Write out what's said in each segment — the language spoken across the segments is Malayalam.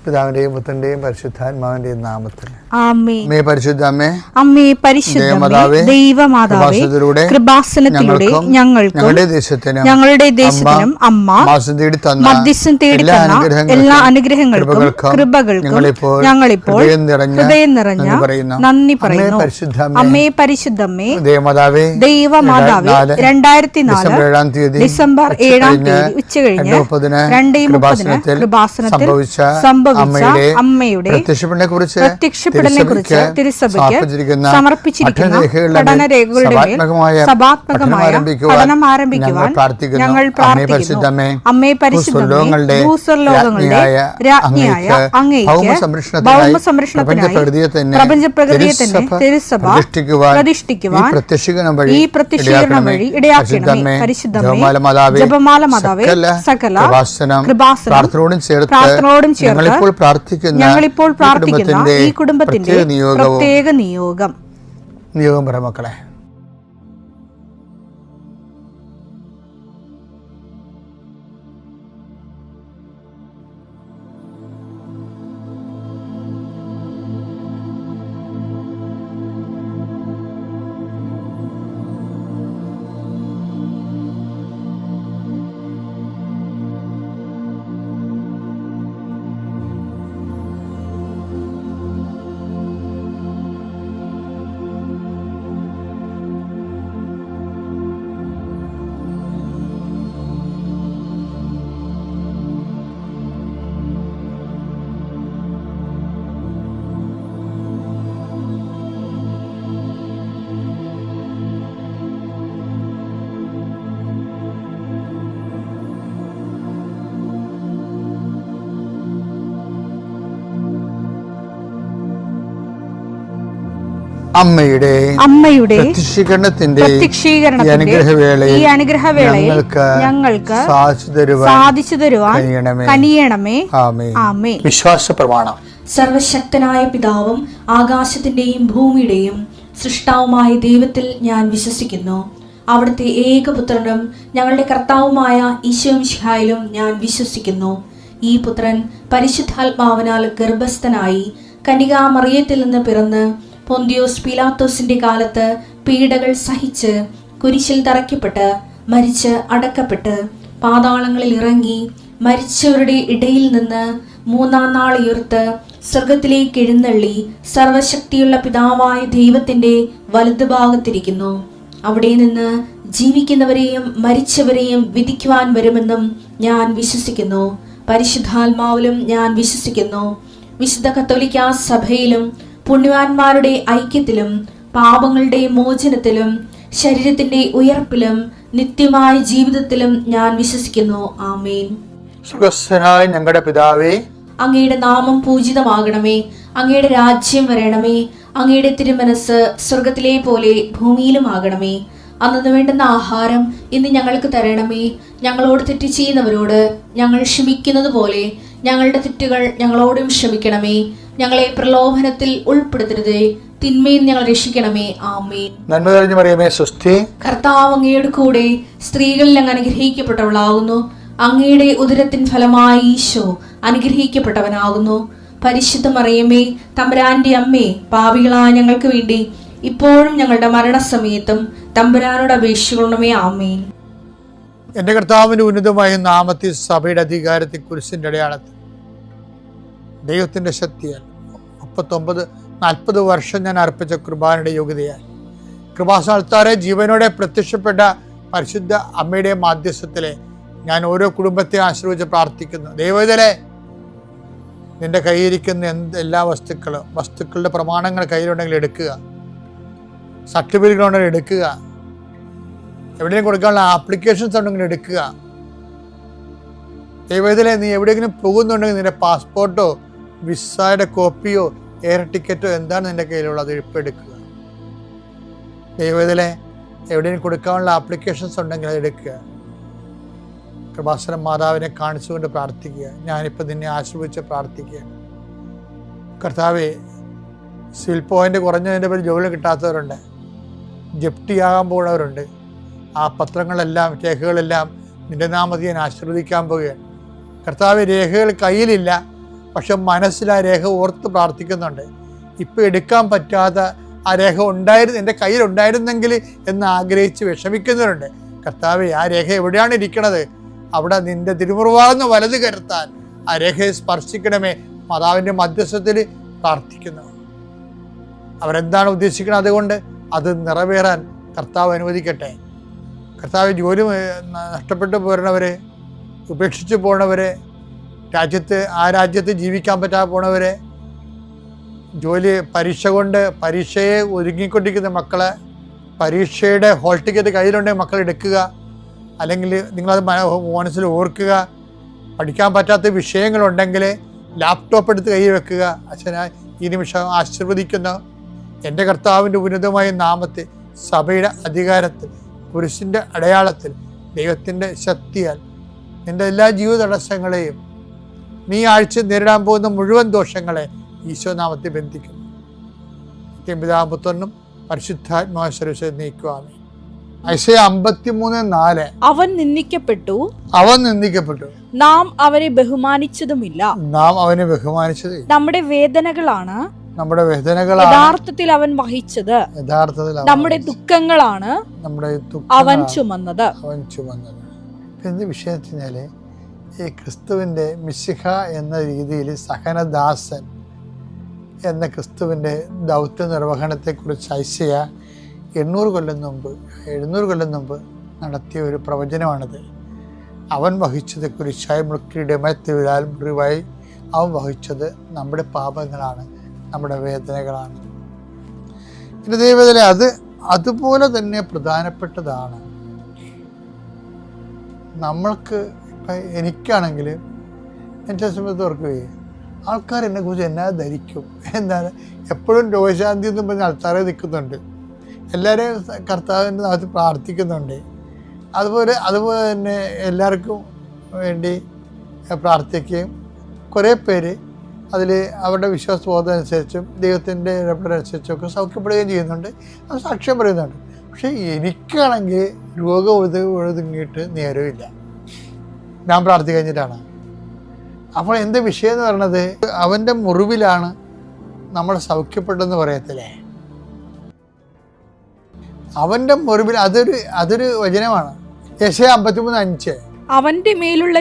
പിതാവിന്റെയും പുത്രന്റെയും പരിശുദ്ധാത്മാവിന്റെയും നാമത്തിൽ ആമേൻ. അമ്മേ പരിശുദ്ധമേ, ദൈവമാതാവേ, കൃപാസനത്തിലൂടെ ഞങ്ങൾക്കും ഞങ്ങളുടെ ദേശത്തിനും അമ്മ മധ്യസ്ഥം തേടി തന്ന എല്ലാ അനുഗ്രഹങ്ങൾക്കും കൃപകൾക്കും ഞങ്ങളിപ്പോൾ ഹൃദയം നിറഞ്ഞ നന്ദി പറയുന്നു. അമ്മേ പരിശുദ്ധമേ, ദൈവമാതാവേ, 2004 ഡിസംബർ 7 ഉച്ചകഴിഞ്ഞ് 2:30 കൃപാസനത്തിൽ സംഭവിച്ച അമ്മയുടെ പ്രത്യക്ഷപ്പെടലിനെ കുറിച്ച് തിരുസഭയ്ക്ക് സമർപ്പിച്ചിരിക്കുന്ന പഠനരേഖകളുടെ മേൽ സഭാത്മകമായ പഠനം ആരംഭിക്കുവാൻ ഞങ്ങൾ പ്രാർത്ഥിക്കുന്നു. അമ്മേ പരിശുദ്ധമേ, ഭൂസ്വർലോകങ്ങളുടെ രാജ്ഞിയായ അങ്ങേയ്ക്ക് ഭൗമസംരക്ഷണത്തിനായി പ്രപഞ്ചപ്രകൃതിയെ തന്നെ തിരുസഭ പ്രതിഷ്ഠിക്കുവാൻ ഈ പ്രത്യക്ഷീകരണം വഴി ഇടയാക്കണമേ. പരിശുദ്ധമേ, ജപമാല മാതാവേ, സകല കൃപാസനം പ്രാർത്ഥനയോടും ചേർത്ത് ഞങ്ങളിപ്പോൾ പ്രാർത്ഥിക്കുന്ന ഈ കുടുംബത്തിന്റെ പ്രത്യേക നിയോഗം പറ മക്കളെ. അമ്മയുടെ പ്രത്യക്ഷീകരണത്തിന്റെ ഈ അനുഗ്രഹവേളയിൽ ഞങ്ങൾക്ക് സാധിച്ചു തരുവാൻ കനിയണമേ. ആമേൻ. വിശ്വാസ പ്രമാണം. സർവശക്തനായ പിതാവും ആകാശത്തിന്റെയും ഭൂമിയുടെയും സൃഷ്ടാവുമായ ദൈവത്തിൽ ഞാൻ വിശ്വസിക്കുന്നു. അവിടുത്തെ ഏകപുത്രനും ഞങ്ങളുടെ കർത്താവുമായ ഈശോമിശിഹായിലും ഞാൻ വിശ്വസിക്കുന്നു. ഈ പുത്രൻ പരിശുദ്ധാത്മാവിനാൽ ഗർഭസ്ഥനായി കന്യകാമറിയത്തിൽ നിന്ന് പിറന്ന് പൊന്തിയോസ് പീലാത്തോസിന്റെ കാലത്ത് പീഡകൾ സഹിച്ച് കുരിശിൽ തറയ്ക്കപ്പെട്ട് മരിച്ച് അടക്കപ്പെട്ട് പാതാളങ്ങളിൽ ഇറങ്ങി മരിച്ചവരുടെ ഇടയിൽ നിന്ന് 3-ാം നാൾ ഉയർത്ത് സ്വർഗത്തിലേക്ക് എഴുന്നള്ളി സർവശക്തിയുള്ള പിതാവായ ദൈവത്തിന്റെ വലതുഭാഗത്തിരിക്കുന്നു. അവിടെ നിന്ന് ജീവിക്കുന്നവരെയും മരിച്ചവരെയും വിധിക്കുവാൻ വരുമെന്നും ഞാൻ വിശ്വസിക്കുന്നു. പരിശുദ്ധാത്മാവിലും ഞാൻ വിശ്വസിക്കുന്നു. വിശുദ്ധ കത്തോലിക്കാ സഭയിലും പുണ്യവാന്മാരുടെ ഐക്യത്തിലും പാപങ്ങളുടെ മോചനത്തിലും ശരീരത്തിന്റെ ഉയർപ്പിലും നിത്യമായ ജീവിതത്തിലും ഞാൻ വിശ്വസിക്കുന്നു. ആമേൻ. സ്വർഗ്ഗസ്ഥനായ ഞങ്ങളുടെ പിതാവേ, അങ്ങയുടെ നാമം പൂജിതമാകണമേ. അങ്ങയുടെ രാജ്യം വരണമേ. അങ്ങയുടെ തിരുമനസ് സ്വർഗത്തിലെ പോലെ ഭൂമിയിലും ആകണമേ. അന്നു വേണ്ടുന്ന ആഹാരം ഇന്ന് ഞങ്ങൾക്ക് തരണമേ. ഞങ്ങളോട് തെറ്റ് ചെയ്യുന്നവരോട് ഞങ്ങൾ ക്ഷമിക്കുന്നത് പോലെ ഞങ്ങളുടെ തെറ്റുകൾ ഞങ്ങളോടും ക്ഷമിക്കണമേ. ഞങ്ങളെ പ്രലോഭനത്തിൽ ഉൾപ്പെടുത്തരുതേ, തിന്മയിൽ ഞങ്ങൾ രക്ഷിക്കണമേ. ആമേൻ. നന്മ നിറഞ്ഞ മറിയമേ, സ്വസ്തി. കർത്താവ് അങ്ങയുടെ കൂടെ സ്ത്രീകളിൽ അങ്ങ് അനുഗ്രഹിക്കപ്പെട്ടവളാകുന്നു. അങ്ങയുടെ ഉദരത്തിൻ ഫലമായി ഈശോ അനുഗ്രഹിക്കപ്പെട്ടവനാകുന്നു. പരിശുദ്ധ മറിയമേ, തമ്പുരാന്റെ അമ്മേ, പാപികളായ ഞങ്ങൾക്ക് വേണ്ടി ഇപ്പോഴും ഞങ്ങളുടെ മരണസമയത്തും തമ്പുരാനോട് അപേക്ഷിക്കണമേ. ആമേൻ. എന്റെ കർത്താവിന്റെ ഉന്നതമായ നാമത്തിൽ സഭയുടെ അധികാരത്തിൽ കുരിശിന്റെ അടയാളത്തിൽ ദൈവത്തിന്റെ ശക്തിയാൽ 39-40 വർഷം ഞാൻ അർപ്പിച്ച കൃപാനയുടെ യോഗ്യതയാൽ കൃപാസ്ഥാനത്താറെ ജീവനോടെ പ്രത്യക്ഷപ്പെട്ട പരിശുദ്ധ അമ്മയുടെ മാധ്യസ്ഥത്തിലെ ഞാൻ ഓരോ കുടുംബത്തെ ആശ്രയിച്ച് പ്രാർത്ഥിക്കുന്നു. ദൈവത്തിലെ നിന്റെ കയ്യിരിക്കുന്ന എല്ലാ വസ്തുക്കളുടെ പ്രമാണങ്ങൾ കയ്യിലുണ്ടെങ്കിൽ എടുക്കുക, സർട്ടിഫിക്കറ്റുകളുണ്ടെങ്കിൽ എടുക്കുക, എവിടെയെങ്കിലും കൊടുക്കാനുള്ള ആപ്ലിക്കേഷൻസ് ഉണ്ടെങ്കിൽ എടുക്കുക. ദൈവത്തിലെ നീ എവിടെയെങ്കിലും പോകുന്നുണ്ടെങ്കിൽ നിന്റെ പാസ്പോർട്ടോ വിസയുടെ കോപ്പിയോ എയർ ടിക്കറ്റോ എന്താണ് നിന്റെ കയ്യിലുള്ളത്, ഇപ്പം എടുക്കുക. ദൈവത്തിലെ എവിടെയെങ്കിലും കൊടുക്കാനുള്ള ആപ്ലിക്കേഷൻസ് ഉണ്ടെങ്കിൽ അത് എടുക്കുക. കൃപാസനം മാതാവിനെ കാണിച്ചുകൊണ്ട് പ്രാർത്ഥിക്കുക. ഞാനിപ്പോൾ നിന്നെ ആശ്രയിച്ച് പ്രാർത്ഥിക്കുക. കർത്താവേ, സിവിൽ പോയിന്റ് കുറഞ്ഞതിൻ്റെ പേര് ജോലി കിട്ടാത്തവരുണ്ട്, ജപ്തിയാകാൻ പോകുന്നവരുണ്ട്. ആ പത്രങ്ങളെല്ലാം രേഖകളെല്ലാം നിന്റെ നാമത്തിൽ ഞാൻ ആശീർവദിക്കാൻ പോവുകയാണ്. കർത്താവ്, രേഖകൾ കയ്യിലില്ല, പക്ഷെ മനസ്സിൽ ആ രേഖ ഓർത്ത് പ്രാർത്ഥിക്കുന്നുണ്ട്. ഇപ്പം എടുക്കാൻ പറ്റാത്ത ആ രേഖ എൻ്റെ കയ്യിൽ ഉണ്ടായിരുന്നെങ്കിൽ എന്ന് ആഗ്രഹിച്ച് വിഷമിക്കുന്നവരുണ്ട്. കർത്താവേ, ആ രേഖ എവിടെയാണ് ഇരിക്കണത്? അവിടെ നിന്റെ തിരുമുറിവാകുന്ന വലത് കരുത്താൻ ആ രേഖയെ സ്പർശിക്കണമേ. മാതാവിൻ്റെ മധ്യസ്ഥത്തിൽ പ്രാർത്ഥിക്കുന്നു. അവരെന്താണ് ഉദ്ദേശിക്കുന്നത്? അതുകൊണ്ട് അത് നിറവേറാൻ കർത്താവ് അനുവദിക്കട്ടെ. കർത്താവ് ജോലി നഷ്ടപ്പെട്ടു പോരണവരെ, ഉപേക്ഷിച്ച് പോണവരെ, ആ രാജ്യത്ത് ജീവിക്കാൻ പറ്റാതെ പോണവരെ, പരീക്ഷയെ ഒരുങ്ങിക്കൊണ്ടിരിക്കുന്ന മക്കളെ, പരീക്ഷയുടെ ഹോൾ ടിക്കറ്റ് കയ്യിലുണ്ടെങ്കിൽ മക്കൾ എടുക്കുക. അല്ലെങ്കിൽ നിങ്ങളത് മനസ്സിൽ ഓർക്കുക. പഠിക്കാൻ പറ്റാത്ത വിഷയങ്ങളുണ്ടെങ്കിൽ ലാപ്ടോപ്പ് എടുത്ത് കയ്യിൽ വെക്കുക. അച്ഛനാ ഈ നിമിഷം ആശീർവദിക്കുന്ന എൻ്റെ കർത്താവിൻ്റെ ഉന്നതമായ നാമത്തിൽ, സഭയുടെ അധികാരത്തിൽ, പുരുഷൻ്റെ അടയാളത്തിൽ, ദൈവത്തിൻ്റെ ശക്തിയാൽ നിൻ്റെ എല്ലാ ജീവിത തടസ്സങ്ങളെയും, നീ ആഴ്ച നേരിടാൻ പോകുന്ന മുഴുവൻ ദോഷങ്ങളെ ഈശോനാമത്തെ ബന്ധിക്കുന്നു. പിതാപുത്രനും പരിശുദ്ധാത്മാവിനെ നീക്കുവാമേ. ഐസയ 53:4 അവൻ നിന്ദിക്കപ്പെട്ടു, നാം അവനെ ബഹുമാനിച്ചതുമില്ല. നമ്മുടെ വേദനകളാണ് യഥാർത്ഥത്തിൽ അവൻ വഹിച്ചത്, നമ്മുടെ ദുഃഖങ്ങളാണ് അവൻ ചുമന്നത്. എന്ത് വിഷയം വെച്ച് കഴിഞ്ഞാല്, ഈ ക്രിസ്തുവിൻ്റെ മിശിഹ എന്ന രീതിയിൽ സഹനദാസൻ എന്ന ക്രിസ്തുവിൻ്റെ ദൗത്യ നിർവഹണത്തെക്കുറിച്ച് ഐസയ 700 കൊല്ലം മുമ്പ് നടത്തിയ ഒരു പ്രവചനമാണിത്. അവൻ വഹിച്ചത് കുരിശായി മുറുക്കിയുടെ മരത്തിലാൽ മുറിവായി അവൻ വഹിച്ചത് നമ്മുടെ പാപങ്ങളാണ്, നമ്മുടെ വേദനകളാണ്. പിന്നെ ദൈവത്തിലെ അതുപോലെ തന്നെ പ്രധാനപ്പെട്ടതാണ്. നമ്മൾക്ക് ഇപ്പം എനിക്കാണെങ്കിൽ എൻ്റെ സമയത്ത് ഓർക്കുകയെ ആൾക്കാർ എന്നെക്കുറിച്ച് എന്നാ ധരിക്കും, എന്താണ് എപ്പോഴും രോഗശാന്തി എന്നും പറഞ്ഞ ആൾക്കാരെ നിൽക്കുന്നുണ്ട്. എല്ലാവരെയും കർത്താവിൻ്റെ നാമത്തിൽ പ്രാർത്ഥിക്കുന്നുണ്ട്. അതുപോലെ തന്നെ എല്ലാവർക്കും വേണ്ടി പ്രാർത്ഥിക്കുകയും കുറേ പേര് അതിൽ അവരുടെ വിശ്വാസബോധം അനുസരിച്ചും ദൈവത്തിൻ്റെ ഇടപെടലനുസരിച്ചും ഒക്കെ സൗഖ്യപ്പെടുകയും ചെയ്യുന്നുണ്ട്. അത് സാക്ഷ്യം പറയുന്നുണ്ട്. പക്ഷേ എനിക്കാണെങ്കിൽ രോഗം ഒതുങ്ങിയിട്ട് നേരമില്ല, ഞാൻ പ്രാർത്ഥിച്ചു കഴിഞ്ഞിട്ടാണ്. അപ്പോൾ എൻ്റെ വിഷയം എന്ന് പറയുന്നത്, അവൻ്റെ മുറിവിലാണ് നമ്മൾ സൗഖ്യപ്പെട്ടെന്ന് പറയത്തില്ലേ. അവൻ്റെ മുറിവിൽ അതൊരു വചനമാണ്. യെശയ്യാ 53:5 അവന്റെ മേലുള്ള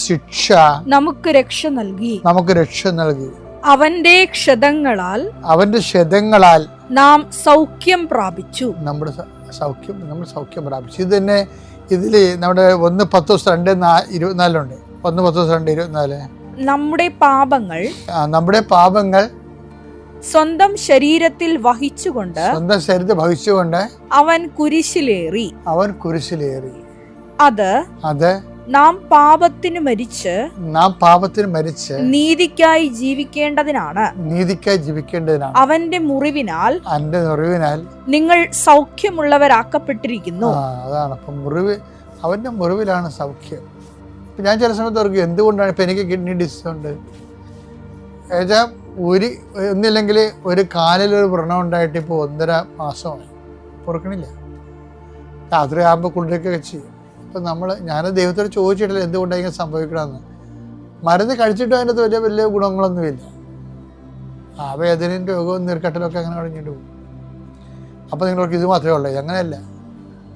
ശിക്ഷ നമുക്ക് രക്ഷ നൽകി. അവന്റെ ക്ഷതങ്ങളാൽ നാം സൗഖ്യം പ്രാപിച്ചു. നമ്മൾ സൗഖ്യം പ്രാപിച്ചു. ഇത് തന്നെ ഇതിൽ നമ്മുടെ 1:10-2:24 1:10-2:24 നമ്മുടെ പാപങ്ങൾ സ്വന്തം ശരീരത്തിൽ വഹിച്ചുകൊണ്ട് അവൻ കുരിശിലേറി. അത് നാം പാപത്തിന് മരിച്ച് നീതിക്കായി ജീവിക്കേണ്ടതിനാണ്. അവന്റെ മുറിവിനാൽ നിങ്ങൾ സൗഖ്യമുള്ളവരാക്കപ്പെട്ടിരിക്കുന്നു. അതാണ് അപ്പം അവന്റെ മുറിവിലാണ് സൗഖ്യം. ഞാൻ ചില സമയത്ത് ഓർക്കും, എന്തുകൊണ്ടാണ് ഇപ്പം എനിക്ക് കിഡ്നി ഡിസീസ് ഉണ്ട്, ഒന്നില്ലെങ്കിൽ ഒരു കാലിലൊരു വ്രണം ഉണ്ടായിട്ട് ഇപ്പോൾ 1.5 മാസമായി, ഓർക്കണില്ല. രാത്രി ആകുമ്പോൾ കുളിരൊക്കെ ചെയ്യും. അപ്പം ഞാൻ ദൈവത്തോട് ചോദിച്ചിട്ടില്ല എന്തുകൊണ്ടാണ് ഇങ്ങനെ സംഭവിക്കണമെന്ന്. മരുന്ന് കഴിച്ചിട്ടും അതിൻ്റെ വലിയ ഗുണങ്ങളൊന്നുമില്ല. ആ വേദനയും രോഗവും നീർക്കെട്ടലൊക്കെ അങ്ങനെ കഴിഞ്ഞിട്ട് പോകും. അപ്പോൾ നിങ്ങൾക്ക് ഇത് മാത്രമേ ഉള്ളൂ. അങ്ങനെയല്ല,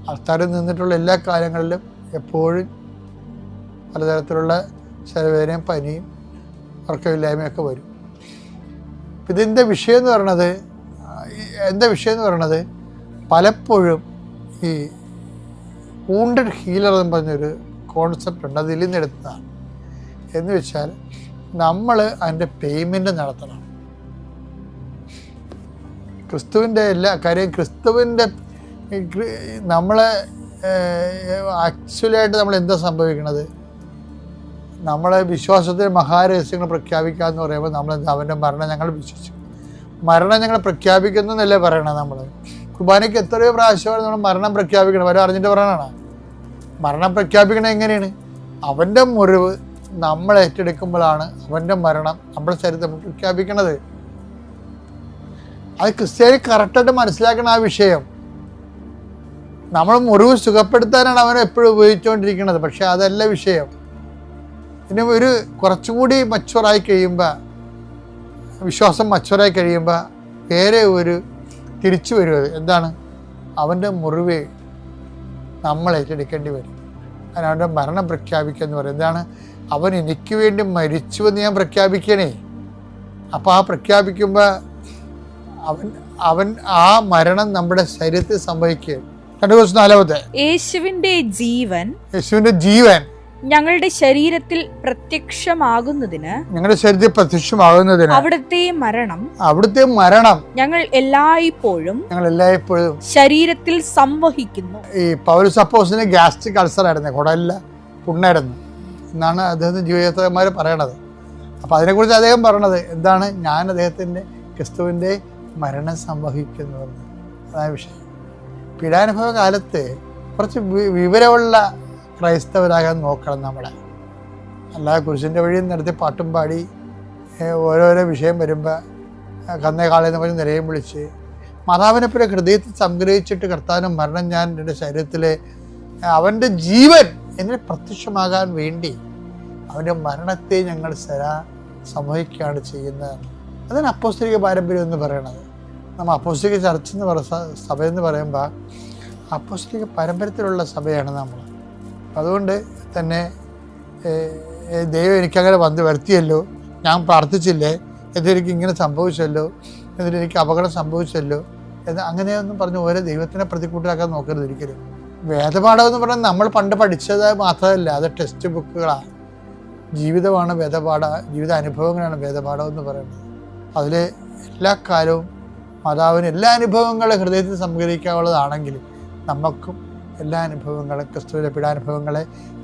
ആൾക്കാർ നിന്നിട്ടുള്ള എല്ലാ കാര്യങ്ങളിലും എപ്പോഴും പലതരത്തിലുള്ള ശരീരവേദനയും പനിയും ഉറക്കമില്ലായ്മയൊക്കെ വരും. ഇതിൻ്റെ വിഷയം എന്ന് പറയണത് പലപ്പോഴും ഈ വൂണ്ടഡ് ഹീലർ എന്ന് പറഞ്ഞൊരു കോൺസെപ്റ്റ് ഉണ്ട്. അതിൽ നിന്ന് എടുത്തതാണ്. എന്ന് വെച്ചാൽ നമ്മൾ അതിൻ്റെ പേയ്മെൻറ്റ് നടത്തണം. ക്രിസ്തുവിൻ്റെ എല്ലാ കാര്യം നമ്മളെ ആക്ച്വലായിട്ട് നമ്മൾ എന്താ സംഭവിക്കണത്, നമ്മളെ വിശ്വാസത്തിൽ മഹാരഹസ്യങ്ങൾ പ്രഖ്യാപിക്കുക എന്ന് പറയുമ്പോൾ നമ്മൾ അവൻ്റെ മരണം ഞങ്ങൾ വിശ്വസിക്കും. മരണം ഞങ്ങൾ പ്രഖ്യാപിക്കുന്നു എന്നല്ലേ പറയണത്. നമ്മൾ കുർബാനയ്ക്ക് എത്രയോ പ്രാവശ്യമാണ് നമ്മൾ മരണം പ്രഖ്യാപിക്കണം. വരെ അറിഞ്ഞിട്ട് പറയണതാണ്. മരണം പ്രഖ്യാപിക്കണത് എങ്ങനെയാണ്? അവൻ്റെ മുറിവ് നമ്മൾ ഏറ്റെടുക്കുമ്പോഴാണ് അവൻ്റെ മരണം നമ്മുടെ ശരീരത്തിൽ പ്രഖ്യാപിക്കണത്. അത് ക്രിസ്ത്യാനി കറക്റ്റായിട്ട് മനസ്സിലാക്കണം. ആ വിഷയം നമ്മൾ മുറിവ് സുഖപ്പെടുത്താനാണ് അവനെ എപ്പോഴും ഉപയോഗിച്ചുകൊണ്ടിരിക്കുന്നത്. പക്ഷെ അതല്ല വിഷയം. പിന്നെ ഒരു കുറച്ചും കൂടി മച്ചുവറായി കഴിയുമ്പോൾ, വിശ്വാസം മച്ചുവറായി കഴിയുമ്പോൾ വേറെ ഒരു തിരിച്ചു വരുന്നത് എന്താണ്? അവൻ്റെ മുറിവ് നമ്മൾ ഏറ്റെടുക്കേണ്ടി വരും. അങ്ങനെ അവൻ്റെ മരണം പ്രഖ്യാപിക്കുക എന്ന് പറയും. എന്താണ്? അവൻ എനിക്ക് വേണ്ടി മരിച്ചുവെന്ന് ഞാൻ പ്രഖ്യാപിക്കണേ. അപ്പോൾ ആ പ്രഖ്യാപിക്കുമ്പോൾ അവൻ ആ മരണം നമ്മുടെ ശരീരത്തിൽ സംഭവിക്കുക. 2:4 യേശുവിന്റെ ജീവൻ ഞങ്ങളുടെ ശരീരത്തിൽ പ്രത്യക്ഷമാകുന്നതിന് അവിടുത്തെ മരണം ഞങ്ങൾ എല്ലായ്പ്പോഴും ശരീരത്തിൽ സംവഹിക്കുന്നു. ഈ പൗലോസ് അപ്പോസ്തലന് ഗ്യാസ്ട്രിക് അൾസർ ആയിരുന്നു, കുടലിൽ പുണ്ണായിരുന്നു എന്നാണ് അദ്ദേഹത്തിന്റെ ജീവിതമാര് പറയണത്. അപ്പം അതിനെക്കുറിച്ച് അദ്ദേഹം പറയണത് എന്താണ്? ഞാൻ അദ്ദേഹത്തിൻ്റെ ക്രിസ്തുവിൻ്റെ മരണം സംവഹിക്കുന്നു. അതാണ് വിഷയം. പീഡാനുഭവ കാലത്ത് കുറച്ച് വിവരമുള്ള ക്രൈസ്തവരാകാൻ നോക്കണം നമ്മളെ. അല്ലാതെ കുരിശിൻ്റെ വഴി നടത്തി പാട്ടും പാടി ഓരോരോ വിഷയം വരുമ്പോൾ കന്നേ കാളെന്ന് പറഞ്ഞ് നിരയും വിളിച്ച് മാതാവിനെപ്പോലെ ഹൃദയത്തിൽ സംഗ്രഹിച്ചിട്ട് കർത്താവിൻ്റെ മരണം ഞാൻ എൻ്റെ ശരീരത്തിൽ, അവൻ്റെ ജീവൻ എന്നിൽ പ്രത്യക്ഷമാകാൻ വേണ്ടി അവൻ്റെ മരണത്തെ ഞങ്ങൾ സംവഹിക്കുകയാണ് ചെയ്യുന്നത്. അതാണ് അപ്പോസ്തലിക പാരമ്പര്യം എന്ന് പറയണത്. നമ്മൾ അപ്പോസ്തലിക ചർച്ച എന്ന് സഭയെന്ന് പറയുമ്പോൾ അപ്പോസ്തലിക പാരമ്പര്യത്തിലുള്ള സഭയാണ് നമ്മൾ. അതുകൊണ്ട് തന്നെ ദൈവം എനിക്കങ്ങനെ വന്ന് വരുത്തിയല്ലോ, ഞാൻ പ്രാർത്ഥിച്ചില്ലേ, എന്നിട്ടെനിക്ക് ഇങ്ങനെ സംഭവിച്ചല്ലോ, എന്നിട്ട് എനിക്ക് അപകടം സംഭവിച്ചല്ലോ എന്ന് അങ്ങനെയൊന്നും പറഞ്ഞ് ഓരോ ദൈവത്തിനെ പ്രതികൂട്ടിലാക്കാൻ നോക്കരുത് ഒരിക്കലും. വേദപാഠം എന്ന് പറഞ്ഞാൽ നമ്മൾ പണ്ട് പഠിച്ചത് മാത്രമല്ല, അത് ടെക്സ്റ്റ് ബുക്കുകളാണ്. ജീവിതമാണ് ജീവിത അനുഭവങ്ങളാണ് വേദപാഠം എന്ന് പറയുന്നത്. അതിൽ എല്ലാ കാലവും മാതാവിന് എല്ലാ അനുഭവങ്ങളും ഹൃദയത്തിൽ സംഗ്രഹിക്കാനുള്ളതാണെങ്കിലും നമുക്കും എല്ലാ അനുഭവങ്ങളും ക്രിസ്തുവിൻ്റെ പീഡാനുഭവങ്ങളെ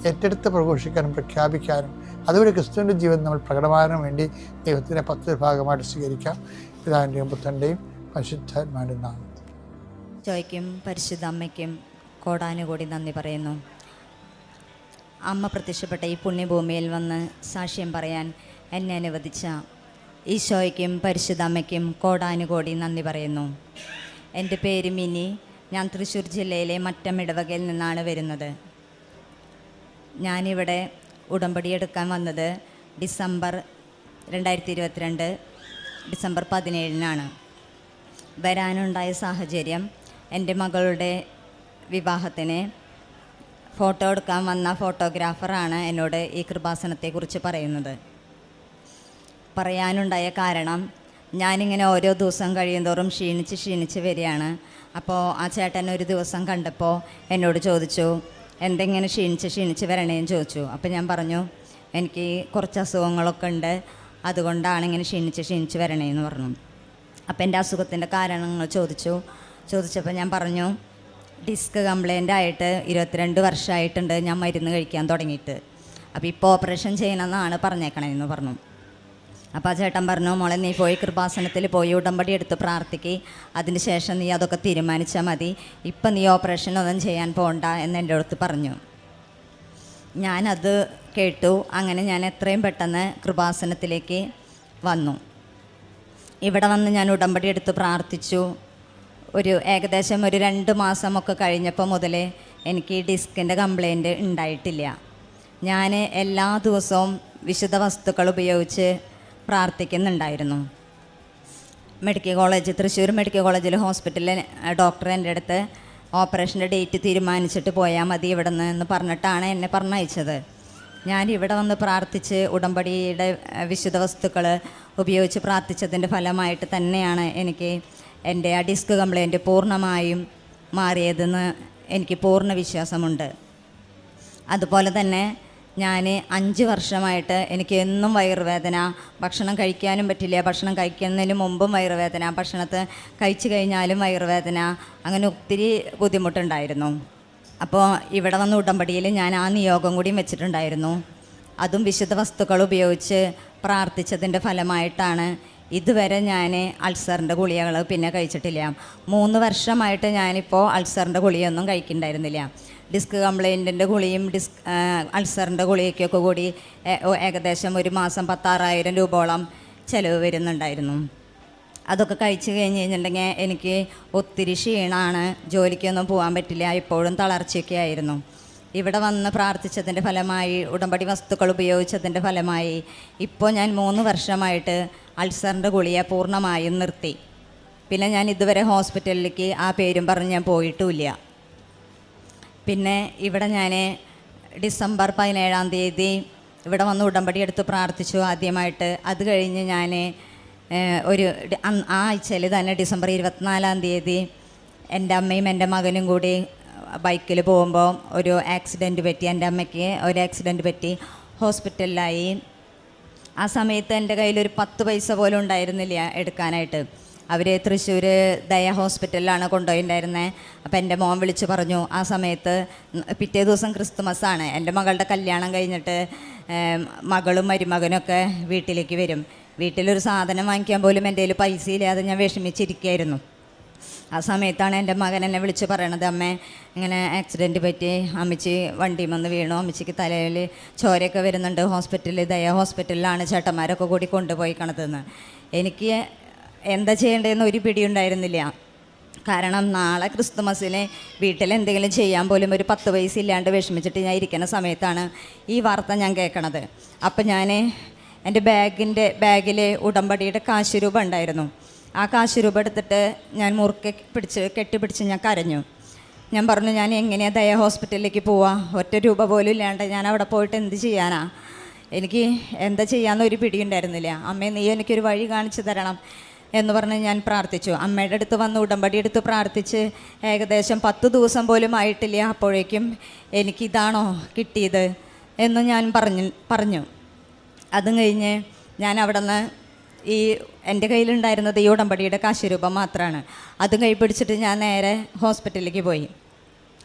ഏറ്റെടുത്ത് പ്രഘോഷിക്കാനും പ്രഖ്യാപിക്കാനും അതുവഴി ക്രിസ്തുവിൻ്റെ ജീവൻ നമ്മൾ പ്രകടമാകാൻ വേണ്ടി ദൈവത്തിൻ്റെ 10 ഭാഗമായിട്ട് സ്വീകരിക്കാം. പിതാവിൻ്റെയും പുത്രൻ്റെയും പരിശുദ്ധാത്മാവിൻ്റെയും നാമത്തിൽ. ഈശോയ്ക്കും പരിശുദ്ധ അമ്മയ്ക്കും കോടാനുകോടി നന്ദി പറയുന്നു. അമ്മ പ്രത്യക്ഷപ്പെട്ട ഈ പുണ്യഭൂമിയിൽ വന്ന് സാക്ഷ്യം പറയാൻ എന്നെ അനുവദിച്ച ഈശോയ്ക്കും പരിശുദ്ധ അമ്മയ്ക്കും കോടാനുകോടി നന്ദി പറയുന്നു. എൻ്റെ പേര് മിനി. ഞാൻ തൃശ്ശൂർ ജില്ലയിലെ മറ്റം ഇടവകയിൽ നിന്നാണ് വരുന്നത്. ഞാനിവിടെ ഉടമ്പടി എടുക്കാൻ വന്നത് ഡിസംബർ 2022 ഡിസംബർ 17 വരാനുണ്ടായ സാഹചര്യം, എൻ്റെ മകളുടെ വിവാഹത്തിന് ഫോട്ടോ എടുക്കാൻ വന്ന ഫോട്ടോഗ്രാഫറാണ് എന്നോട് ഈ കൃപാസനത്തെക്കുറിച്ച് പറയുന്നത്. പറയാനുണ്ടായ കാരണം, ഞാനിങ്ങനെ ഓരോ ദിവസം കഴിയുന്തോറും ക്ഷീണിച്ച് വരികയാണ്. അപ്പോൾ ആ ചേട്ടൻ ഒരു ദിവസം കണ്ടപ്പോൾ എന്നോട് ചോദിച്ചു, എന്തെങ്ങനെ ക്ഷീണിച്ച് വരണേന്ന് ചോദിച്ചു. അപ്പോൾ ഞാൻ പറഞ്ഞു, എനിക്ക് കുറച്ച് അസുഖങ്ങളൊക്കെ ഉണ്ട്, അതുകൊണ്ടാണ് ഇങ്ങനെ ക്ഷീണിച്ച് വരണേന്ന് പറഞ്ഞു. അപ്പോൾ എൻ്റെ അസുഖത്തിൻ്റെ കാരണങ്ങൾ ചോദിച്ചപ്പോൾ ഞാൻ പറഞ്ഞു, ഡിസ്ക് കംപ്ലൈൻ്റ് ആയിട്ട് 22 വർഷമായിട്ടുണ്ട് ഞാൻ മരുന്ന് കഴിക്കാൻ തുടങ്ങിയിട്ട്. അപ്പോൾ ഇപ്പോൾ ഓപ്പറേഷൻ ചെയ്യണമെന്നാണ് പറഞ്ഞേക്കണേന്ന് പറഞ്ഞു. അപ്പോൾ ആ ചേട്ടൻ പറഞ്ഞു, മോളെ നീ പോയി കൃപാസനത്തിൽ പോയി ഉടമ്പടി എടുത്ത് പ്രാർത്ഥിക്ക്, അതിന് ശേഷം നീ അതൊക്കെ തീരുമാനിച്ചാൽ മതി, ഇപ്പം നീ ഓപ്പറേഷനൊന്നും ചെയ്യാൻ പോകണ്ട എന്ന് എൻ്റെ അടുത്ത് പറഞ്ഞു. ഞാനത് കേട്ടു. അങ്ങനെ ഞാൻ എത്രയും പെട്ടെന്ന് കൃപാസനത്തിലേക്ക് വന്നു. ഇവിടെ വന്ന് ഞാൻ ഉടമ്പടി എടുത്ത് പ്രാർത്ഥിച്ചു. ഏകദേശം ഒരു 2 മാസമൊക്കെ കഴിഞ്ഞപ്പോൾ മുതൽ എനിക്ക് ഡിസ്കിൻ്റെ കംപ്ലൈൻറ്റ് ഉണ്ടായിട്ടില്ല. ഞാൻ എല്ലാ ദിവസവും വിശുദ്ധ വസ്തുക്കൾ ഉപയോഗിച്ച് പ്രാർത്ഥിക്കുന്നുണ്ടായിരുന്നു. തൃശ്ശൂർ മെഡിക്കൽ കോളേജിൽ ഹോസ്പിറ്റലിൽ ഡോക്ടർ എൻ്റെ അടുത്ത് ഓപ്പറേഷൻ്റെ ഡേറ്റ് തീരുമാനിച്ചിട്ട് പോയാൽ മതി ഇവിടെ നിന്ന് എന്ന് പറഞ്ഞിട്ടാണ് എന്നെ പറഞ്ഞയച്ചത്. ഞാൻ ഇവിടെ വന്ന് പ്രാർത്ഥിച്ച് ഉടമ്പടിയുടെ വിശുദ്ധ വസ്തുക്കൾ ഉപയോഗിച്ച് പ്രാർത്ഥിച്ചതിൻ്റെ ഫലമായിട്ട് തന്നെയാണ് എനിക്ക് എൻ്റെ ആ ഡിസ്ക് കംപ്ലൈൻറ്റ് പൂർണ്ണമായും മാറിയതെന്ന് എനിക്ക് പൂർണ്ണ വിശ്വാസമുണ്ട്. അതുപോലെ തന്നെ ഞാൻ 5 വർഷമായിട്ട് എനിക്ക് എന്നും വയറുവേദന, ഭക്ഷണം കഴിക്കാനും പറ്റില്ല, ഭക്ഷണം കഴിക്കുന്നതിന് മുമ്പും വയറുവേദന, ഭക്ഷണത്തെ കഴിച്ചു കഴിഞ്ഞാലും വയറുവേദന, അങ്ങനെ ഒത്തിരി ബുദ്ധിമുട്ടുണ്ടായിരുന്നു. അപ്പോൾ ഇവിടെ വന്ന ഉടമ്പടിയിൽ ഞാൻ ആ നിയോഗം കൂടിയും വെച്ചിട്ടുണ്ടായിരുന്നു. അതും വിശുദ്ധ വസ്തുക്കൾ ഉപയോഗിച്ച് പ്രാർത്ഥിച്ചതിൻ്റെ ഫലമായിട്ടാണ് ഇതുവരെ ഞാൻ അൾസറിൻ്റെ ഗുളികകൾ പിന്നെ കഴിച്ചിട്ടില്ല. 3 വർഷമായിട്ട് ഞാനിപ്പോൾ അൾസറിൻ്റെ ഗുളികയൊന്നും കഴിക്കുന്നുണ്ടായിരുന്നില്ല. ഡിസ്ക് കംപ്ലൈൻറ്റിൻ്റെ ഗുളിയും അൾസറിൻ്റെ ഗുളികയ്ക്കൊക്കെ കൂടി ഏകദേശം ഒരു മാസം 16,000 രൂപയോളം ചിലവ് വരുന്നുണ്ടായിരുന്നു. അതൊക്കെ കഴിച്ച് കഴിഞ്ഞ് കഴിഞ്ഞിട്ടുണ്ടെങ്കിൽ എനിക്ക് ഒത്തിരി ക്ഷീണമാണ്, ജോലിക്കൊന്നും പോകാൻ പറ്റില്ല, എപ്പോഴും തളർച്ചയൊക്കെ ആയിരുന്നു. ഇവിടെ വന്ന് പ്രാർത്ഥിച്ചതിൻ്റെ ഫലമായി, ഉടമ്പടി വസ്തുക്കൾ ഉപയോഗിച്ചതിൻ്റെ ഫലമായി ഇപ്പോൾ ഞാൻ 3 വർഷമായിട്ട് അൾസറിൻ്റെ ഗുളിക പൂർണ്ണമായും നിർത്തി. പിന്നെ ഞാൻ ഇതുവരെ ഹോസ്പിറ്റലിലേക്ക് ആ പേരും പറഞ്ഞ് ഞാൻ പോയിട്ടുമില്ല. പിന്നെ ഇവിടെ ഞാൻ ഡിസംബർ 17-ാം തീയതി ഇവിടെ വന്ന് ഉടമ്പടി എടുത്ത് പ്രാർത്ഥിച്ചു ആദ്യമായിട്ട്. അത് കഴിഞ്ഞ് ഞാൻ ആ ആഴ്ചയിൽ തന്നെ ഡിസംബർ 24-ാം തീയതി എൻ്റെ അമ്മയും എൻ്റെ മകനും കൂടി ബൈക്കിൽ പോകുമ്പോൾ ഒരു ആക്സിഡൻറ്റ് പറ്റി. എൻ്റെ അമ്മയ്ക്ക് ഒരു ആക്സിഡൻറ്റ് പറ്റി, ഹോസ്പിറ്റലിലായി. ആ സമയത്ത് എൻ്റെ കയ്യിലൊരു 10 പൈസ പോലും ഉണ്ടായിരുന്നില്ല എടുക്കാനായിട്ട്. അവർ തൃശ്ശൂർ ദയ ഹോസ്പിറ്റലിലാണ് കൊണ്ടുപോയിട്ടുണ്ടായിരുന്നത്. അപ്പോൾ എൻ്റെ മോൻ വിളിച്ച് പറഞ്ഞു. ആ സമയത്ത് പിറ്റേ ദിവസം ക്രിസ്തുമസാണ്. എൻ്റെ മകളുടെ കല്യാണം കഴിഞ്ഞിട്ട് മകളും മരുമകനൊക്കെ വീട്ടിലേക്ക് വരും. വീട്ടിലൊരു സാധനം വാങ്ങിക്കാൻ പോലും എൻ്റെ കയ്യിൽ പൈസ ഇല്ലാതെ ഞാൻ വിഷമിച്ചിരിക്കുകയായിരുന്നു. ആ സമയത്താണ് എൻ്റെ മകൻ എന്നെ വിളിച്ച് പറയണത്, അമ്മേ ഇങ്ങനെ ആക്സിഡൻറ്റ് പറ്റി, അമ്മച്ചി വണ്ടിയിൽ വന്ന് വീണു, അമ്മച്ചിക്ക് തലയിൽ ചോരയൊക്കെ വരുന്നുണ്ട്, ഹോസ്പിറ്റലിൽ ദയ ഹോസ്പിറ്റലിലാണ് ചേട്ടന്മാരൊക്കെ കൂടി കൊണ്ടുപോയി കണതെന്ന്. എനിക്ക് എന്താ ചെയ്യേണ്ടതെന്ന് ഒരു പിടിയുണ്ടായിരുന്നില്ല. കാരണം നാളെ ക്രിസ്തുമസിന് വീട്ടിൽ എന്തെങ്കിലും ചെയ്യാൻ പോലും ഒരു 10 പൈസ ഇല്ലാണ്ട് വിഷമിച്ചിട്ട് ഞാൻ ഇരിക്കുന്ന സമയത്താണ് ഈ വാർത്ത ഞാൻ കേൾക്കണത്. അപ്പം ഞാൻ എൻ്റെ ബാഗിൽ ഉടമ്പടിയുടെ കാശ് രൂപ ഉണ്ടായിരുന്നു. ആ കാശ് രൂപ എടുത്തിട്ട് ഞാൻ മുറുക്കെ കെട്ടിപ്പിടിച്ച് ഞാൻ കരഞ്ഞു. ഞാൻ പറഞ്ഞു, ഞാൻ എങ്ങനെയാണ് ദയ ഹോസ്പിറ്റലിലേക്ക് പോവുക? ഒറ്റ രൂപ പോലും ഇല്ലാണ്ട് ഞാൻ അവിടെ പോയിട്ട് എന്ത് ചെയ്യാനാ? എനിക്ക് എന്താ ചെയ്യാമെന്നൊരു പിടിയുണ്ടായിരുന്നില്ല. അമ്മേ, നീ എനിക്കൊരു വഴി കാണിച്ചു തരണം എന്ന് പറഞ്ഞ് ഞാൻ പ്രാർത്ഥിച്ചു. അമ്മയുടെ അടുത്ത് വന്ന് ഉടമ്പടി എടുത്ത് പ്രാർത്ഥിച്ച് ഏകദേശം 10 ദിവസം പോലും ആയിട്ടില്ല. അപ്പോഴേക്കും എനിക്കിതാണോ കിട്ടിയത് എന്ന് ഞാൻ പറഞ്ഞു. അതും കഴിഞ്ഞ് ഞാൻ അവിടെ നിന്ന് എൻ്റെ കയ്യിലുണ്ടായിരുന്നത് ഈ ഉടമ്പടിയുടെ കാശ് രൂപ മാത്രമാണ്. അതും കൈ പിടിച്ചിട്ട് ഞാൻ നേരെ ഹോസ്പിറ്റലിലേക്ക്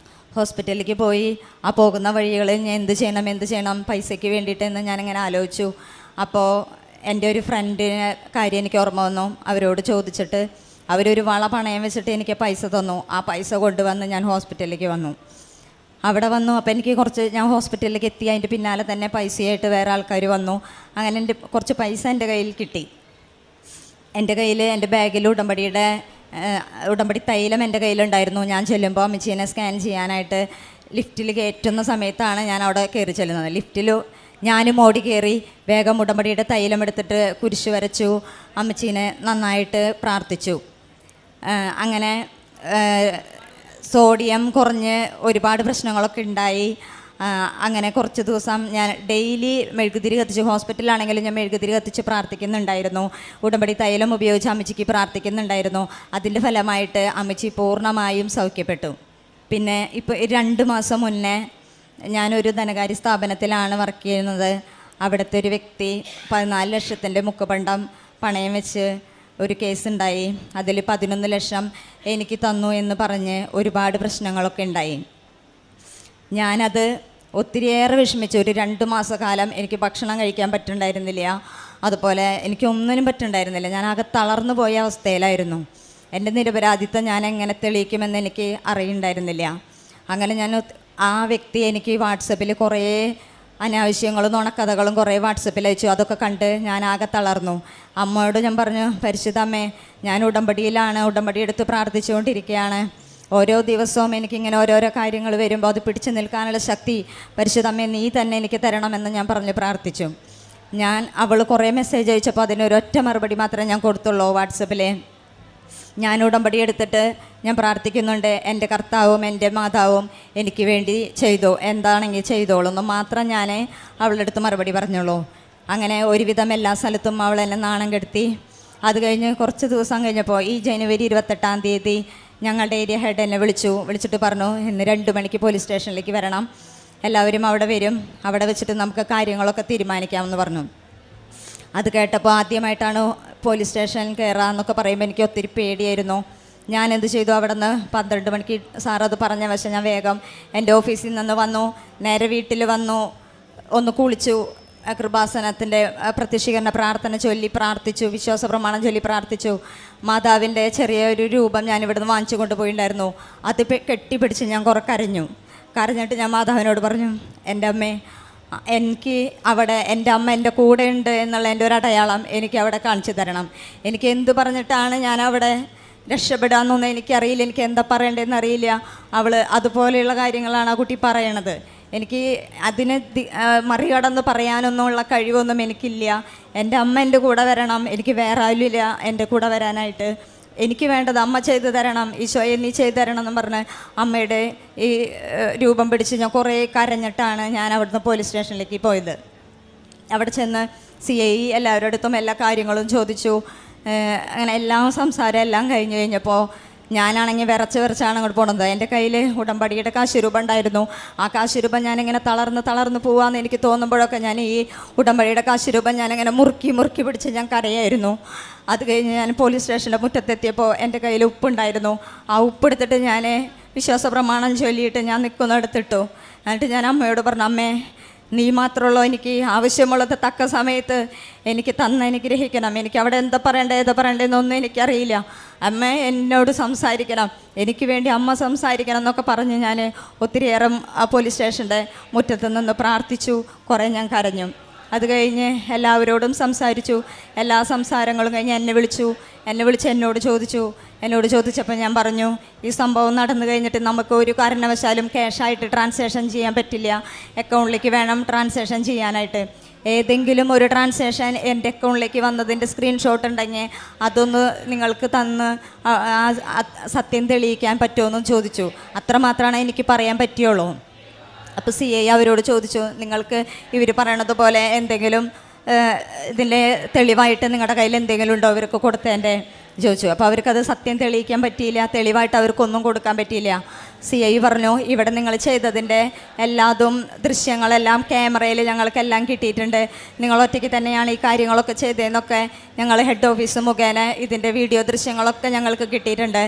പോയി. ആ പോകുന്ന വഴികളിൽ ഞാൻ എന്ത് ചെയ്യണം പൈസയ്ക്ക് വേണ്ടിയിട്ടെന്ന് ഞാനിങ്ങനെ ആലോചിച്ചു. അപ്പോൾ എൻ്റെ ഒരു ഫ്രണ്ടിനെ കാര്യം എനിക്ക് ഓർമ്മ വന്നു. അവരോട് ചോദിച്ചിട്ട് അവരൊരു വള പണയം വെച്ചിട്ട് എനിക്ക് പൈസ തന്നു. ആ പൈസ കൊണ്ടുവന്ന് ഞാൻ ഹോസ്പിറ്റലിലേക്ക് വന്നു. അവിടെ വന്നു. അപ്പോൾ എനിക്ക് ഞാൻ ഹോസ്പിറ്റലിലേക്ക് എത്തി. അതിൻ്റെ പിന്നാലെ തന്നെ പൈസയായിട്ട് വേറെ ആൾക്കാർ വന്നു. അങ്ങനെ എൻ്റെ കുറച്ച് പൈസ എൻ്റെ കയ്യിൽ കിട്ടി. എൻ്റെ ബാഗിൽ ഉടമ്പടി തൈലം എൻ്റെ കയ്യിലുണ്ടായിരുന്നു. ഞാൻ ചെല്ലുമ്പോൾ അമ്മച്ചീനെ സ്കാൻ ചെയ്യാനായിട്ട് ലിഫ്റ്റിൽ കയറ്റുന്ന സമയത്താണ് ഞാൻ അവിടെ കയറി ചെല്ലുന്നത്. ലിഫ്റ്റിൽ ഞാനും ഓടി കയറി വേഗം ഉടമ്പടിയുടെ തൈലം എടുത്തിട്ട് കുരിശ് വരച്ചു. അമ്മച്ചീനെ നന്നായിട്ട് പ്രാർത്ഥിച്ചു. അങ്ങനെ സോഡിയം കുറഞ്ഞ് ഒരുപാട് പ്രശ്നങ്ങളൊക്കെ ഉണ്ടായി. അങ്ങനെ കുറച്ച് ദിവസം ഞാൻ ഡെയിലി മെഴുകുതിരി കത്തിച്ച്, ഹോസ്പിറ്റലിലാണെങ്കിലും ഞാൻ മെഴുകുതിരി കത്തിച്ച് പ്രാർത്ഥിക്കുന്നുണ്ടായിരുന്നു. ഉടമ്പടി തൈലം ഉപയോഗിച്ച് അമ്മച്ചിക്ക് പ്രാർത്ഥിക്കുന്നുണ്ടായിരുന്നു. അതിൻ്റെ ഫലമായിട്ട് അമ്മച്ചി പൂർണ്ണമായും സൗഖ്യപ്പെട്ടു. പിന്നെ ഇപ്പോൾ 2 മാസം മുന്നേ ഞാനൊരു ധനകാര്യ സ്ഥാപനത്തിലാണ് വർക്ക് ചെയ്യുന്നത്. അവിടുത്തെ ഒരു വ്യക്തി 14 ലക്ഷത്തിൻ്റെ മുക്കുപണ്ടം പണയം വെച്ച് ഒരു കേസുണ്ടായി. അതിൽ 11 ലക്ഷം എനിക്ക് തന്നു എന്ന് പറഞ്ഞ് ഒരുപാട് പ്രശ്നങ്ങളൊക്കെ ഉണ്ടായി. ഞാനത് ഒത്തിരിയേറെ വിഷമിച്ചു. ഒരു 2 മാസക്കാലം എനിക്ക് ഭക്ഷണം കഴിക്കാൻ പറ്റുന്നുണ്ടായിരുന്നില്ല. അതുപോലെ എനിക്കൊന്നിനും പറ്റുന്നുണ്ടായിരുന്നില്ല. ഞാനാകെ തളർന്നു പോയ അവസ്ഥയിലായിരുന്നു. എൻ്റെ നിരപരാധിത്വം ഞാൻ എങ്ങനെ തെളിയിക്കുമെന്ന് എനിക്ക് അറിയുന്നുണ്ടായിരുന്നില്ല. അങ്ങനെ ആ വ്യക്തി എനിക്ക് വാട്സപ്പിൽ കുറേ അനാവശ്യങ്ങളും നുണക്കഥകളും കുറേ വാട്സപ്പിൽ അയച്ചു. അതൊക്കെ കണ്ട് ഞാൻ ആകെ തളർന്നു. അമ്മയോട് ഞാൻ പറഞ്ഞു, പരിശുദ്ധ അമ്മേ, ഞാൻ ഉടമ്പടിയിലാണ്, ഉടമ്പടി എടുത്ത് പ്രാർത്ഥിച്ചുകൊണ്ടിരിക്കുകയാണ്. ഓരോ ദിവസവും എനിക്കിങ്ങനെ ഓരോരോ കാര്യങ്ങൾ വരുമ്പോൾ അത് പിടിച്ചു നിൽക്കാനുള്ള ശക്തി പരിശുദ്ധ അമ്മേ നീ തന്നെ എനിക്ക് തരണമെന്ന് ഞാൻ പറഞ്ഞ് പ്രാർത്ഥിച്ചു. അവൾ കുറേ മെസ്സേജ് അയച്ചപ്പോൾ അതിനൊരൊറ്റ മറുപടി മാത്രമേ ഞാൻ കൊടുത്തുള്ളൂ വാട്സപ്പിൽ. ഞാൻ ഉടമ്പടി എടുത്തിട്ട് ഞാൻ പ്രാർത്ഥിക്കുന്നുണ്ട്, എൻ്റെ കർത്താവും എൻ്റെ മാതാവും എനിക്ക് വേണ്ടി ചെയ്തോ, എന്താണെങ്കിൽ ചെയ്തോളൂ എന്ന് മാത്രം ഞാൻ അവളുടെ അടുത്ത് മറുപടി പറഞ്ഞോളൂ. അങ്ങനെ ഒരുവിധം എല്ലാ സ്ഥലത്തും അവൾ എന്നെ നാണം കെടുത്തി. അത് കഴിഞ്ഞ് കുറച്ച് ദിവസം കഴിഞ്ഞപ്പോൾ ഈ ജനുവരി 28-ാം തീയതി ഞങ്ങളുടെ ഏരിയ ഹെഡ് എന്നെ വിളിച്ചിട്ട് പറഞ്ഞു, ഇന്ന് 2 മണിക്ക് പോലീസ് സ്റ്റേഷനിലേക്ക് വരണം, എല്ലാവരും അവിടെ വരും, അവിടെ വെച്ചിട്ട് നമുക്ക് കാര്യങ്ങളൊക്കെ തീരുമാനിക്കാമെന്ന് പറഞ്ഞു. അത് കേട്ടപ്പോൾ ആദ്യമായിട്ടാണ് പോലീസ് സ്റ്റേഷനിൽ കയറാമെന്നൊക്കെ പറയുമ്പോൾ എനിക്ക് ഒത്തിരി പേടിയായിരുന്നു. ഞാനെന്ത് ചെയ്തു, അവിടെ നിന്ന് 12 മണിക്ക് സാർ അത് പറഞ്ഞ വശം ഞാൻ വേഗം എൻ്റെ ഓഫീസിൽ നിന്ന് വന്നു, നേരെ വീട്ടിൽ വന്നു, ഒന്ന് കുളിച്ചു, കൃപാസനത്തിൻ്റെ പ്രത്യക്ഷീകരണ പ്രാർത്ഥന ചൊല്ലി പ്രാർത്ഥിച്ചു, വിശ്വാസ പ്രമാണം ചൊല്ലി പ്രാർത്ഥിച്ചു. മാതാവിൻ്റെ ചെറിയൊരു രൂപം ഞാൻ ഇവിടുന്ന് വാങ്ങിച്ചു കൊണ്ടുപോയിട്ടുണ്ടായിരുന്നു. അത് കെട്ടിപ്പിടിച്ച് ഞാൻ കുറേ കരഞ്ഞിട്ട് ഞാൻ മാതാവിനോട് പറഞ്ഞു, എൻ്റെ അമ്മേ, എനിക്ക് അവിടെ എൻ്റെ അമ്മ എൻ്റെ കൂടെ ഉണ്ട് എന്നുള്ള എൻ്റെ ഒരു അടയാളം എനിക്ക് അവിടെ കാണിച്ചു തരണം. എനിക്ക് എന്ത് പറഞ്ഞിട്ടാണ് ഞാൻ അവിടെ രക്ഷപ്പെടാമെന്നൊന്നും എനിക്കറിയില്ല, എനിക്ക് എന്താ പറയേണ്ടതെന്ന് അറിയില്ല. അതുപോലെയുള്ള കാര്യങ്ങളാണ് ആ കുട്ടി പറയണത്. എനിക്ക് അതിനെ മറികടന്ന് പറയാനൊന്നുമുള്ള കഴിവൊന്നും എനിക്കില്ല. എൻ്റെ അമ്മ എൻ്റെ കൂടെ വരണം, എനിക്ക് വേറെ ആരുമില്ല എൻ്റെ കൂടെ വരാനായിട്ട്. എനിക്ക് വേണ്ടത് അമ്മ ചെയ്തു തരണം, ഈശോയെ നീ ചെയ്തു തരണം എന്ന് പറഞ്ഞ് അമ്മയുടെ ഈ രൂപം പിടിച്ച് ഞാൻ കുറേ കരഞ്ഞിട്ടാണ് ഞാൻ അവിടുന്ന് പോലീസ് സ്റ്റേഷനിലേക്ക് പോയത്. അവിടെ ചെന്ന് CI എല്ലാവരുടെ അടുത്തും എല്ലാ കാര്യങ്ങളും ചോദിച്ചു. അങ്ങനെ എല്ലാം സംസാരം എല്ലാം കഴിഞ്ഞ് കഴിഞ്ഞപ്പോൾ ഞാനാണെങ്കിൽ വിറച്ചാണ് അങ്ങോട്ട് പോണത്. എൻ്റെ കയ്യിൽ ഉടമ്പടിയുടെ കാശുരൂപം ഉണ്ടായിരുന്നു. ആ കാശുരൂപം ഞാനിങ്ങനെ തളർന്ന് പോവാമെന്ന് എനിക്ക് തോന്നുമ്പോഴൊക്കെ ഞാൻ ഈ ഉടമ്പടിയുടെ കാശുരൂപം ഞാനിങ്ങനെ മുറുക്കി പിടിച്ച് ഞാൻ കരയായിരുന്നു. അത് കഴിഞ്ഞ് ഞാൻ പോലീസ് സ്റ്റേഷൻ്റെ മുറ്റത്തെത്തിയപ്പോൾ എൻ്റെ കയ്യിൽ ഉപ്പുണ്ടായിരുന്നു. ആ ഉപ്പെടുത്തിട്ട് ഞാൻ വിശ്വാസ പ്രമാണം ചൊല്ലിയിട്ട് ഞാൻ നിൽക്കുന്നിടത്തിട്ടു. എന്നിട്ട് ഞാൻ അമ്മയോട് പറഞ്ഞു, അമ്മേ നീ മാത്രമുള്ളൂ എനിക്ക് ആവശ്യമുള്ളത് തക്ക സമയത്ത് എനിക്ക് അനുഗ്രഹിക്കണം. എനിക്ക് അവിടെ എന്താ പറയണ്ടേന്നൊന്നും എനിക്കറിയില്ല. അമ്മ എന്നോട് സംസാരിക്കണം, എനിക്ക് വേണ്ടി അമ്മ സംസാരിക്കണം എന്നൊക്കെ പറഞ്ഞ് ഞാൻ ഒത്തിരിയേറെ പോലീസ് സ്റ്റേഷൻ്റെ മുറ്റത്ത് നിന്ന് പ്രാർത്ഥിച്ചു. കുറേ ഞാൻ കരഞ്ഞു. അത് കഴിഞ്ഞ് എല്ലാവരോടും സംസാരിച്ചു. എല്ലാ സംസാരങ്ങളും കഴിഞ്ഞ് എന്നെ വിളിച്ച് എന്നോട് ചോദിച്ചപ്പോൾ ഞാൻ പറഞ്ഞു, ഈ സംഭവം നടന്നു കഴിഞ്ഞിട്ട് നമുക്ക് ഒരു കാരണവശാലും ക്യാഷായിട്ട് ട്രാൻസാക്ഷൻ ചെയ്യാൻ പറ്റില്ല, അക്കൗണ്ടിലേക്ക് വേണം ട്രാൻസാക്ഷൻ ചെയ്യാനായിട്ട്. ഏതെങ്കിലും ഒരു ട്രാൻസാക്ഷൻ എൻ്റെ അക്കൗണ്ടിലേക്ക് വന്നതിൻ്റെ സ്ക്രീൻഷോട്ട് ഉണ്ടെങ്കിൽ അതൊന്ന് നിങ്ങൾക്ക് തന്ന് സത്യം തെളിയിക്കാൻ പറ്റുമോയെന്നും ചോദിച്ചു. അത്രമാത്രമാണ് എനിക്ക് പറയാൻ പറ്റുള്ളൂ. അപ്പോൾ CI അവരോട് ചോദിച്ചു, നിങ്ങൾക്ക് ഇവർ പറയണത് പോലെ എന്തെങ്കിലും ഇതിൻ്റെ തെളിവായിട്ട് നിങ്ങളുടെ കയ്യിൽ എന്തെങ്കിലും ഉണ്ടോ അവർക്ക് കൊടുത്തതിൻ്റെ ചോദിച്ചു. അപ്പോൾ അവർക്കത് സത്യം തെളിയിക്കാൻ പറ്റിയില്ല, തെളിവായിട്ട് അവർക്കൊന്നും കൊടുക്കാൻ പറ്റിയില്ല. CI പറഞ്ഞു, ഇവിടെ നിങ്ങൾ ചെയ്തതിൻ്റെ എല്ലാതും ദൃശ്യങ്ങളെല്ലാം ക്യാമറയിൽ ഞങ്ങൾക്കെല്ലാം കിട്ടിയിട്ടുണ്ട്, നിങ്ങൾ ഒറ്റയ്ക്ക് തന്നെയാണ് ഈ കാര്യങ്ങളൊക്കെ ചെയ്തതെന്നൊക്കെ ഞങ്ങൾ ഹെഡ് ഓഫീസ് മുഖേന ഇതിൻ്റെ വീഡിയോ ദൃശ്യങ്ങളൊക്കെ ഞങ്ങൾക്ക് കിട്ടിയിട്ടുണ്ട്.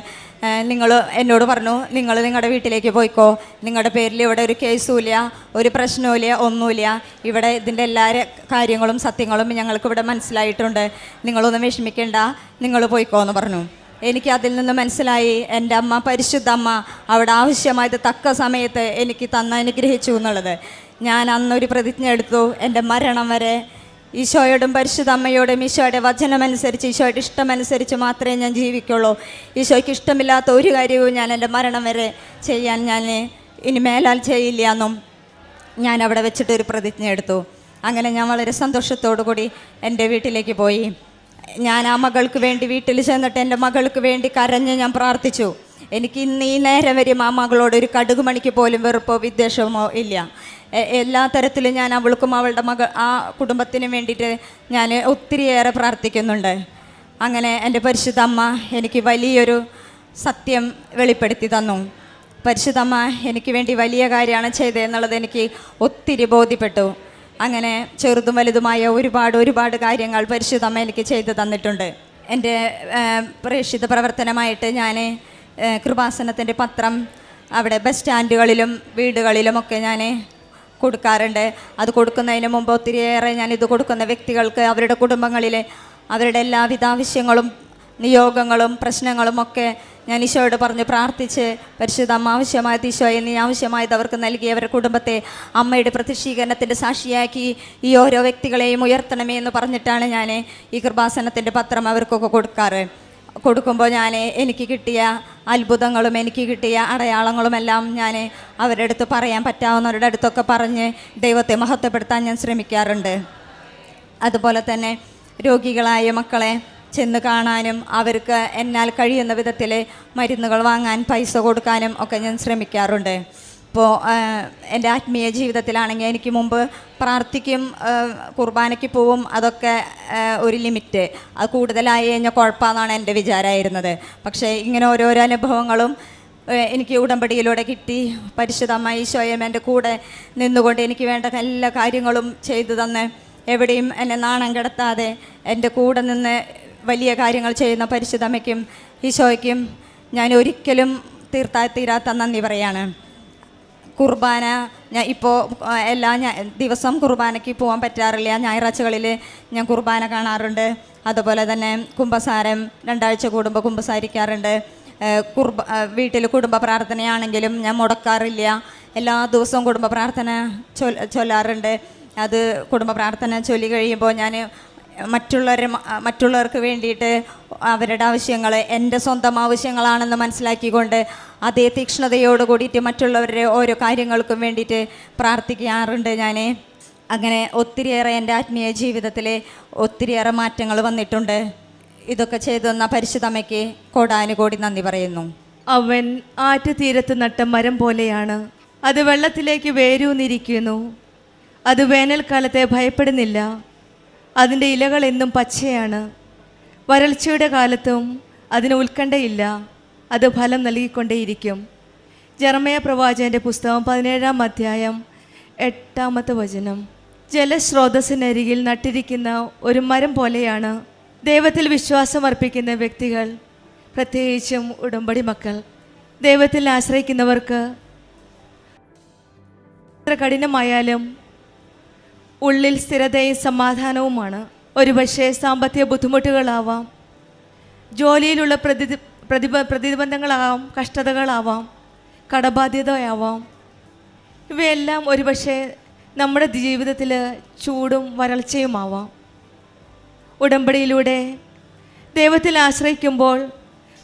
നിങ്ങൾ എന്നോട് പറഞ്ഞു, നിങ്ങൾ നിങ്ങളുടെ വീട്ടിലേക്ക് പോയിക്കോ, നിങ്ങളുടെ പേരിൽ ഇവിടെ ഒരു കേസുമില്ല, ഒരു പ്രശ്നവുമില്ല, ഒന്നുമില്ല, ഇവിടെ ഇതിൻ്റെ എല്ലാ കാര്യങ്ങളും സത്യങ്ങളും ഞങ്ങൾക്കിവിടെ മനസ്സിലായിട്ടുണ്ട്, നിങ്ങളൊന്നും വിഷമിക്കേണ്ട, നിങ്ങൾ പോയിക്കോ എന്ന് പറഞ്ഞു. എനിക്ക് അതിൽ നിന്ന് മനസ്സിലായി, എൻ്റെ അമ്മ പരിശുദ്ധ അമ്മ അവിടെ ആവശ്യമായത് തക്ക സമയത്ത് എനിക്ക് അനുഗ്രഹിച്ചു എന്നുള്ളത്. ഞാൻ അന്നൊരു പ്രതിജ്ഞ എടുത്തു, എൻ്റെ മരണം വരെ ഈശോയോടും പരിശുദ്ധ അമ്മയോടും ഈശോയുടെ വചനമനുസരിച്ച് ഈശോയുടെ ഇഷ്ടമനുസരിച്ച് മാത്രമേ ഞാൻ ജീവിക്കുള്ളൂ. ഈശോയ്ക്ക് ഇഷ്ടമില്ലാത്ത ഒരു കാര്യവും ഞാൻ എൻ്റെ മരണം വരെ ചെയ്യാൻ ഞാൻ ഇനി മേലാൽ ചെയ്യില്ല എന്നും ഞാൻ അവിടെ വെച്ചിട്ടൊരു പ്രതിജ്ഞ എടുത്തു. അങ്ങനെ ഞാൻ വളരെ സന്തോഷത്തോടു കൂടി എൻ്റെ വീട്ടിലേക്ക് പോയി. ഞാൻ ആ മകൾക്ക് വേണ്ടി വീട്ടിൽ ചെന്നിട്ട് എൻ്റെ മകൾക്ക് വേണ്ടി കരഞ്ഞ് ഞാൻ പ്രാർത്ഥിച്ചു. എനിക്ക് ഇന്ന് ഈ നേരം വരെയും ആ മകളോട് ഒരു കടുക് മണിക്ക് പോലും വെറുപ്പോ വിദ്വേഷമോ ഇല്ല. എല്ലാ തരത്തിലും ഞാൻ അവൾക്കും അവളുടെ ആ കുടുംബത്തിനും വേണ്ടിയിട്ട് ഞാൻ ഒത്തിരിയേറെ പ്രാർത്ഥിക്കുന്നുണ്ട്. അങ്ങനെ എൻ്റെ പരിശുദ്ധ അമ്മ എനിക്ക് വലിയൊരു സത്യം വെളിപ്പെടുത്തി തന്നു. പരിശുദ്ധ അമ്മ എനിക്ക് വേണ്ടി വലിയ കാര്യമാണ് ചെയ്തതെന്നുള്ളത് എനിക്ക് ഒത്തിരി ബോധ്യപ്പെട്ടു. അങ്ങനെ ചെറുതും വലുതുമായ ഒരുപാട് കാര്യങ്ങൾ പരിശുദ്ധ അമ്മ എനിക്ക് ചെയ്തു തന്നിട്ടുണ്ട്. എൻ്റെ പ്രേക്ഷിത പ്രവർത്തനമായിട്ട് ഞാൻ കൃപാസനത്തിൻ്റെ പത്രം അവിടെ ബസ് സ്റ്റാൻഡുകളിലും വീടുകളിലുമൊക്കെ ഞാൻ കൊടുക്കാറുണ്ട്. അത് കൊടുക്കുന്നതിന് മുമ്പ് ഒത്തിരിയേറെ ഞാനിത് കൊടുക്കുന്ന വ്യക്തികൾക്ക് അവരുടെ കുടുംബങ്ങളിൽ അവരുടെ എല്ലാവിധ ആവശ്യങ്ങളും നിയോഗങ്ങളും പ്രശ്നങ്ങളും ഒക്കെ ഞാൻ ഈശോയോട് പറഞ്ഞ് പ്രാർത്ഥിച്ച്, പരിശുദ്ധ അമ്മ ആവശ്യമായത് ഈശോയെ നീ ആവശ്യമായത് അവർക്ക് നൽകി അവരുടെ കുടുംബത്തെ അമ്മയുടെ പ്രത്യക്ഷീകരണത്തിൻ്റെ സാക്ഷിയാക്കി ഈ ഓരോ വ്യക്തികളെയും ഉയർത്തണമേ എന്ന് പറഞ്ഞിട്ടാണ് ഞാൻ ഈ കൃപാസനത്തിൻ്റെ പത്രം അവർക്കൊക്കെ കൊടുക്കാറ്. കൊടുക്കുമ്പോൾ ഞാൻ എനിക്ക് കിട്ടിയ അത്ഭുതങ്ങളും എനിക്ക് കിട്ടിയ അടയാളങ്ങളുമെല്ലാം ഞാൻ അവരുടെ അടുത്ത് പറയാൻ പറ്റാവുന്നവരുടെ അടുത്തൊക്കെ പറഞ്ഞ് ദൈവത്തെ മഹത്വപ്പെടുത്താൻ ഞാൻ ശ്രമിക്കാറുണ്ട്. അതുപോലെ തന്നെ രോഗികളായ മക്കളെ ചെന്ന് കാണാനും അവർക്ക് എന്നാൽ കഴിയുന്ന വിധത്തിൽ മരുന്നുകൾ വാങ്ങാൻ പൈസ കൊടുക്കാനും ഒക്കെ ഞാൻ ശ്രമിക്കാറുണ്ട്. ഇപ്പോൾ എൻ്റെ ആത്മീയ ജീവിതത്തിലാണെങ്കിൽ എനിക്ക് മുമ്പ് പ്രാർത്ഥിക്കും, കുർബാനയ്ക്ക് പോവും, അതൊക്കെ ഒരു ലിമിറ്റ്, അത് കൂടുതലായി കഴിഞ്ഞാൽ കുഴപ്പമെന്നാണ് എൻ്റെ വിചാരമായിരുന്നത്. പക്ഷേ ഇങ്ങനെ ഓരോരോ അനുഭവങ്ങളും എനിക്ക് ഉടമ്പടിയിലൂടെ കിട്ടി. പരിശുദ്ധ അമ്മ ഈശോയും എൻ്റെ കൂടെ നിന്നുകൊണ്ട് എനിക്ക് വേണ്ട എല്ലാ കാര്യങ്ങളും ചെയ്തു തന്ന് എവിടെയും എന്നെ നാണം കെടുത്താതെ എൻ്റെ കൂടെ നിന്ന് വലിയ കാര്യങ്ങൾ ചെയ്യുന്ന പരിശുദ്ധ അമ്മയ്ക്കും ഈശോയ്ക്കും ഞാൻ ഒരിക്കലും തീരാത്ത നന്ദി പറയാണ്. കുർബാന ഞാൻ ഇപ്പോൾ ദിവസം കുർബാനയ്ക്ക് പോകാൻ പറ്റാറില്ല. ഞായറാഴ്ചകളിൽ ഞാൻ കുർബാന കാണാറുണ്ട്. അതുപോലെ തന്നെ കുമ്പസാരം 2 ആഴ്ച കൂടുമ്പോൾ കുമ്പസാരിക്കാറുണ്ട്. വീട്ടിൽ കുടുംബ പ്രാർത്ഥനയാണെങ്കിലും ഞാൻ മുടക്കാറില്ല. എല്ലാ ദിവസവും കുടുംബ പ്രാർത്ഥന ചൊല്ലാറുണ്ട്. അത് കുടുംബ പ്രാർത്ഥന ചൊല്ലി കഴിയുമ്പോൾ ഞാൻ മറ്റുള്ളവർക്ക് വേണ്ടിയിട്ട് അവരുടെ ആവശ്യങ്ങൾ എൻ്റെ സ്വന്തം ആവശ്യങ്ങളാണെന്ന് മനസ്സിലാക്കിക്കൊണ്ട് അതേ തീക്ഷ്ണതയോട് കൂടിയിട്ട് മറ്റുള്ളവരുടെ ഓരോ കാര്യങ്ങൾക്കും വേണ്ടിയിട്ട് പ്രാർത്ഥിക്കാറുണ്ട് ഞാൻ. അങ്ങനെ ഒത്തിരിയേറെ എൻ്റെ ആത്മീയ ജീവിതത്തിൽ ഒത്തിരിയേറെ മാറ്റങ്ങൾ വന്നിട്ടുണ്ട്. ഇതൊക്കെ ചെയ്തു തന്ന പരിശുദ്ധമ്മയ്ക്ക് കോടാനുകോടി നന്ദി പറയുന്നു. അവൻ ആറ്റുതീരത്ത് നട്ട മരം പോലെയാണ്. അത് വെള്ളത്തിലേക്ക് വേരൂന്നിരിക്കുന്നു. അത് വേനൽക്കാലത്തെ ഭയപ്പെടുന്നില്ല. അതിൻ്റെ ഇലകൾ എന്നും പച്ചയാണ്. വരൾച്ചയുടെ കാലത്തും അതിന് ഉത്കണ്ഠയില്ല. അത് ഫലം നൽകിക്കൊണ്ടേയിരിക്കും. ജെറമ്യാ പ്രവാചകൻ്റെ പുസ്തകം 17-ാം അധ്യായം 8-ാമത്തെ വചനം. ജലസ്രോതസ്സിനരികിൽ നട്ടിരിക്കുന്ന ഒരു മരം പോലെയാണ് ദൈവത്തിൽ വിശ്വാസം അർപ്പിക്കുന്ന വ്യക്തികൾ, പ്രത്യേകിച്ചും ഉടമ്പടി മക്കൾ. ദൈവത്തിൽ ആശ്രയിക്കുന്നവർക്ക് എത്ര കഠിനമായാലും ഉള്ളിൽ സ്ഥിരതയും സമാധാനവുമാണ്. ഒരുപക്ഷെ സാമ്പത്തിക ബുദ്ധിമുട്ടുകളാവാം, ജോലിയിലുള്ള പ്രതിബന്ധങ്ങളാവാം, കഷ്ടതകളാവാം, കടബാധ്യതയാവാം. ഇവയെല്ലാം ഒരുപക്ഷെ നമ്മുടെ ജീവിതത്തിൽ ചൂടും വരൾച്ചയുമാവാം. ഉടമ്പടിയിലൂടെ ദൈവത്തിൽ ആശ്രയിക്കുമ്പോൾ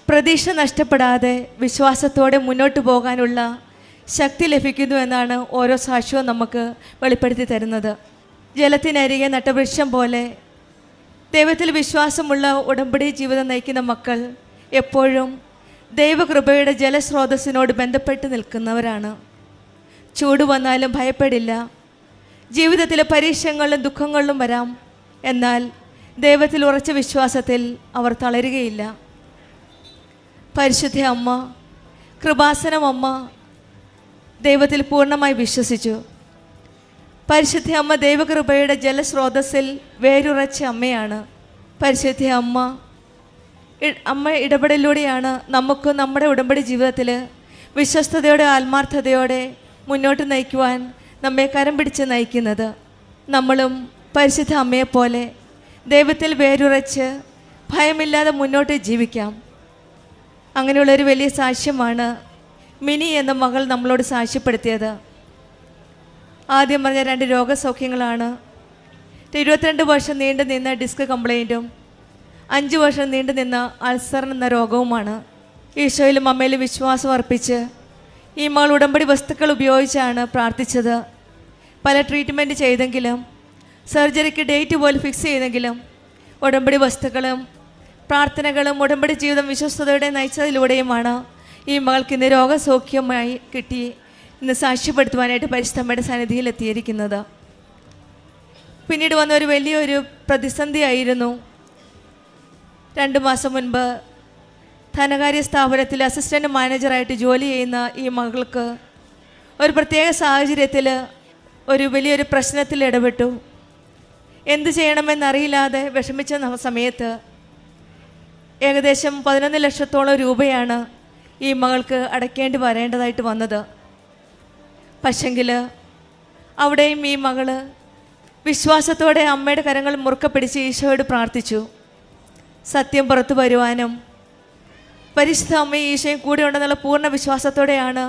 പ്രതീക്ഷ നഷ്ടപ്പെടാതെ വിശ്വാസത്തോടെ മുന്നോട്ട് പോകാനുള്ള ശക്തി ലഭിക്കുന്നു എന്നാണ് ഓരോ സാക്ഷ്യവും നമുക്ക് വെളിപ്പെടുത്തി തരുന്നത്. ജലത്തിനരികെ നട്ടവൃക്ഷം പോലെ ദൈവത്തിൽ വിശ്വാസമുള്ള ഉടമ്പടി ജീവിതം നയിക്കുന്ന മക്കൾ എപ്പോഴും ദൈവകൃപയുടെ ജലസ്രോതസ്സിനോട് ബന്ധപ്പെട്ട് നിൽക്കുന്നവരാണ്. ചൂട് വന്നാലും ഭയപ്പെടില്ല. ജീവിതത്തിലെ പരീക്ഷണങ്ങളിലും ദുഃഖങ്ങളിലും വരാം. എന്നാൽ ദൈവത്തിൽ ഉറച്ച വിശ്വാസത്തിൽ അവർ തളരുകയില്ല. പരിശുദ്ധ അമ്മ, കൃപാസനം അമ്മ ദൈവത്തിൽ പൂർണ്ണമായി വിശ്വസിച്ചു. പരിശുദ്ധ അമ്മ ദൈവകൃപയുടെ ജലസ്രോതസ്സിൽ വേരുറച്ച അമ്മയാണ്. പരിശുദ്ധ അമ്മ ഇടപെടലിലൂടെയാണ് നമുക്ക് നമ്മുടെ ഉടമ്പടി ജീവിതത്തിൽ വിശ്വസ്തയോടെ ആത്മാർത്ഥതയോടെ മുന്നോട്ട് നയിക്കുവാൻ നമ്മെ കരം പിടിച്ച് നയിക്കുന്നത്. നമ്മളും പരിശുദ്ധ അമ്മയെപ്പോലെ ദൈവത്തിൽ വേരുറച്ച് ഭയമില്ലാതെ മുന്നോട്ട് ജീവിക്കാം. അങ്ങനെയുള്ളൊരു വലിയ സാക്ഷ്യമാണ് മിനി എന്ന മകൾ നമ്മളോട് സാക്ഷ്യപ്പെടുത്തിയത്. ആദ്യം പറഞ്ഞ 2 രോഗസൗഖ്യങ്ങളാണ്. 22 വർഷം നീണ്ടു നിന്ന ഡിസ്ക് കംപ്ലൈൻറ്റും 5 വർഷം നീണ്ടു നിന്ന അൾസർ എന്ന രോഗവുമാണ്. ഈശോയിലും അമ്മയിലും വിശ്വാസം അർപ്പിച്ച് ഈ മകൾ ഉടമ്പടി വസ്തുക്കൾ ഉപയോഗിച്ചാണ് പ്രാർത്ഥിച്ചത്. പല ട്രീറ്റ്മെൻറ്റ് ചെയ്തെങ്കിലും സർജറിക്ക് ഡേറ്റ് പോലും ഫിക്സ് ചെയ്തെങ്കിലും ഉടമ്പടി വസ്തുക്കളും പ്രാർത്ഥനകളും ഉടമ്പടി ജീവിതം വിശ്വസ്തയോടെ നയിച്ചതിലൂടെയുമാണ് ഈ മകൾക്ക് ഇന്ന് രോഗസൗഖ്യമായി കിട്ടി ഇന്ന് സാക്ഷ്യപ്പെടുത്തുവാനായിട്ട് പരിശുദ്ധമ്മയുടെ സന്നിധിയിൽ എത്തിയിരിക്കുന്നത്. പിന്നീട് വന്ന ഒരു വലിയൊരു പ്രതിസന്ധിയായിരുന്നു. 2 മാസം മുൻപ് ധനകാര്യ സ്ഥാപനത്തിൽ അസിസ്റ്റൻ്റ് മാനേജറായിട്ട് ജോലി ചെയ്യുന്ന ഈ മകൾക്ക് ഒരു പ്രത്യേക സാഹചര്യത്തിൽ ഒരു വലിയൊരു പ്രശ്നത്തിൽ ഇടപെട്ടു. എന്ത് ചെയ്യണമെന്നറിയില്ലാതെ വിഷമിച്ച സമയത്ത് ഏകദേശം 11 ലക്ഷത്തോളം രൂപയാണ് ഈ മകൾക്ക് അടയ്ക്കേണ്ടി വരേണ്ടതായിട്ട് വന്നത്. പക്ഷെങ്കിൽ അവിടെയും ഈ മകൾ വിശ്വാസത്തോടെ അമ്മയുടെ കരങ്ങൾ മുറുക്കെ പിടിച്ച് ഈശോയോട് പ്രാർത്ഥിച്ചു. സത്യം പുറത്തു വരുവാനും പരിശുദ്ധ അമ്മയും ഈശോയും കൂടെ ഉണ്ടെന്നുള്ള പൂർണ്ണ വിശ്വാസത്തോടെയാണ്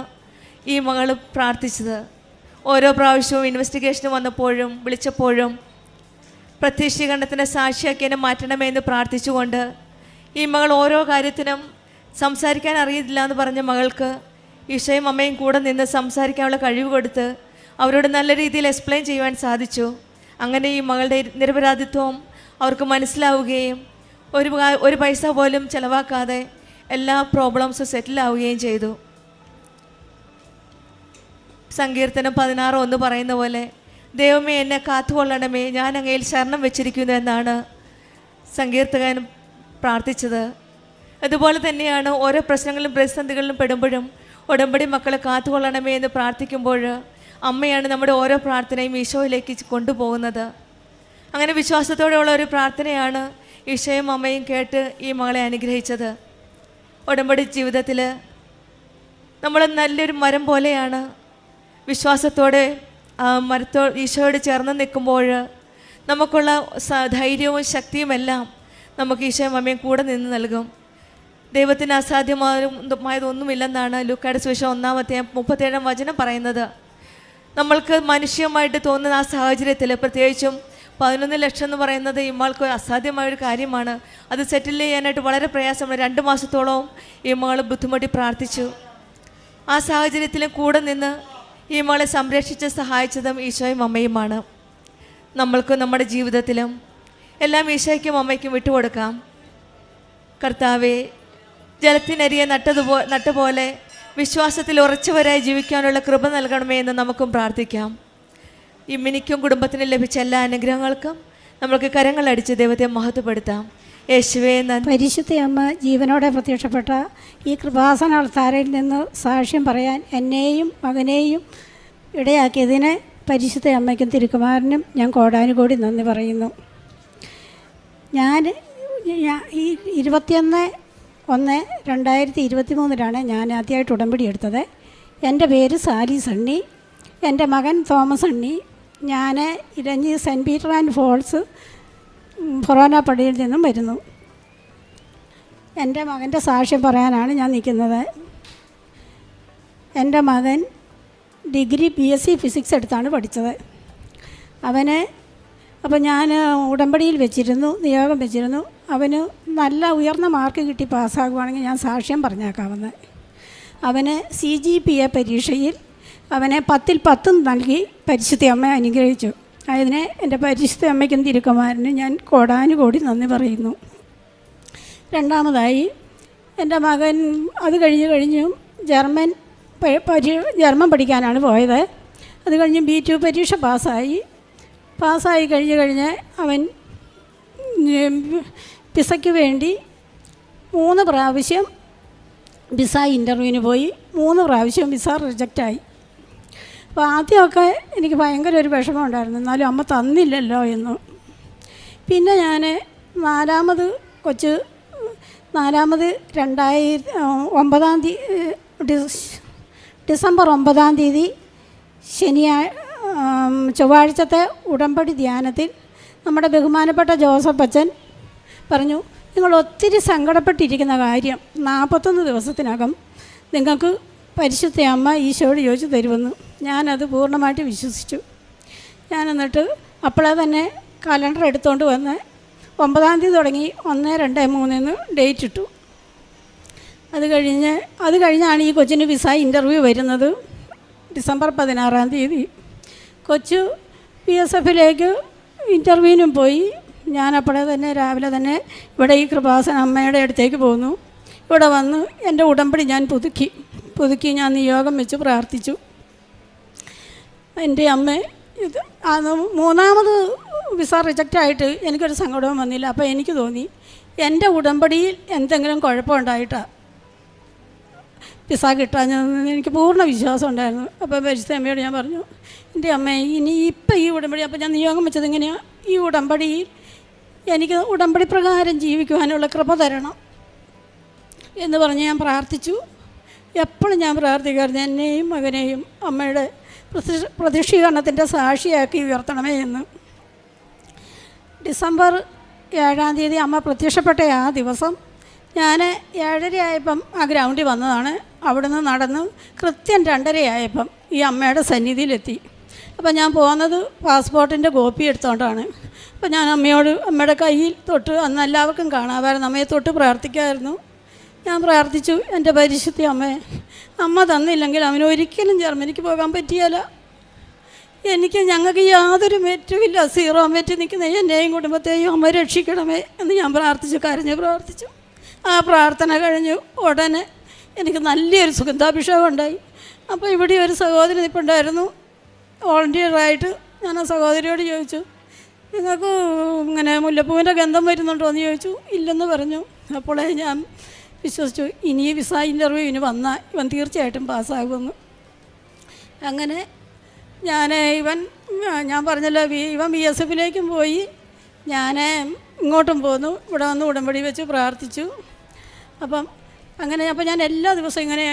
ഈ മകൾ പ്രാർത്ഥിച്ചത്. ഓരോ പ്രാവശ്യവും ഇൻവെസ്റ്റിഗേഷന് വന്നപ്പോഴും വിളിച്ചപ്പോഴും പ്രത്യക്ഷീകരണത്തിൻ്റെ സാക്ഷിയാക്കി എന്നെ മാറ്റണമേ എന്ന് പ്രാർത്ഥിച്ചുകൊണ്ട് ഈ മകൾ ഓരോ കാര്യത്തിനും സംസാരിക്കാൻ അറിയില്ല എന്ന് പറഞ്ഞ മകൾക്ക് ഈശോയും അമ്മയും കൂടെ നിന്ന് സംസാരിക്കാനുള്ള കഴിവ് കൊടുത്ത് അവരോട് നല്ല രീതിയിൽ എക്സ്പ്ലെയിൻ ചെയ്യുവാൻ സാധിച്ചു. അങ്ങനെ ഈ മകളുടെ നിരപരാധിത്വം അവർക്ക് മനസ്സിലാവുകയും ഒരു പൈസ പോലും ചിലവാക്കാതെ എല്ലാ പ്രോബ്ലംസും സെറ്റിലാവുകയും ചെയ്തു. സങ്കീർത്തനം 16:1 പറയുന്ന പോലെ ദൈവമേ എന്നെ കാത്തുകൊള്ളണമേ, ഞാൻ അങ്ങയിൽ ശരണം വെച്ചിരിക്കുന്നു എന്നാണ് സങ്കീർത്തകൻ പ്രാർത്ഥിച്ചത്. അതുപോലെ തന്നെയാണ് ഓരോ പ്രശ്നങ്ങളിലും പ്രതിസന്ധികളിലും പെടുമ്പോഴും ഉടമ്പടി മക്കളെ കാത്തുകൊള്ളണമേ എന്ന് പ്രാർത്ഥിക്കുമ്പോൾ അമ്മയാണ് നമ്മുടെ ഓരോ പ്രാർത്ഥനയും ഈശോയിലേക്ക് കൊണ്ടുപോകുന്നത്. അങ്ങനെ വിശ്വാസത്തോടെയുള്ള ഒരു പ്രാർത്ഥനയാണ് ഈശോയും അമ്മയും കേട്ട് ഈ മകളെ അനുഗ്രഹിച്ചത്. ഉടമ്പടി ജീവിതത്തിൽ നമ്മൾ നല്ലൊരു മരം പോലെയാണ്. വിശ്വാസത്തോടെ ഈശോയോട് ചേർന്ന് നിൽക്കുമ്പോൾ നമുക്കുള്ള ധൈര്യവും ശക്തിയുമെല്ലാം നമുക്ക് ഈശോയും അമ്മയും കൂടെ നിന്ന് നൽകും. ദൈവത്തിന് അസാധ്യമായതൊന്നുമില്ലെന്നാണ് ലൂക്കായുടെ സുവിശേഷം 1:37 പറയുന്നത്. നമ്മൾക്ക് മനുഷ്യമായിട്ട് തോന്നുന്ന ആ സാഹചര്യത്തിൽ, പ്രത്യേകിച്ചും 11 ലക്ഷം എന്ന് പറയുന്നത് ഇമ്മൾക്ക് അസാധ്യമായൊരു കാര്യമാണ്. അത് സെറ്റിൽ ചെയ്യാനായിട്ട് വളരെ പ്രയാസമാണ്. 2 മാസത്തോളം ഇമ്മകൾ ബുദ്ധിമുട്ടി പ്രാർത്ഥിച്ചു. ആ സാഹചര്യത്തിലും കൂടെ നിന്ന് ഈ മകളെ സംരക്ഷിച്ച് സഹായിച്ചതും ഈശോയും അമ്മയുമാണ്. നമ്മൾക്ക് നമ്മുടെ ജീവിതത്തിലും എല്ലാം ഈശോയ്ക്കും അമ്മയ്ക്കും വിട്ടുകൊടുക്കാം. കർത്താവേ, ജലത്തിനരിയെ നട്ടുപോലെ വിശ്വാസത്തിൽ ഉറച്ചവരായി ജീവിക്കാനുള്ള കൃപ നൽകണമേ എന്ന് നമുക്കും പ്രാർത്ഥിക്കാം. ഇമ്മിനിക്കും കുടുംബത്തിനും ലഭിച്ച എല്ലാ അനുഗ്രഹങ്ങൾക്കും നമുക്ക് കരങ്ങളടിച്ച് ദൈവത്തെ മഹത്വപ്പെടുത്താം. യേശുവേ നന്ദി. പരിശുദ്ധ അമ്മ ജീവനോടെ പ്രത്യക്ഷപ്പെട്ട ഈ കൃപാസന അൾത്താരയിൽ നിന്ന് സാക്ഷ്യം പറയാൻ എന്നെയും മകനെയും ഇടയാക്കിയതിന് പരിശുദ്ധ അമ്മയ്ക്കും തിരുക്കുമാരനും ഞാൻ കോടാനുകോടി നന്ദി പറയുന്നു. ഞാൻ ഈ 21/1/2023 ഞാൻ ആദ്യമായിട്ട് ഉടമ്പടി എടുത്തത്. എൻ്റെ പേര് സാലി സണ്ണി, എൻ്റെ മകൻ തോമസ് സണ്ണി. ഞാൻ ഇരഞ്ഞി സെൻറ്റ് പീറ്റർ ആൻഡ് ഫോൾസ് ഫൊറോന പള്ളിയിൽ നിന്നും വരുന്നു. എൻ്റെ മകൻ്റെ സാക്ഷ്യം പറയാനാണ് ഞാൻ നിൽക്കുന്നത്. എൻ്റെ മകൻ ഡിഗ്രി BSc ഫിസിക്സ് എടുത്താണ് പഠിച്ചത്. അപ്പോൾ ഞാൻ ഉടമ്പടിയിൽ വെച്ചിരുന്നു, നിയോഗം വെച്ചിരുന്നു. അവന് നല്ല ഉയർന്ന മാർക്ക് കിട്ടി പാസ്സാകുവാണെങ്കിൽ ഞാൻ സാക്ഷ്യം പറഞ്ഞേക്കാവുന്നത്. അവന് CGPA പരീക്ഷയിൽ അവനെ 10ൽ 10 നൽകി പരിശുദ്ധ അമ്മ അനുഗ്രഹിച്ചു. അതിന് എൻ്റെ പരിശുദ്ധ അമ്മയ്ക്കും തിരുക്കുമാരനും ഞാൻ കോടാനുകോടി നന്ദി പറയുന്നു. രണ്ടാമതായി എൻ്റെ മകൻ അത് കഴിഞ്ഞു ജർമ്മൻ പഠിക്കാനാണ് പോയത്. അത് കഴിഞ്ഞ് B2 പരീക്ഷ പാസ്സായി കഴിഞ്ഞ് അവൻ വിസയ്ക്ക് വേണ്ടി 3 പ്രാവശ്യം വിസ ഇൻ്റർവ്യൂവിന് പോയി. 3 പ്രാവശ്യം വിസ റിജക്റ്റായി. അപ്പോൾ ആദ്യമൊക്കെ എനിക്ക് ഭയങ്കര ഒരു വിഷമം ഉണ്ടായിരുന്നു, എന്നാലും അമ്മ തന്നില്ലല്ലോ എന്ന്. പിന്നെ ഞാൻ നാലാമത് 2009 ഡിസംബർ 9 ചൊവ്വാഴ്ചത്തെ ഉടമ്പടി ധ്യാനത്തിൽ നമ്മുടെ ബഹുമാനപ്പെട്ട ജോസഫ് അച്ഛൻ പറഞ്ഞു, നിങ്ങൾ ഒത്തിരി സങ്കടപ്പെട്ടിരിക്കുന്ന കാര്യം 41 ദിവസത്തിനകം നിങ്ങൾക്ക് പരിശുദ്ധ അമ്മ ഈശോയോട് ചോദിച്ചു തരുമെന്ന്. ഞാനത് പൂർണ്ണമായിട്ട് വിശ്വസിച്ചു. ഞാൻ എന്നിട്ട് അപ്പോഴേ തന്നെ കലണ്ടർ എടുത്തുകൊണ്ട് വന്ന് 9 തുടങ്ങി 1, 2, 3 ഡേറ്റ് ഇട്ടു. അത് കഴിഞ്ഞാണ് ഈ കൊച്ചിന് വിസ ഇൻ്റർവ്യൂ വരുന്നത്. ഡിസംബർ 16 കൊച്ചു PSFലേക്ക് ഇൻ്റർവ്യൂവിനും പോയി. ഞാൻ അപ്പോഴേ തന്നെ രാവിലെ തന്നെ ഇവിടെ ഈ കൃപാസന അമ്മയുടെ അടുത്തേക്ക് പോന്നു. ഇവിടെ വന്ന് എൻ്റെ ഉടമ്പടി ഞാൻ പുതുക്കി ഞാൻ നിയോഗം വെച്ച് പ്രാർത്ഥിച്ചു. എൻ്റെ അമ്മ മൂന്നാമത് വിസ റിജക്റ്റായിട്ട് എനിക്കൊരു സങ്കടവും വന്നില്ല. അപ്പോൾ എനിക്ക് തോന്നി എൻ്റെ ഉടമ്പടിയിൽ എന്തെങ്കിലും കുഴപ്പമുണ്ടായിട്ടാണ് വിസ കിട്ടാഞ്ഞതെന്ന് എനിക്ക് പൂർണ്ണ വിശ്വാസം ഉണ്ടായിരുന്നു. അപ്പോൾ പരിശുദ്ധ അമ്മയോട് ഞാൻ പറഞ്ഞു, എൻ്റെ അമ്മ ഇപ്പം ഈ ഉടമ്പടി, അപ്പോൾ ഞാൻ നിയോഗം വെച്ചത് എങ്ങനെയാണ്, ഈ ഉടമ്പടിയിൽ എനിക്ക് ഉടമ്പടി പ്രകാരം ജീവിക്കുവാനുള്ള കൃപ തരണം എന്ന് പറഞ്ഞ് ഞാൻ പ്രാർത്ഥിച്ചു. എപ്പോഴും ഞാൻ പ്രാർത്ഥിക്കാറുണ്ട്, എന്നെയും മകനെയും അമ്മയുടെ പ്രതിഷ്ഠീകരണത്തിൻ്റെ സാക്ഷിയാക്കി ഉയർത്തണമേ എന്ന്. ഡിസംബർ 7 അമ്മ പ്രത്യക്ഷപ്പെട്ട ആ ദിവസം ഞാൻ 7:30 ആയപ്പം ആ ഗ്രൗണ്ടിൽ വന്നതാണ്. അവിടുന്ന് നടന്ന് കൃത്യം 2:30 ആയപ്പം ഈ അമ്മയുടെ സന്നിധിയിലെത്തി. അപ്പോൾ ഞാൻ പോകുന്നത് പാസ്പോർട്ടിൻ്റെ കോപ്പി എടുത്തുകൊണ്ടാണ്. അപ്പോൾ ഞാൻ അമ്മയുടെ കയ്യിൽ തൊട്ട്, അന്ന് എല്ലാവർക്കും കാണാമായിരുന്നു, അമ്മയെ തൊട്ട് പ്രാർത്ഥിക്കാമായിരുന്നു. ഞാൻ പ്രാർത്ഥിച്ചു, എൻ്റെ പരിശുദ്ധ അമ്മ തന്നില്ലെങ്കിൽ അവനൊരിക്കലും ജർമ്മനിക്ക് പോകാൻ പറ്റിയല്ല. ഞങ്ങൾക്ക് യാതൊരു മെറ്റുമില്ല, 0 മെറ്റ് നിൽക്കുന്ന എന്നെയും കുടുംബത്തെയും അമ്മ രക്ഷിക്കണമേ എന്ന് ഞാൻ കരഞ്ഞ് പ്രാർത്ഥിച്ചു. ആ പ്രാർത്ഥന കഴിഞ്ഞു ഉടനെ എനിക്ക് നല്ലൊരു സുഗന്ധാഭിഷേകം ഉണ്ടായി. അപ്പോൾ ഇവിടെ ഒരു സഹോദരി നിൽപ്പുണ്ടായിരുന്നു വോളണ്ടിയറായിട്ട്. ഞാൻ ആ സഹോദരിയോട് ചോദിച്ചു, നിങ്ങൾക്ക് ഇങ്ങനെ മുല്ലപ്പൂവിൻ്റെ ഗന്ധം വരുന്നുണ്ടോ എന്ന് ചോദിച്ചു. ഇല്ലെന്ന് പറഞ്ഞു. അപ്പോഴേ ഞാൻ വിശ്വസിച്ചു, ഇനി ഈ വിസ ഇൻ്റർവ്യൂവിന് വന്നാൽ ഇവൻ തീർച്ചയായിട്ടും പാസ്സാകുമെന്ന്. അങ്ങനെ ഞാൻ പറഞ്ഞല്ലോ, ഇവൻ BSFിലേക്കും പോയി. ഞാൻ ഇങ്ങോട്ടും പോന്നു. ഇവിടെ വന്ന് ഉടമ്പടി വെച്ച് പ്രാർത്ഥിച്ചു. അപ്പോൾ ഞാൻ എല്ലാ ദിവസവും ഇങ്ങനെ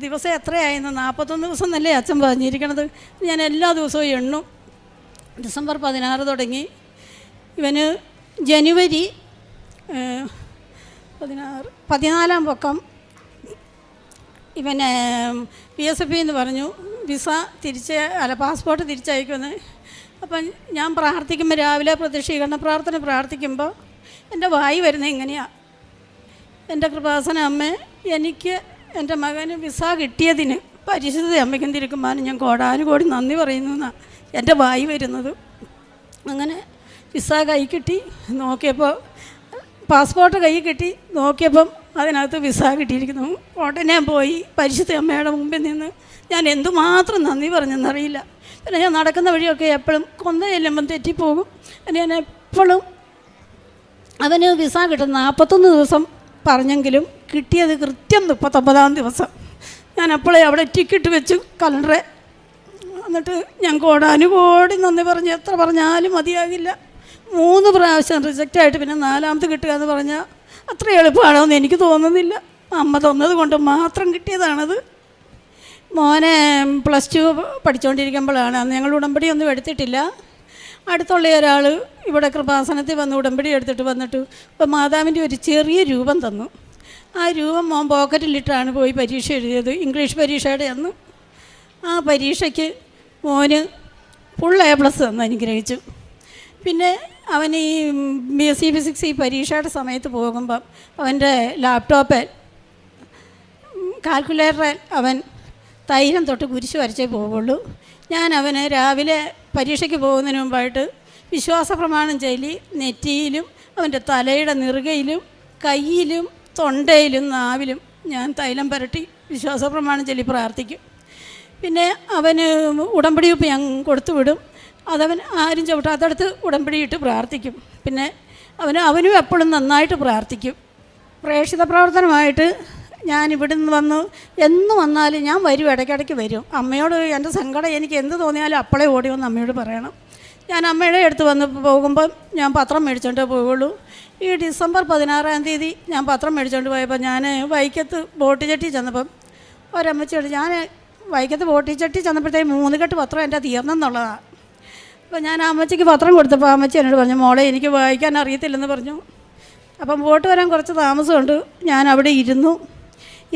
ദിവസം എത്രയായിരുന്നു, 41 ദിവസം എന്നല്ലേ അച്ഛൻ പറഞ്ഞിരിക്കണത്. ഞാൻ എല്ലാ ദിവസവും എണ്ണും. ഡിസംബർ 16 തുടങ്ങി. ഇവന് ജനുവരി 14 പക്കം ഇവന് PSF എന്ന് പറഞ്ഞു പാസ്പോർട്ട് തിരിച്ചയക്കുമെന്ന്. അപ്പം ഞാൻ പ്രാർത്ഥിക്കുമ്പോൾ, രാവിലെ പ്രത്യക്ഷീകരണ പ്രാർത്ഥന പ്രാർത്ഥിക്കുമ്പോൾ എൻ്റെ വായി വരുന്നത് ഇങ്ങനെയാണ്: എൻ്റെ കൃപാസന അമ്മേ, എനിക്ക് എൻ്റെ മകന് വിസ കിട്ടിയതിന് പരിശുദ്ധ അമ്മയ്ക്കും തിരുക്കുമാനും ഞാൻ കോടാനുകോടി നന്ദി പറയുന്നു എന്നാണ് എൻ്റെ വായി വരുന്നത്. അങ്ങനെ വിസ കൈ കിട്ടി നോക്കിയപ്പോൾ, പാസ്പോർട്ട് കൈ കിട്ടി നോക്കിയപ്പം അതിനകത്ത് വിസ കിട്ടിയിരിക്കുന്നു. ഉടനെ പോയി പരിശുദ്ധ അമ്മയുടെ മുമ്പിൽ നിന്ന് ഞാൻ എന്തുമാത്രം നന്ദി പറഞ്ഞെന്നറിയില്ല. പിന്നെ ഞാൻ നടക്കുന്ന വഴിയൊക്കെ എപ്പോഴും കൊന്ന ചെല്ലുമ്പം തെറ്റിപ്പോകും. ഞാൻ എപ്പോഴും അവന് വിസ കിട്ടും 41 ദിവസം പറഞ്ഞെങ്കിലും കിട്ടിയത് കൃത്യം 39-ാം ദിവസം. ഞാൻ അപ്പോഴേ അവിടെ ടിക്കറ്റ് വെച്ചു കലണ്ടറെ. എന്നിട്ട് ഞാൻ കോടാനുകോടി നന്ദി പറഞ്ഞ് എത്ര പറഞ്ഞാലും മതിയാകില്ല. 3 പ്രാവശ്യം റിജക്റ്റായിട്ട് പിന്നെ 4ാമത് കിട്ടുക എന്ന് പറഞ്ഞാൽ അത്ര എളുപ്പമാണോ എന്ന് എനിക്ക് തോന്നുന്നില്ല. അമ്മ തന്നത് കൊണ്ട് മാത്രം കിട്ടിയതാണത്. മോനെ +2 പഠിച്ചുകൊണ്ടിരിക്കുമ്പോഴാണ്, അന്ന് ഞങ്ങൾ ഉടമ്പടി ഒന്നും എടുത്തിട്ടില്ല. അടുത്തുള്ള ഒരാൾ ഇവിടെ കൃപാസനത്തിൽ വന്ന് ഉടമ്പടി എടുത്തിട്ട് വന്നിട്ട് ഇപ്പോൾ മാതാവിൻ്റെ ഒരു ചെറിയ രൂപം തന്നു. ആ രൂപം മോൻ പോക്കറ്റിലിട്ടാണ് പോയി പരീക്ഷ എഴുതിയത്, ഇംഗ്ലീഷ് പരീക്ഷയുടെ അന്ന്. ആ പരീക്ഷയ്ക്ക് മോന് ഫുൾ A+ തന്നു, അനുഗ്രഹിച്ചു. പിന്നെ അവൻ ഈ BSc ഫിസിക്സ് ഈ പരീക്ഷയുടെ സമയത്ത് പോകുമ്പം അവൻ്റെ ലാപ്ടോപ്പിൽ കാൽക്കുലേറ്ററിൽ അവൻ തൈലം തൊട്ട് കുരിശ് വരച്ചേ പോവുള്ളൂ. ഞാൻ അവന് രാവിലെ പരീക്ഷയ്ക്ക് പോകുന്നതിന് മുമ്പായിട്ട് വിശ്വാസ പ്രമാണം ചൊല്ലി നെറ്റിയിലും അവൻ്റെ തലയുടെ നെറുകയിലും കയ്യിലും തൊണ്ടയിലും നാവിലും ഞാൻ തൈലം പുരട്ടി വിശ്വാസ പ്രമാണം ചൊല്ലി പ്രാർത്ഥിക്കും. പിന്നെ അവന് ഉടമ്പടി ഉപ്പ് ഞാൻ കൊടുത്തു വിടും. അതവൻ ആരും ചവിട്ടാത്തടുത്ത് ഉടമ്പടിയിട്ട് പ്രാർത്ഥിക്കും. പിന്നെ അവനും എപ്പോഴും നന്നായിട്ട് പ്രാർത്ഥിക്കും. പ്രേക്ഷിത പ്രവർത്തനമായിട്ട് ഞാൻ ഇവിടെ നിന്ന് വന്നു എന്ന് വന്നാലും ഞാൻ വരും, ഇടയ്ക്കിടയ്ക്ക് വരും. അമ്മയോട് എൻ്റെ സങ്കടം എനിക്ക് എന്ത് തോന്നിയാലും അപ്പോഴേ ഓടി വന്ന് അമ്മയോട് പറയണം. ഞാൻ അമ്മയുടെ അടുത്ത് വന്ന് പോകുമ്പം ഞാൻ പത്രം മേടിച്ചുകൊണ്ടേ പോവുള്ളൂ. ഈ ഡിസംബർ 16-ാം തീയതി ഞാൻ പത്രം മേടിച്ചുകൊണ്ട് പോയപ്പോൾ ഞാൻ വൈക്കത്ത് ബോട്ടിച്ചട്ടി ചെന്നപ്പം ഒരമ്മച്ചിയോട്, ഞാൻ വൈക്കത്ത് ബോട്ടിച്ചട്ടി ചെന്നപ്പോഴത്തേക്ക് 3 കെട്ട് പത്രം എൻ്റെ തീർന്നെന്നുള്ളതാണ്. അപ്പോൾ ഞാൻ ആ അമ്മച്ചിക്ക് പത്രം കൊടുത്തപ്പോൾ അമ്മച്ചി എന്നോട് പറഞ്ഞു, മോളെ എനിക്ക് വായിക്കാൻ അറിയത്തില്ലെന്ന് പറഞ്ഞു. അപ്പം ബോട്ട് വരാൻ കുറച്ച് താമസമുണ്ട്. ഞാൻ അവിടെ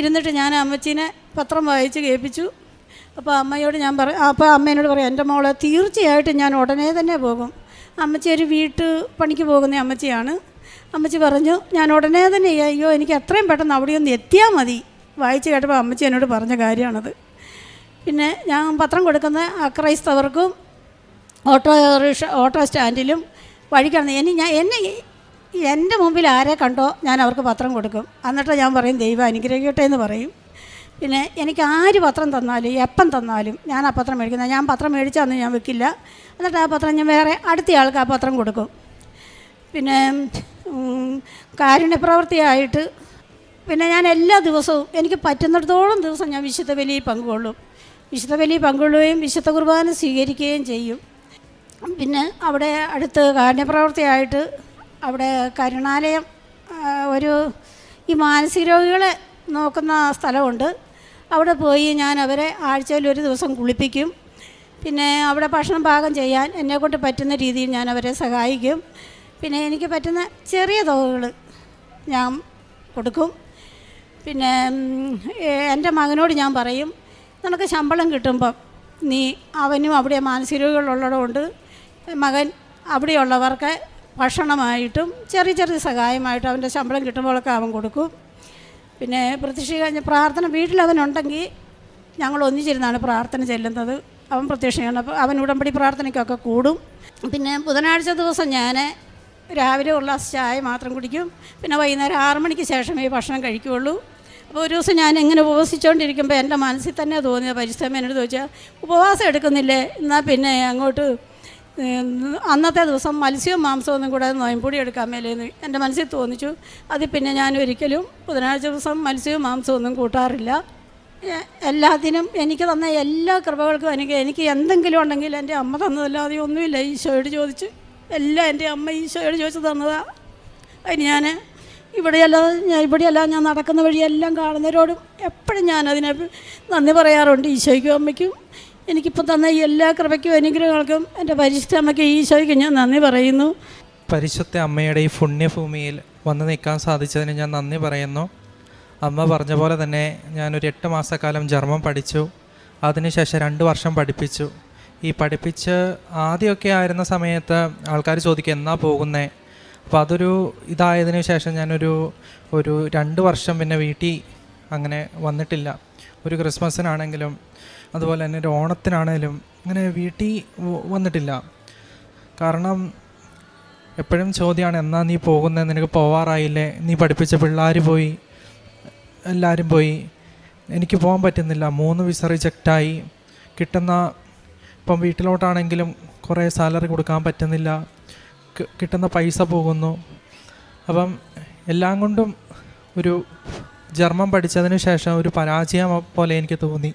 ഇരുന്നിട്ട് ഞാൻ അമ്മച്ചീനെ പത്രം വായിച്ച് കേൾപ്പിച്ചു. അപ്പോൾ അമ്മയോട് ഞാൻ അപ്പോൾ അമ്മ എന്നോട് പറയാം, എൻ്റെ മോളെ തീർച്ചയായിട്ടും ഞാൻ ഉടനെ തന്നെ പോകും. അമ്മച്ചി ഒരു വീട്ടു പണിക്ക് പോകുന്ന അമ്മച്ചിയാണ്. അമ്മച്ചി പറഞ്ഞു, ഞാൻ ഉടനെ തന്നെ, അയ്യോ എനിക്ക് എത്രയും പെട്ടെന്ന് അവിടെ ഒന്ന് എത്തിയാൽ മതി. വായിച്ച് കേട്ടപ്പോൾ അമ്മച്ചി എന്നോട് പറഞ്ഞ കാര്യമാണത്. പിന്നെ ഞാൻ പത്രം കൊടുക്കുന്ന അക്രൈസ്തവർക്കും ഓട്ടോ സ്റ്റാൻഡിലും വഴിക്കാണ് എൻ്റെ മുമ്പിൽ ആരെ കണ്ടോ ഞാൻ അവർക്ക് പത്രം കൊടുക്കും. എന്നിട്ട് ഞാൻ പറയും, ദൈവം അനുഗ്രഹിക്കട്ടെ എന്ന് പറയും. പിന്നെ എനിക്ക് ആര് പത്രം തന്നാലും എപ്പം തന്നാലും ഞാൻ ആ പത്രം മേടിക്കുന്നത്. ഞാൻ പത്രം മേടിച്ചാന്ന് ഞാൻ വെക്കില്ല. എന്നിട്ട് ആ പത്രം ഞാൻ വേറെ അടുത്തയാൾക്ക് ആ പത്രം കൊടുക്കും. പിന്നെ കാരുണ്യപ്രവൃത്തിയായിട്ട് പിന്നെ ഞാൻ എല്ലാ ദിവസവും എനിക്ക് പറ്റുന്നിടത്തോളം ദിവസം ഞാൻ വിശുദ്ധ ബലിയിൽ പങ്കുകൊള്ളും. വിശുദ്ധ ബലിയിൽ പങ്കുകൊള്ളുകയും വിശുദ്ധ കുർബാന സ്വീകരിക്കുകയും ചെയ്യും. പിന്നെ അവിടെ അടുത്ത് കാരുണ്യപ്രവൃത്തിയായിട്ട് അവിടെ കരുണാലയം ഈ മാനസിക രോഗികളെ നോക്കുന്ന സ്ഥലമുണ്ട്. അവിടെ പോയി ഞാൻ അവരെ ആഴ്ചയിൽ ഒരു ദിവസം കുളിപ്പിക്കും. പിന്നെ അവിടെ ഭക്ഷണം പാകം ചെയ്യാൻ എന്നെക്കൊണ്ട് പറ്റുന്ന രീതിയിൽ ഞാൻ അവരെ സഹായിക്കും. പിന്നെ എനിക്ക് പറ്റുന്ന ചെറിയ തുകകൾ ഞാൻ കൊടുക്കും. പിന്നെ എൻ്റെ മകനോട് ഞാൻ പറയും, നിനക്ക് ശമ്പളം കിട്ടുമ്പം നീ അവനും അവിടെ മാനസിക രോഗികളുള്ളതുകൊണ്ട് മകൻ അവിടെയുള്ളവർക്ക് ഭക്ഷണമായിട്ടും ചെറിയ ചെറിയ സഹായമായിട്ടും അവൻ്റെ ശമ്പളം കിട്ടുമ്പോഴൊക്കെ അവൻ കൊടുക്കും. പിന്നെ പ്രത്യക്ഷീകരണ പ്രാർത്ഥന വീട്ടിലവനുണ്ടെങ്കിൽ ഞങ്ങൾ ഒന്നിച്ചിരുന്നാണ് പ്രാർത്ഥന ചെല്ലുന്നത്. അവൻ പ്രത്യക്ഷീകരണ അവൻ ഉടമ്പടി പ്രാർത്ഥനയ്ക്കൊക്കെ കൂടും. പിന്നെ ബുധനാഴ്ച ദിവസം ഞാൻ രാവിലെ ഉള്ള ചായ മാത്രം കുടിക്കും. പിന്നെ വൈകുന്നേരം 6 മണിക്ക് ശേഷമേ ഭക്ഷണം കഴിക്കുകയുള്ളൂ. അപ്പോൾ ഒരു ദിവസം ഞാൻ ഇങ്ങനെ ഉപവസിച്ചുകൊണ്ടിരിക്കുമ്പോൾ എൻ്റെ മനസ്സിൽ തന്നെ തോന്നിയ പരിസ്ഥിതി എന്നോട് ചോദിച്ചാൽ, ഉപവാസം എടുക്കുന്നില്ലേ, എന്നാൽ പിന്നെ അങ്ങോട്ട് അന്നത്തെ ദിവസം മത്സ്യവും മാംസവും ഒന്നും കൂടെ നോയമ്പൂടി എടുക്കാൻ മേലേന്ന് എൻ്റെ മനസ്സിൽ തോന്നിച്ചു. അതിൽ പിന്നെ ഞാൻ ഒരിക്കലും ബുധനാഴ്ച ദിവസം മത്സ്യവും മാംസവും ഒന്നും കൂട്ടാറില്ല. എല്ലാത്തിനും എനിക്ക് തന്ന എല്ലാ കൃപകൾക്കും എനിക്ക് എന്തെങ്കിലും ഉണ്ടെങ്കിൽ എൻ്റെ അമ്മ തന്നതല്ലാതെ ഒന്നുമില്ല. ഈശോയോട് ചോദിച്ചു, എല്ലാം എൻ്റെ അമ്മ ഈശോയോട് ചോദിച്ചു തന്നതാണ്. അതിന് ഞാൻ ഇവിടെയല്ല ഞാൻ നടക്കുന്ന വഴിയെല്ലാം കാണുന്നവരോടും എപ്പോഴും ഞാനതിനെ നന്ദി പറയാറുണ്ട്. ഈശോയ്ക്കും അമ്മയ്ക്കും എനിക്കിപ്പോൾ തന്ന എല്ലാ കൃപയ്ക്കും അനുഗ്രഹങ്ങൾക്കും എൻ്റെ പരിശുദ്ധ അമ്മയ്ക്ക് ഈശോയ്ക്ക് ഞാൻ നന്ദി പറയുന്നു. പരിശുദ്ധ അമ്മയുടെ ഈ പുണ്യഭൂമിയിൽ വന്ന് നിൽക്കാൻ സാധിച്ചതിന് ഞാൻ നന്ദി പറയുന്നു. അമ്മ പറഞ്ഞ പോലെ തന്നെ ഞാനൊരു 8 മാസക്കാലം ജർമ്മൻ പഠിച്ചു. അതിനുശേഷം 2 വർഷം പഠിപ്പിച്ചു. ഈ പഠിപ്പിച്ച് ആദ്യമൊക്കെ ആയിരുന്ന സമയത്ത് ആൾക്കാർ ചോദിക്കും എന്നാ പോകുന്നേ. അപ്പോൾ അതൊരു ഇതായതിനു ശേഷം ഞാനൊരു 2 വർഷം പിന്നെ വീട്ടിൽ അങ്ങനെ വന്നിട്ടില്ല. ഒരു ക്രിസ്മസിനാണെങ്കിലും അതുപോലെ തന്നെ ഒരു ഓണത്തിനാണെങ്കിലും അങ്ങനെ വീട്ടിൽ വന്നിട്ടില്ല. കാരണം എപ്പോഴും ചോദ്യമാണ് എന്നാ നീ പോകുന്നത്, നിനക്ക് പോവാറായില്ലേ, നീ പഠിപ്പിച്ച പിള്ളേർ പോയി, എല്ലാവരും പോയി, എനിക്ക് പോകാൻ പറ്റുന്നില്ല, 3 വിസ റിജക്റ്റായി, കിട്ടുന്ന ഇപ്പം വീട്ടിലോട്ടാണെങ്കിലും കുറേ സാലറി കൊടുക്കാൻ പറ്റുന്നില്ല, കിട്ടുന്ന പൈസ പോകുന്നു. അപ്പം എല്ലാം കൊണ്ടും ഒരു ജർമ്മൻ പഠിച്ചതിന് ശേഷം ഒരു പരാജയം പോലെ എനിക്ക് തോന്നി.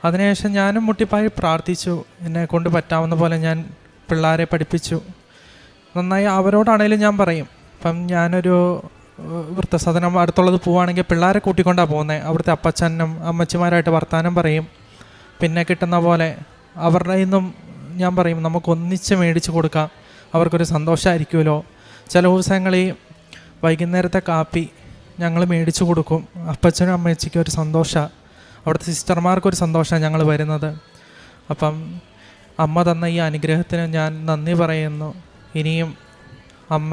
അതിനുശേഷം ഞാനും മുട്ടിപ്പായി പ്രാർത്ഥിച്ചു. എന്നെ കൊണ്ട് പറ്റാവുന്ന പോലെ ഞാൻ പിള്ളേരെ പഠിപ്പിച്ചു. നന്നായി അവരോടാണേലും ഞാൻ പറയും. അപ്പം ഞാനൊരു വൃദ്ധസദനം അടുത്തുള്ളത് പോവുകയാണെങ്കിൽ പിള്ളേരെ കൂട്ടിക്കൊണ്ടാണ് പോകുന്നത്. അവിടുത്തെ അപ്പച്ചനും അമ്മച്ചിമാരായിട്ട് വർത്താനം പറയും. പിന്നെ കിട്ടുന്ന പോലെ അവരുടെ നിന്നും ഞാൻ പറയും നമുക്ക് ഒന്നിച്ച് മേടിച്ച് കൊടുക്കാം, അവർക്കൊരു സന്തോഷമായിരിക്കുമല്ലോ. ചില ദിവസങ്ങളിൽ വൈകുന്നേരത്തെ കാപ്പി ഞങ്ങൾ മേടിച്ചു കൊടുക്കും. അപ്പച്ചനും അമ്മച്ചിക്കും ഒരു സന്തോഷമാണ്, അവിടുത്തെ സിസ്റ്റർമാർക്കൊരു സന്തോഷമാണ് ഞങ്ങൾ വരുന്നത്. അപ്പം അമ്മ തന്ന ഈ അനുഗ്രഹത്തിന് ഞാൻ നന്ദി പറയുന്നു. ഇനിയും അമ്മ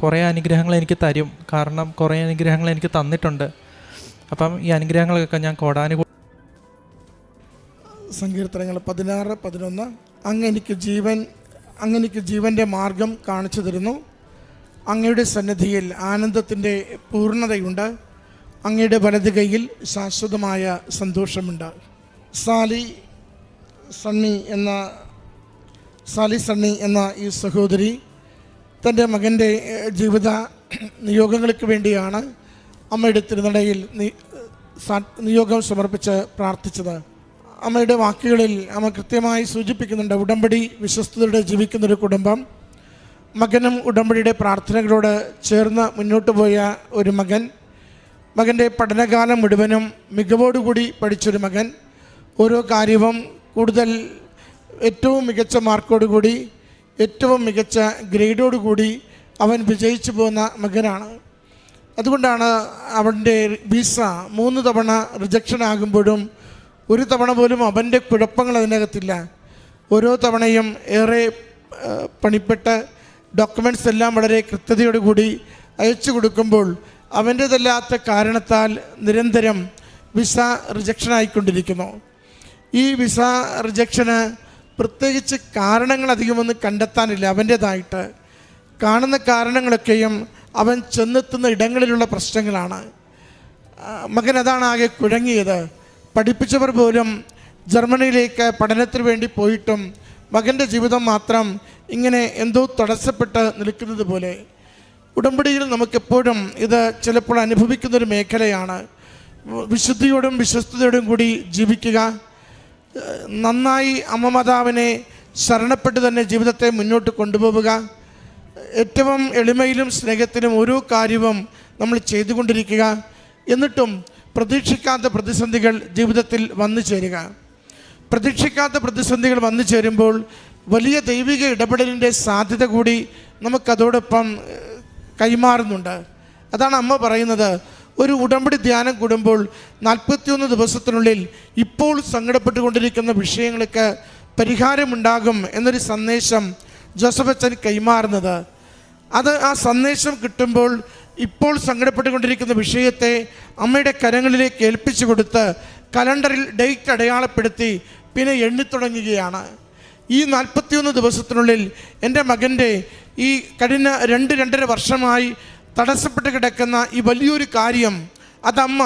കുറേ അനുഗ്രഹങ്ങൾ എനിക്ക് തരും, കാരണം കുറേ അനുഗ്രഹങ്ങൾ എനിക്ക് തന്നിട്ടുണ്ട്. അപ്പം ഈ അനുഗ്രഹങ്ങളൊക്കെ ഞാൻ കോടാനുകൂടി. സങ്കീർത്തനങ്ങൾ 16:11 അങ്ങെനിക്ക് ജീവൻ്റെ മാർഗം കാണിച്ചു തരുന്നു. അങ്ങയുടെ സന്നിധിയിൽ ആനന്ദത്തിൻ്റെ പൂർണ്ണതയുണ്ട്. അങ്ങയുടെ വലത് കൈയിൽ ശാശ്വതമായ സന്തോഷമുണ്ട്. സാലി സണ്ണി എന്ന ഈ സഹോദരി തൻ്റെ മകൻ്റെ ജീവിത നിയോഗങ്ങൾക്ക് വേണ്ടിയാണ് അമ്മയുടെ തിരുനടയിൽ നിയോഗം സമർപ്പിച്ച് പ്രാർത്ഥിച്ചത്. അമ്മയുടെ വാക്കുകളിൽ അമ്മ കൃത്യമായി സൂചിപ്പിക്കുന്നുണ്ട്, ഉടമ്പടി വിശ്വസ്തയോടെ ജീവിക്കുന്നൊരു കുടുംബം, മകനും ഉടമ്പടിയുടെ പ്രാർത്ഥനകളോട് ചേർന്ന് മുന്നോട്ട് പോയ ഒരു മകൻ്റെ പഠനകാലം മുഴുവനും മികവോടുകൂടി പഠിച്ചൊരു മകൻ, ഓരോ കാര്യവും കൂടുതൽ ഏറ്റവും മികച്ച മാർക്കോടുകൂടി ഏറ്റവും മികച്ച ഗ്രേഡോടുകൂടി അവൻ വിജയിച്ചു പോകുന്ന മകനാണ്. അതുകൊണ്ടാണ് അവൻ്റെ വിസ 3 തവണ റിജക്ഷൻ ആകുമ്പോഴും ഒരു തവണ പോലും അവൻ്റെ കുഴപ്പങ്ങൾ അതിനകത്തില്ല. ഓരോ തവണയും ഏറെ പണിപ്പെട്ട് ഡോക്യുമെൻറ്റ്സ് എല്ലാം വളരെ കൃത്യതയോടുകൂടി അയച്ചു കൊടുക്കുമ്പോൾ അവൻ്റേതല്ലാത്ത കാരണത്താൽ നിരന്തരം വിസ റിജക്ഷനായിക്കൊണ്ടിരിക്കുന്നു. ഈ വിസ റിജക്ഷന് പ്രത്യേകിച്ച് കാരണങ്ങൾ അധികമൊന്നും കണ്ടെത്താനില്ല. അവൻ്റേതായിട്ട് കാണുന്ന കാരണങ്ങളൊക്കെയും അവൻ ചെന്നെത്തുന്ന ഇടങ്ങളിലുള്ള പ്രശ്നങ്ങളാണ്. മകൻ അതാണ് ആകെ കുഴങ്ങിയത്. പഠിപ്പിച്ചവർ പോലും ജർമ്മനിയിലേക്ക് പഠനത്തിന് വേണ്ടി പോയിട്ടും മകൻ്റെ ജീവിതം മാത്രം ഇങ്ങനെ എന്തോ തടസ്സപ്പെട്ട് നിൽക്കുന്നത് പോലെ. ഉടമ്പടിയിൽ നമുക്കെപ്പോഴും ഇത് ചിലപ്പോൾ അനുഭവിക്കുന്നൊരു മേഖലയാണ്. വിശുദ്ധിയോടും വിശ്വസ്തയോടും കൂടി ജീവിക്കുക, നന്നായി അമ്മ മാതാവിനെ ശരണപ്പെട്ട് തന്നെ ജീവിതത്തെ മുന്നോട്ട് കൊണ്ടുപോവുക, ഏറ്റവും എളിമയിലും സ്നേഹത്തിലും ഓരോ കാര്യവും നമ്മൾ ചെയ്തുകൊണ്ടിരിക്കുക, എന്നിട്ടും പ്രതീക്ഷിക്കാത്ത പ്രതിസന്ധികൾ ജീവിതത്തിൽ വന്നു ചേരുക. പ്രതീക്ഷിക്കാത്ത പ്രതിസന്ധികൾ വന്നു ചേരുമ്പോൾ വലിയ ദൈവിക ഇടപെടലിൻ്റെ സാധ്യത കൂടി നമുക്കതോടൊപ്പം കൈമാറുന്നുണ്ട്. അതാണ് അമ്മ പറയുന്നത്, ഒരു ഉടമ്പടി ധ്യാനം കൂടുമ്പോൾ 41 ദിവസത്തിനുള്ളിൽ ഇപ്പോൾ സങ്കടപ്പെട്ടുകൊണ്ടിരിക്കുന്ന വിഷയങ്ങൾക്ക് പരിഹാരമുണ്ടാകും എന്നൊരു സന്ദേശം ജോസഫ് അച്ഛൻ കൈമാറുന്നത്. ആ സന്ദേശം കിട്ടുമ്പോൾ ഇപ്പോൾ സങ്കടപ്പെട്ടുകൊണ്ടിരിക്കുന്ന വിഷയത്തെ അമ്മയുടെ കരങ്ങളിലേക്ക് ഏൽപ്പിച്ചു കൊടുത്ത് കലണ്ടറിൽ ഡേറ്റ് അടയാളപ്പെടുത്തി പിന്നെ എണ്ണിത്തുടങ്ങുകയാണ്. ഈ 41 ദിവസത്തിനുള്ളിൽ എൻ്റെ മകൻ്റെ ഈ കഴിഞ്ഞ 2-2.5 വർഷമായി തടസ്സപ്പെട്ട് കിടക്കുന്ന ഈ വലിയൊരു കാര്യം അതമ്മ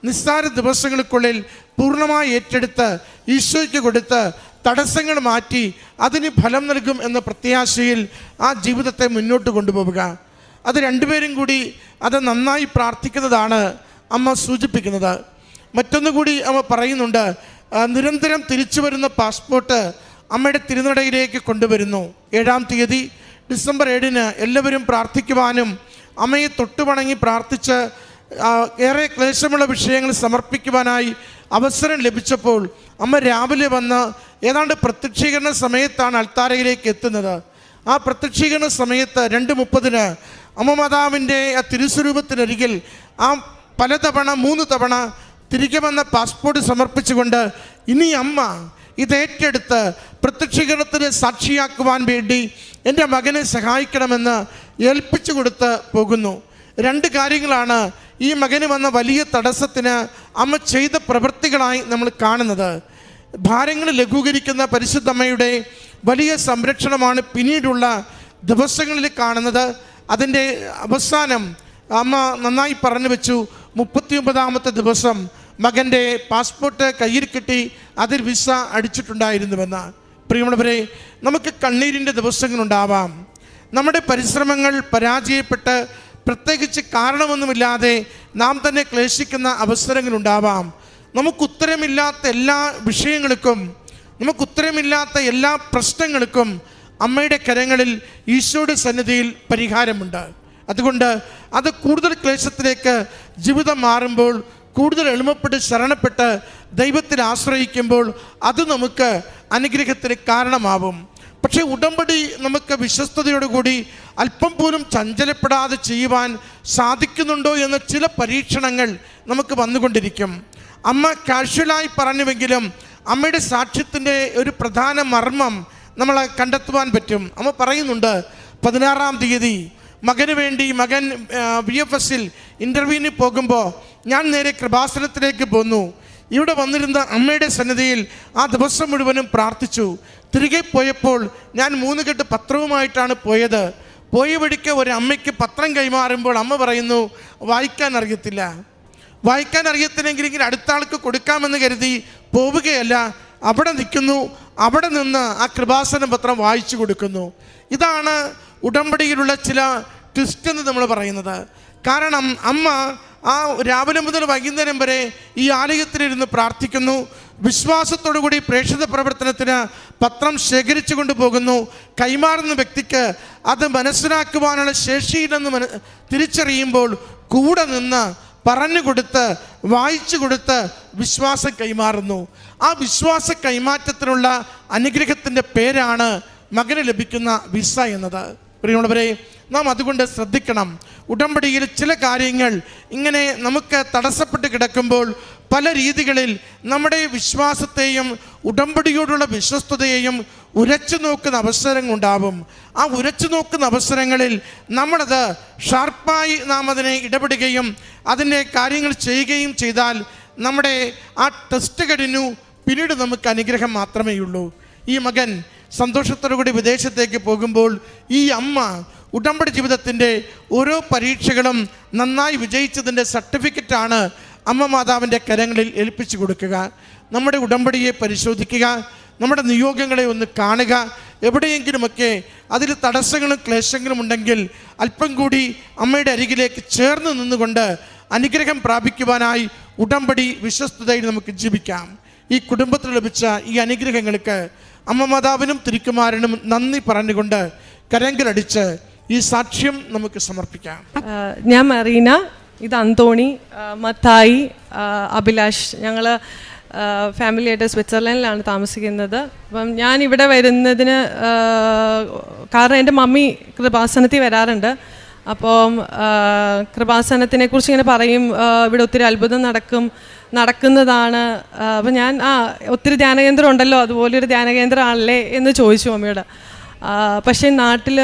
നിസ്സാര ദിവസങ്ങൾക്കുള്ളിൽ പൂർണ്ണമായി ഏറ്റെടുത്ത് ഈശോയ്ക്ക് കൊടുത്ത് തടസ്സങ്ങൾ മാറ്റി അതിന് ഫലം നൽകും എന്ന പ്രത്യാശയിൽ ആ ജീവിതത്തെ മുന്നോട്ട് കൊണ്ടുപോവുക. അത് രണ്ടുപേരും കൂടി അത് നന്നായി പ്രാർത്ഥിക്കുന്നതാണ് അമ്മ സൂചിപ്പിക്കുന്നത്. മറ്റൊന്നുകൂടി അമ്മ പറയുന്നുണ്ട്, നിരന്തരം തിരിച്ചു വരുന്ന പാസ്പോർട്ട് അമ്മയുടെ തിരുനടയിലേക്ക് കൊണ്ടുവരുന്നു. 7-ാം തീയതി ഡിസംബർ 7-ന് എല്ലാവരും പ്രാർത്ഥിക്കുവാനും അമ്മയെ തൊട്ടുവണങ്ങി പ്രാർത്ഥിച്ച് ഏറെ ക്ലേശമുള്ള വിഷയങ്ങൾ സമർപ്പിക്കുവാനായി അവസരം ലഭിച്ചപ്പോൾ അമ്മ രാവിലെ വന്ന് ഏതാണ്ട് പ്രത്യക്ഷീകരണ സമയത്താണ് അൾത്താരയിലേക്ക് എത്തുന്നത്. ആ പ്രത്യക്ഷീകരണ സമയത്ത് 2:30-ന് അമ്മ മാതാവിൻ്റെ ആ തിരുസ്വരൂപത്തിനരികിൽ ആ 3 തവണ തിരികെ വന്ന പാസ്പോർട്ട് സമർപ്പിച്ചുകൊണ്ട് ഇനി അമ്മ ഇത് ഏറ്റെടുത്ത് പ്രത്യക്ഷീകരണത്തിന് സാക്ഷിയാക്കുവാൻ വേണ്ടി എൻ്റെ മകനെ സഹായിക്കണമെന്ന് ഏൽപ്പിച്ചു കൊടുത്ത് പോകുന്നു. 2 കാര്യങ്ങളാണ് ഈ മകന് വന്ന വലിയ തടസ്സത്തിന് അമ്മ ചെയ്ത പ്രവൃത്തികളായി നമ്മൾ കാണുന്നത്. ഭാരങ്ങൾ ലഘൂകരിക്കുന്ന പരിശുദ്ധമ്മയുടെ വലിയ സംരക്ഷണമാണ് പിന്നീടുള്ള ദിവസങ്ങളിൽ കാണുന്നത്. അതിൻ്റെ അവസാനം അമ്മ നന്നായി പറഞ്ഞു വെച്ചു. 39ാമത്തെ ദിവസം മകൻ്റെ പാസ്പോർട്ട് കയ്യിൽ കിട്ടി, അതിൽ വിസ അടിച്ചിട്ടുണ്ടായിരുന്നുവെന്ന്. പ്രിയമുള്ളവരെ, നമുക്ക് കണ്ണീരിൻ്റെ ദിവസങ്ങളുണ്ടാവാം. നമ്മുടെ പരിശ്രമങ്ങൾ പരാജയപ്പെട്ട് പ്രത്യേകിച്ച് കാരണമൊന്നുമില്ലാതെ നാം തന്നെ ക്ലേശിക്കുന്ന അവസരങ്ങളുണ്ടാവാം. നമുക്കുത്തരമില്ലാത്ത എല്ലാ വിഷയങ്ങൾക്കും, നമുക്കുത്തരമില്ലാത്ത എല്ലാ പ്രശ്നങ്ങൾക്കും അമ്മയുടെ കരങ്ങളിൽ, ഈശോയുടെ സന്നിധിയിൽ പരിഹാരമുണ്ട്. അതുകൊണ്ട് അത് കൂടുതൽ ക്ലേശത്തിലേക്ക് ജീവിതം മാറുമ്പോൾ, കൂടുതൽ എളിമപ്പെട്ട് ശരണപ്പെട്ട് ദൈവത്തിൽ ആശ്രയിക്കുമ്പോൾ അത് നമുക്ക് അനുഗ്രഹത്തിന് കാരണമാവും. പക്ഷേ ഉടമ്പടി നമുക്ക് വിശ്വസ്തയോടുകൂടി അല്പം പോലും ചഞ്ചലപ്പെടാതെ ചെയ്യുവാൻ സാധിക്കുന്നുണ്ടോ എന്ന ചില പരീക്ഷണങ്ങൾ നമുക്ക് വന്നുകൊണ്ടിരിക്കും. അമ്മ കാഷ്വലായി പറഞ്ഞുവെങ്കിലും അമ്മയുടെ സാക്ഷ്യത്തിൻ്റെ ഒരു പ്രധാന മർമ്മം നമ്മൾ കണ്ടെത്തുവാൻ പറ്റും. അമ്മ പറയുന്നുണ്ട്, 16-ാം തീയതി മകന് വേണ്ടി മകൻ VFSൽ ഇൻ്റർവ്യൂവിന് പോകുമ്പോൾ ഞാൻ നേരെ കൃപാസനത്തിലേക്ക് പോന്നു. ഇവിടെ വന്നിരുന്ന അമ്മയുടെ സന്നിധിയിൽ ആ ദിവസം മുഴുവനും പ്രാർത്ഥിച്ചു. തിരികെ പോയപ്പോൾ ഞാൻ 3 കെട്ട് പത്രവുമായിട്ടാണ് പോയത്. പോയ വഴിക്ക് ഒരു അമ്മയ്ക്ക് പത്രം കൈമാറുമ്പോൾ അമ്മ പറയുന്നു, വായിക്കാൻ അറിയത്തില്ലെങ്കിൽ ഇങ്ങനെ അടുത്ത ആൾക്ക് കൊടുക്കാമെന്ന് കരുതി പോവുകയല്ല, അവിടെ നിൽക്കുന്നു. അവിടെ നിന്ന് ആ കൃപാസന പത്രം വായിച്ചു കൊടുക്കുന്നു. ഇതാണ് ഉടമ്പടിയിലുള്ള ചില ട്വിസ്റ്റ് എന്ന് നമ്മൾ പറയുന്നത്. കാരണം അമ്മ ആ രാവിലെ മുതൽ വൈകുന്നേരം വരെ ഈ ആലയത്തിലിരുന്ന് പ്രാർത്ഥിക്കുന്നു. വിശ്വാസത്തോടുകൂടി പ്രേക്ഷിത പ്രവർത്തനത്തിന് പത്രം ശേഖരിച്ചു കൊണ്ടുപോകുന്നു. കൈമാറുന്ന വ്യക്തിക്ക് അത് മനസ്സിലാക്കുവാനുള്ള ശേഷിയില്ലെന്ന് തിരിച്ചറിയുമ്പോൾ കൂടെ നിന്ന് പറഞ്ഞു കൊടുത്ത് വായിച്ചു കൊടുത്ത് വിശ്വാസം കൈമാറുന്നു. ആ വിശ്വാസ കൈമാറ്റത്തിനുള്ള അനുഗ്രഹത്തിൻ്റെ പേരാണ് മകന് ലഭിക്കുന്ന വിസ എന്നത്. പ്രിയമുള്ളവരെ, നാം അതുകൊണ്ട് ശ്രദ്ധിക്കണം. ഉടമ്പടിയിൽ ചില കാര്യങ്ങൾ ഇങ്ങനെ നമുക്ക് തടസ്സപ്പെട്ട് കിടക്കുമ്പോൾ പല രീതികളിൽ നമ്മുടെ വിശ്വാസത്തെയും ഉടമ്പടിയോടുള്ള വിശ്വസ്തതയെയും ഉരച്ചു നോക്കുന്ന അവസരങ്ങളുണ്ടാവും. ആ ഉരച്ചു നോക്കുന്ന അവസരങ്ങളിൽ നമ്മളത് ഷാർപ്പായി നാം അതിനെ ഇടപെടുകയും അതിൻ്റെ കാര്യങ്ങൾ ചെയ്യുകയും ചെയ്താൽ നമ്മുടെ ആ ടെസ്റ്റ് കഴിഞ്ഞു. പിന്നീട് നമുക്ക് അനുഗ്രഹം മാത്രമേ ഉള്ളൂ. ഈ മകൻ സന്തോഷത്തോടുകൂടി വിദേശത്തേക്ക് പോകുമ്പോൾ ഈ അമ്മ ഉടമ്പടി ജീവിതത്തിൻ്റെ ഓരോ പരീക്ഷകളും നന്നായി വിജയിച്ചതിൻ്റെ സർട്ടിഫിക്കറ്റാണ് അമ്മ മാതാവിൻ്റെ കരങ്ങളിൽ ഏൽപ്പിച്ചു കൊടുക്കുക. നമ്മുടെ ഉടമ്പടിയെ പരിശോധിക്കുക, നമ്മുടെ നിയോഗങ്ങളെ ഒന്ന് കാണുക. എവിടെയെങ്കിലുമൊക്കെ അതിൽ തടസ്സങ്ങളും ക്ലേശങ്ങളും ഉണ്ടെങ്കിൽ അല്പം കൂടി അമ്മയുടെ അരികിലേക്ക് ചേർന്ന് നിന്നുകൊണ്ട് അനുഗ്രഹം പ്രാപിക്കുവാനായി ഉടമ്പടി വിശ്വസ്തതയിൽ നമുക്ക് ജീവിക്കാം. ഈ കുടുംബത്തിൽ ലഭിച്ച ഈ അനുഗ്രഹങ്ങൾക്ക് അമ്മ മാതാവിനും തിരുക്കുമാരനും നന്ദി പറഞ്ഞുകൊണ്ട് കരങ്കലടിച്ച് ഈ സാക്ഷ്യം നമുക്ക് സമർപ്പിക്കാം. ഞാൻ മറീന, ഇത് അന്തോണി, മത്തായി, അഭിലാഷ്. ഞങ്ങൾ ഫാമിലിയായിട്ട് സ്വിറ്റ്സർലൻഡിലാണ് താമസിക്കുന്നത്. അപ്പം ഞാൻ ഇവിടെ വരുന്നതിന് കാരണം എൻ്റെ മമ്മി കൃപാസനത്തിൽ വരാറുണ്ട്. അപ്പം കൃപാസനത്തിനെ കുറിച്ച് ഇങ്ങനെ പറയും, ഇവിടെ ഒത്തിരി അത്ഭുതം നടക്കുന്നതാണ്. അപ്പം ഞാൻ ഒത്തിരി ധ്യാനകേന്ദ്രം ഉണ്ടല്ലോ, അതുപോലൊരു ധ്യാനകേന്ദ്രമാണല്ലേ എന്ന് ചോദിച്ചു മമ്മിയോട്. പക്ഷേ നാട്ടിൽ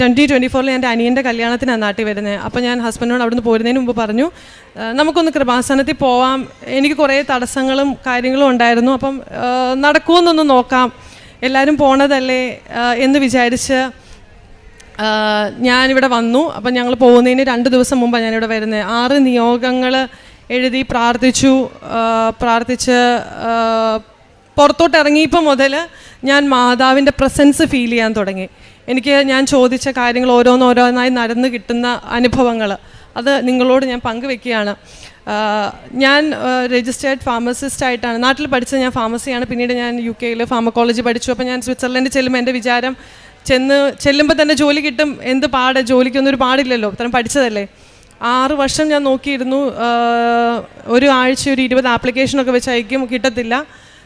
2024 എൻ്റെ അനിയൻ്റെ കല്യാണത്തിനാണ് നാട്ടിൽ വരുന്നത്. അപ്പോൾ ഞാൻ ഹസ്ബൻഡിനോട് അവിടെ നിന്ന് പോരുന്നതിന് മുമ്പ് പറഞ്ഞു, നമുക്കൊന്ന് കൃപാസനത്തിൽ പോവാം, എനിക്ക് കുറേ തടസ്സങ്ങളും കാര്യങ്ങളും ഉണ്ടായിരുന്നു, അപ്പം നടക്കുമെന്നൊന്ന് നോക്കാം, എല്ലാവരും പോണതല്ലേ എന്ന് വിചാരിച്ച് ഞാനിവിടെ വന്നു. അപ്പം ഞങ്ങൾ പോകുന്നതിന് 2 ദിവസം മുമ്പാണ് ഞാനിവിടെ വരുന്നത്. 6 നിയോഗങ്ങൾ എഴുതി പ്രാർത്ഥിച്ച് പുറത്തോട്ട് ഇറങ്ങിയപ്പോൾ മുതൽ ഞാൻ മാതാവിൻ്റെ പ്രസൻസ് ഫീൽ ചെയ്യാൻ തുടങ്ങി. എനിക്ക് ഞാൻ ചോദിച്ച കാര്യങ്ങൾ ഓരോന്നായി നടന്ന് കിട്ടുന്ന അനുഭവങ്ങൾ അത് നിങ്ങളോട് ഞാൻ പങ്കുവെക്കുകയാണ്. ഞാൻ രജിസ്റ്റേർഡ് ഫാർമസിസ്റ്റായിട്ടാണ് നാട്ടിൽ പഠിച്ചത്. ഞാൻ ഫാർമസിയാണ്. പിന്നീട് ഞാൻ UK ഫാർമക്കോളജി പഠിച്ചു. അപ്പോൾ ഞാൻ സ്വിറ്റ്സർലൻഡിൽ ചെല്ലുമ്പോൾ എൻ്റെ വിചാരം ചെല്ലുമ്പോൾ തന്നെ ജോലി കിട്ടും, എന്ത് പാട്, ജോലിക്കൊന്നും ഒരു പാടില്ലല്ലോ, അത്രയും പഠിച്ചതല്ലേ. 6 വർഷം ഞാൻ നോക്കിയിരുന്നു. ഒരു ആഴ്ച ഒരു 20 ആപ്ലിക്കേഷനൊക്കെ വെച്ച് അയക്കും, കിട്ടത്തില്ല.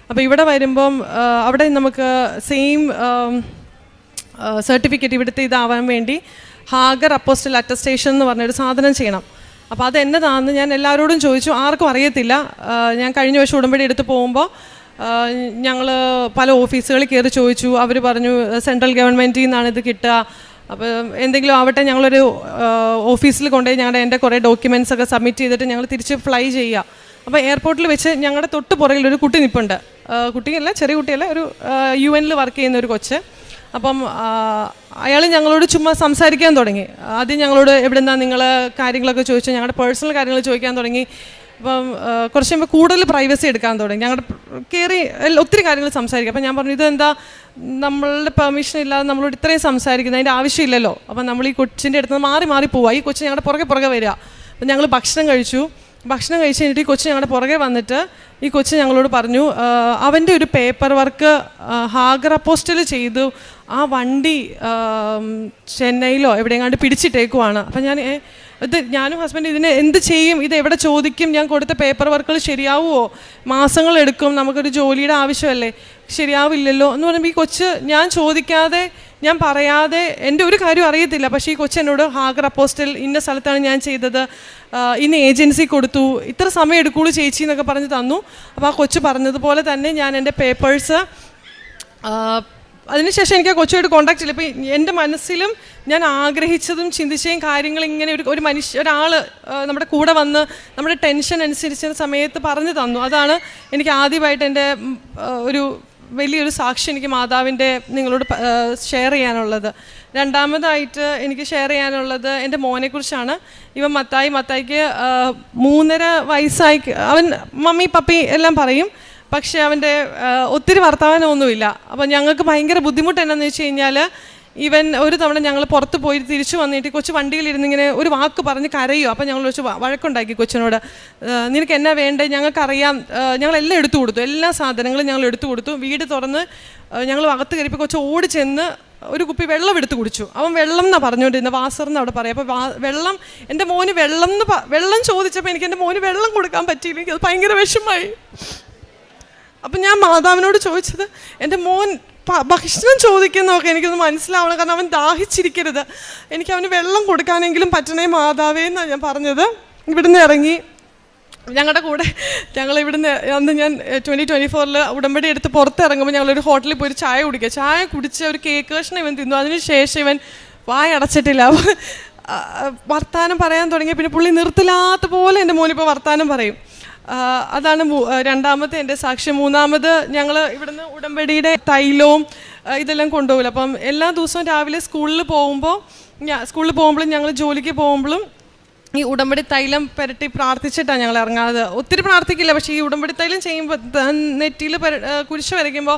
അപ്പോൾ ഇവിടെ വരുമ്പം അവിടെ നമുക്ക് സെയിം സർട്ടിഫിക്കറ്റ് ഇവിടുത്തെ ഇതാവാൻ വേണ്ടി ഹാഗർ അപ്പോസ്റ്റൽ അറ്റസ്റ്റേഷൻ എന്ന് പറഞ്ഞൊരു സാധനം ചെയ്യണം. അപ്പോൾ അത് എന്നതാണെന്ന് ഞാൻ എല്ലാവരോടും ചോദിച്ചു, ആർക്കും അറിയത്തില്ല. ഞാൻ കഴിഞ്ഞ വർഷം ഉടമ്പടി എടുത്ത് പോകുമ്പോൾ ഞങ്ങൾ പല ഓഫീസുകളിൽ കയറി ചോദിച്ചു. അവർ പറഞ്ഞു സെൻട്രൽ ഗവൺമെൻറ്റിൽ നിന്നാണ് ഇത് കിട്ടുക, അപ്പോൾ എന്തെങ്കിലും ആവട്ടെ, ഞങ്ങളൊരു ഓഫീസിൽ കൊണ്ടുപോയി എൻ്റെ കുറേ ഡോക്യുമെൻറ്റ്സ് ഒക്കെ സബ്മിറ്റ് ചെയ്തിട്ട് ഞങ്ങൾ തിരിച്ച് ഫ്ലൈ ചെയ്യുക. അപ്പോൾ എയർപോർട്ടിൽ വെച്ച് ഞങ്ങളുടെ തൊട്ട് പുറകിൽ ഒരു കുട്ടി നിൽപ്പുണ്ട്. കുട്ടിയല്ല, ചെറിയ കുട്ടിയല്ല, ഒരു UN വർക്ക് ചെയ്യുന്ന ഒരു കൊച്ച്. അപ്പം അയാൾ ഞങ്ങളോട് ചുമ്മാ സംസാരിക്കാൻ തുടങ്ങി. ആദ്യം ഞങ്ങളോട് എവിടെ നിന്നാണ് നിങ്ങൾ കാര്യങ്ങളൊക്കെ ചോദിച്ചു, ഞങ്ങളുടെ പേഴ്സണൽ കാര്യങ്ങൾ ചോദിക്കാൻ തുടങ്ങി. അപ്പം കുറച്ച് കഴിയുമ്പോൾ കൂടുതൽ പ്രൈവസി എടുക്കാൻ തുടങ്ങി. ഞങ്ങളുടെ കയറി ഒത്തിരി കാര്യങ്ങൾ സംസാരിക്കും. അപ്പം ഞാൻ പറഞ്ഞു, ഇതെന്താ നമ്മളുടെ പെർമിഷൻ ഇല്ലാതെ നമ്മളോട് ഇത്രയും സംസാരിക്കുന്നത്, അതിൻ്റെ ആവശ്യമില്ലല്ലോ. അപ്പം നമ്മൾ ഈ കൊച്ചിൻ്റെ അടുത്ത് മാറി മാറി പോവുക. ഈ കൊച്ച് ഞങ്ങളുടെ പുറകെ വരിക. അപ്പം ഞങ്ങൾ ഭക്ഷണം കഴിച്ചു കഴിഞ്ഞിട്ട് ഈ കൊച്ച് ഞങ്ങളുടെ പുറകെ വന്നിട്ട് ഈ കൊച്ച് ഞങ്ങളോട് പറഞ്ഞു, അവൻ്റെ ഒരു പേപ്പർ വർക്ക് ഹാഗർ പോസ്റ്റിൽ ചെയ്തു, ആ വണ്ടി ചെന്നൈയിലോ എവിടെയെങ്ങാണ്ട് പിടിച്ചിട്ടേക്കുവാണ്. അപ്പം ഞാനും ഹസ്ബൻഡ് ഇതിനെ എന്ത് ചെയ്യും, ഇത് എവിടെ ചോദിക്കും, ഞാൻ കൊടുത്ത പേപ്പർ വർക്കുകൾ ശരിയാവുമോ, മാസങ്ങളെടുക്കും, നമുക്കൊരു ജോലിയുടെ ആവശ്യമല്ലേ, ശരിയാവില്ലല്ലോ എന്ന് പറയുമ്പോൾ ഈ കൊച്ച് ഞാൻ ചോദിക്കാതെ ഞാൻ പറയാതെ, എൻ്റെ ഒരു കാര്യം അറിയത്തില്ല, പക്ഷേ ഈ കൊച്ച് എന്നോട് ഹാഗർ പോസ്റ്റിൽ ഇന്ന സ്ഥലത്താണ് ഞാൻ ചെയ്തത്, ഇന്ന ഏജൻസി കൊടുത്തു, ഇത്ര സമയം എടുക്കുള്ളൂ ചേച്ചി എന്നൊക്കെ പറഞ്ഞ് തന്നു. അപ്പോൾ ആ കൊച്ച് പറഞ്ഞതുപോലെ തന്നെ ഞാൻ എൻ്റെ പേപ്പേഴ്സ്, അതിനുശേഷം എനിക്ക് ആ കൊച്ചുമായിട്ട് കോൺടാക്ട് ചെയ്യില്ല. ഇപ്പോൾ എൻ്റെ മനസ്സിലും ഞാൻ ആഗ്രഹിച്ചതും ചിന്തിച്ചതും കാര്യങ്ങൾ ഇങ്ങനെ ഒരാൾ നമ്മുടെ കൂടെ വന്ന് നമ്മുടെ ടെൻഷൻ അനുസരിച്ച് സമയത്ത് പറഞ്ഞു തന്നു. അതാണ് എനിക്ക് ആദ്യമായിട്ട് എൻ്റെ ഒരു വലിയൊരു സാക്ഷി എനിക്ക് മാതാവിൻ്റെ നിങ്ങളോട് ഷെയർ ചെയ്യാനുള്ളത്. രണ്ടാമതായിട്ട് എനിക്ക് ഷെയർ ചെയ്യാനുള്ളത് എൻ്റെ മോനെക്കുറിച്ചാണ്. ഇവൻ മത്തായിക്ക് 3.5 വയസ്സായി. അവൻ മമ്മി പപ്പി എല്ലാം പറയും, പക്ഷേ അവൻ്റെ ഒത്തിരി വർത്തമാനമൊന്നുമില്ല. അപ്പോൾ ഞങ്ങൾക്ക് ഭയങ്കര ബുദ്ധിമുട്ട് എന്താണെന്ന് വെച്ച് കഴിഞ്ഞാൽ, ഇവൻ ഒരു തവണ ഞങ്ങൾ പുറത്ത് പോയി തിരിച്ചു വന്നിട്ട് കൊച്ചു വണ്ടിയിലിരുന്നിങ്ങനെ ഒരു വാക്ക് പറഞ്ഞ് കരയോ. അപ്പോൾ ഞങ്ങൾ വെച്ച് വഴക്കുണ്ടാക്കി കൊച്ചിനോട്, നിനക്ക് എന്നാ വേണ്ടേ, ഞങ്ങൾക്കറിയാം, ഞങ്ങളെല്ലാം എടുത്തു കൊടുത്തു, എല്ലാ സാധനങ്ങളും ഞങ്ങൾ എടുത്തു കൊടുത്തു. വീട് തുറന്ന് ഞങ്ങൾ അകത്ത് കയറിയപ്പോൾ കൊച്ചു ഓടി ചെന്ന് ഒരു കുപ്പി വെള്ളം എടുത്ത് കുടിച്ചു. അവൻ വെള്ളം എന്നാണ് പറഞ്ഞുകൊണ്ടിരുന്നത്, വാസർന്ന് അവിടെ പറയാം. അപ്പോൾ വെള്ളം, എൻ്റെ മോന് വെള്ളം ചോദിച്ചപ്പോൾ എനിക്ക് എൻ്റെ മോന് വെള്ളം കൊടുക്കാൻ പറ്റിയില്ല. എനിക്ക് അത് ഭയങ്കര വിഷമമായി. അപ്പം ഞാൻ മാതാവിനോട് ചോദിച്ചത്, എൻ്റെ മോൻ ഭക്ഷണം ചോദിക്കുന്നതൊക്കെ എനിക്കൊന്ന് മനസ്സിലാവണം, കാരണം അവൻ ദാഹിച്ചിരിക്കരുത്, എനിക്ക് അവന് വെള്ളം കൊടുക്കാനെങ്കിലും പറ്റണേ മാതാവേ എന്നാണ് ഞാൻ പറഞ്ഞത്. ഇവിടുന്ന് ഇറങ്ങി ഞങ്ങളുടെ കൂടെ ഇവിടുന്ന് അന്ന് ഞാൻ 2024 ഉടമ്പടി എടുത്ത് പുറത്തിറങ്ങുമ്പോൾ ഞങ്ങളൊരു ഹോട്ടലിൽ പോയി ചായ കുടിച്ച് ഒരു കേക്ക് കഷ്ണം ഇവൻ തിന്നു. അതിനുശേഷം ഇവൻ വായടച്ചിട്ടില്ല, വർത്താനം പറയാൻ തുടങ്ങി. പിന്നെ പുള്ളി നിർത്തില്ലാത്ത പോലെ എൻ്റെ മോനിപ്പോൾ വർത്താനം പറയും. അതാണ് രണ്ടാമത്തെ എൻ്റെ സാക്ഷ്യം. മൂന്നാമത് ഞങ്ങൾ ഇവിടുന്ന് ഉടമ്പടിയുടെ തൈലവും ഇതെല്ലാം കൊണ്ടുപോകില്ല. അപ്പം എല്ലാ ദിവസവും രാവിലെ സ്കൂളിൽ പോകുമ്പോഴും ഞങ്ങൾ ജോലിക്ക് പോകുമ്പോഴും ഈ ഉടമ്പടി തൈലം പുരട്ടി പ്രാർത്ഥിച്ചിട്ടാണ് ഞങ്ങൾ ഇറങ്ങാതെ. ഒത്തിരി പ്രാർത്ഥിക്കില്ല, പക്ഷേ ഈ ഉടമ്പടി തൈലം ചെയ്യുമ്പോൾ നെറ്റിയിൽ കുരിശ് വരയ്ക്കുമ്പോൾ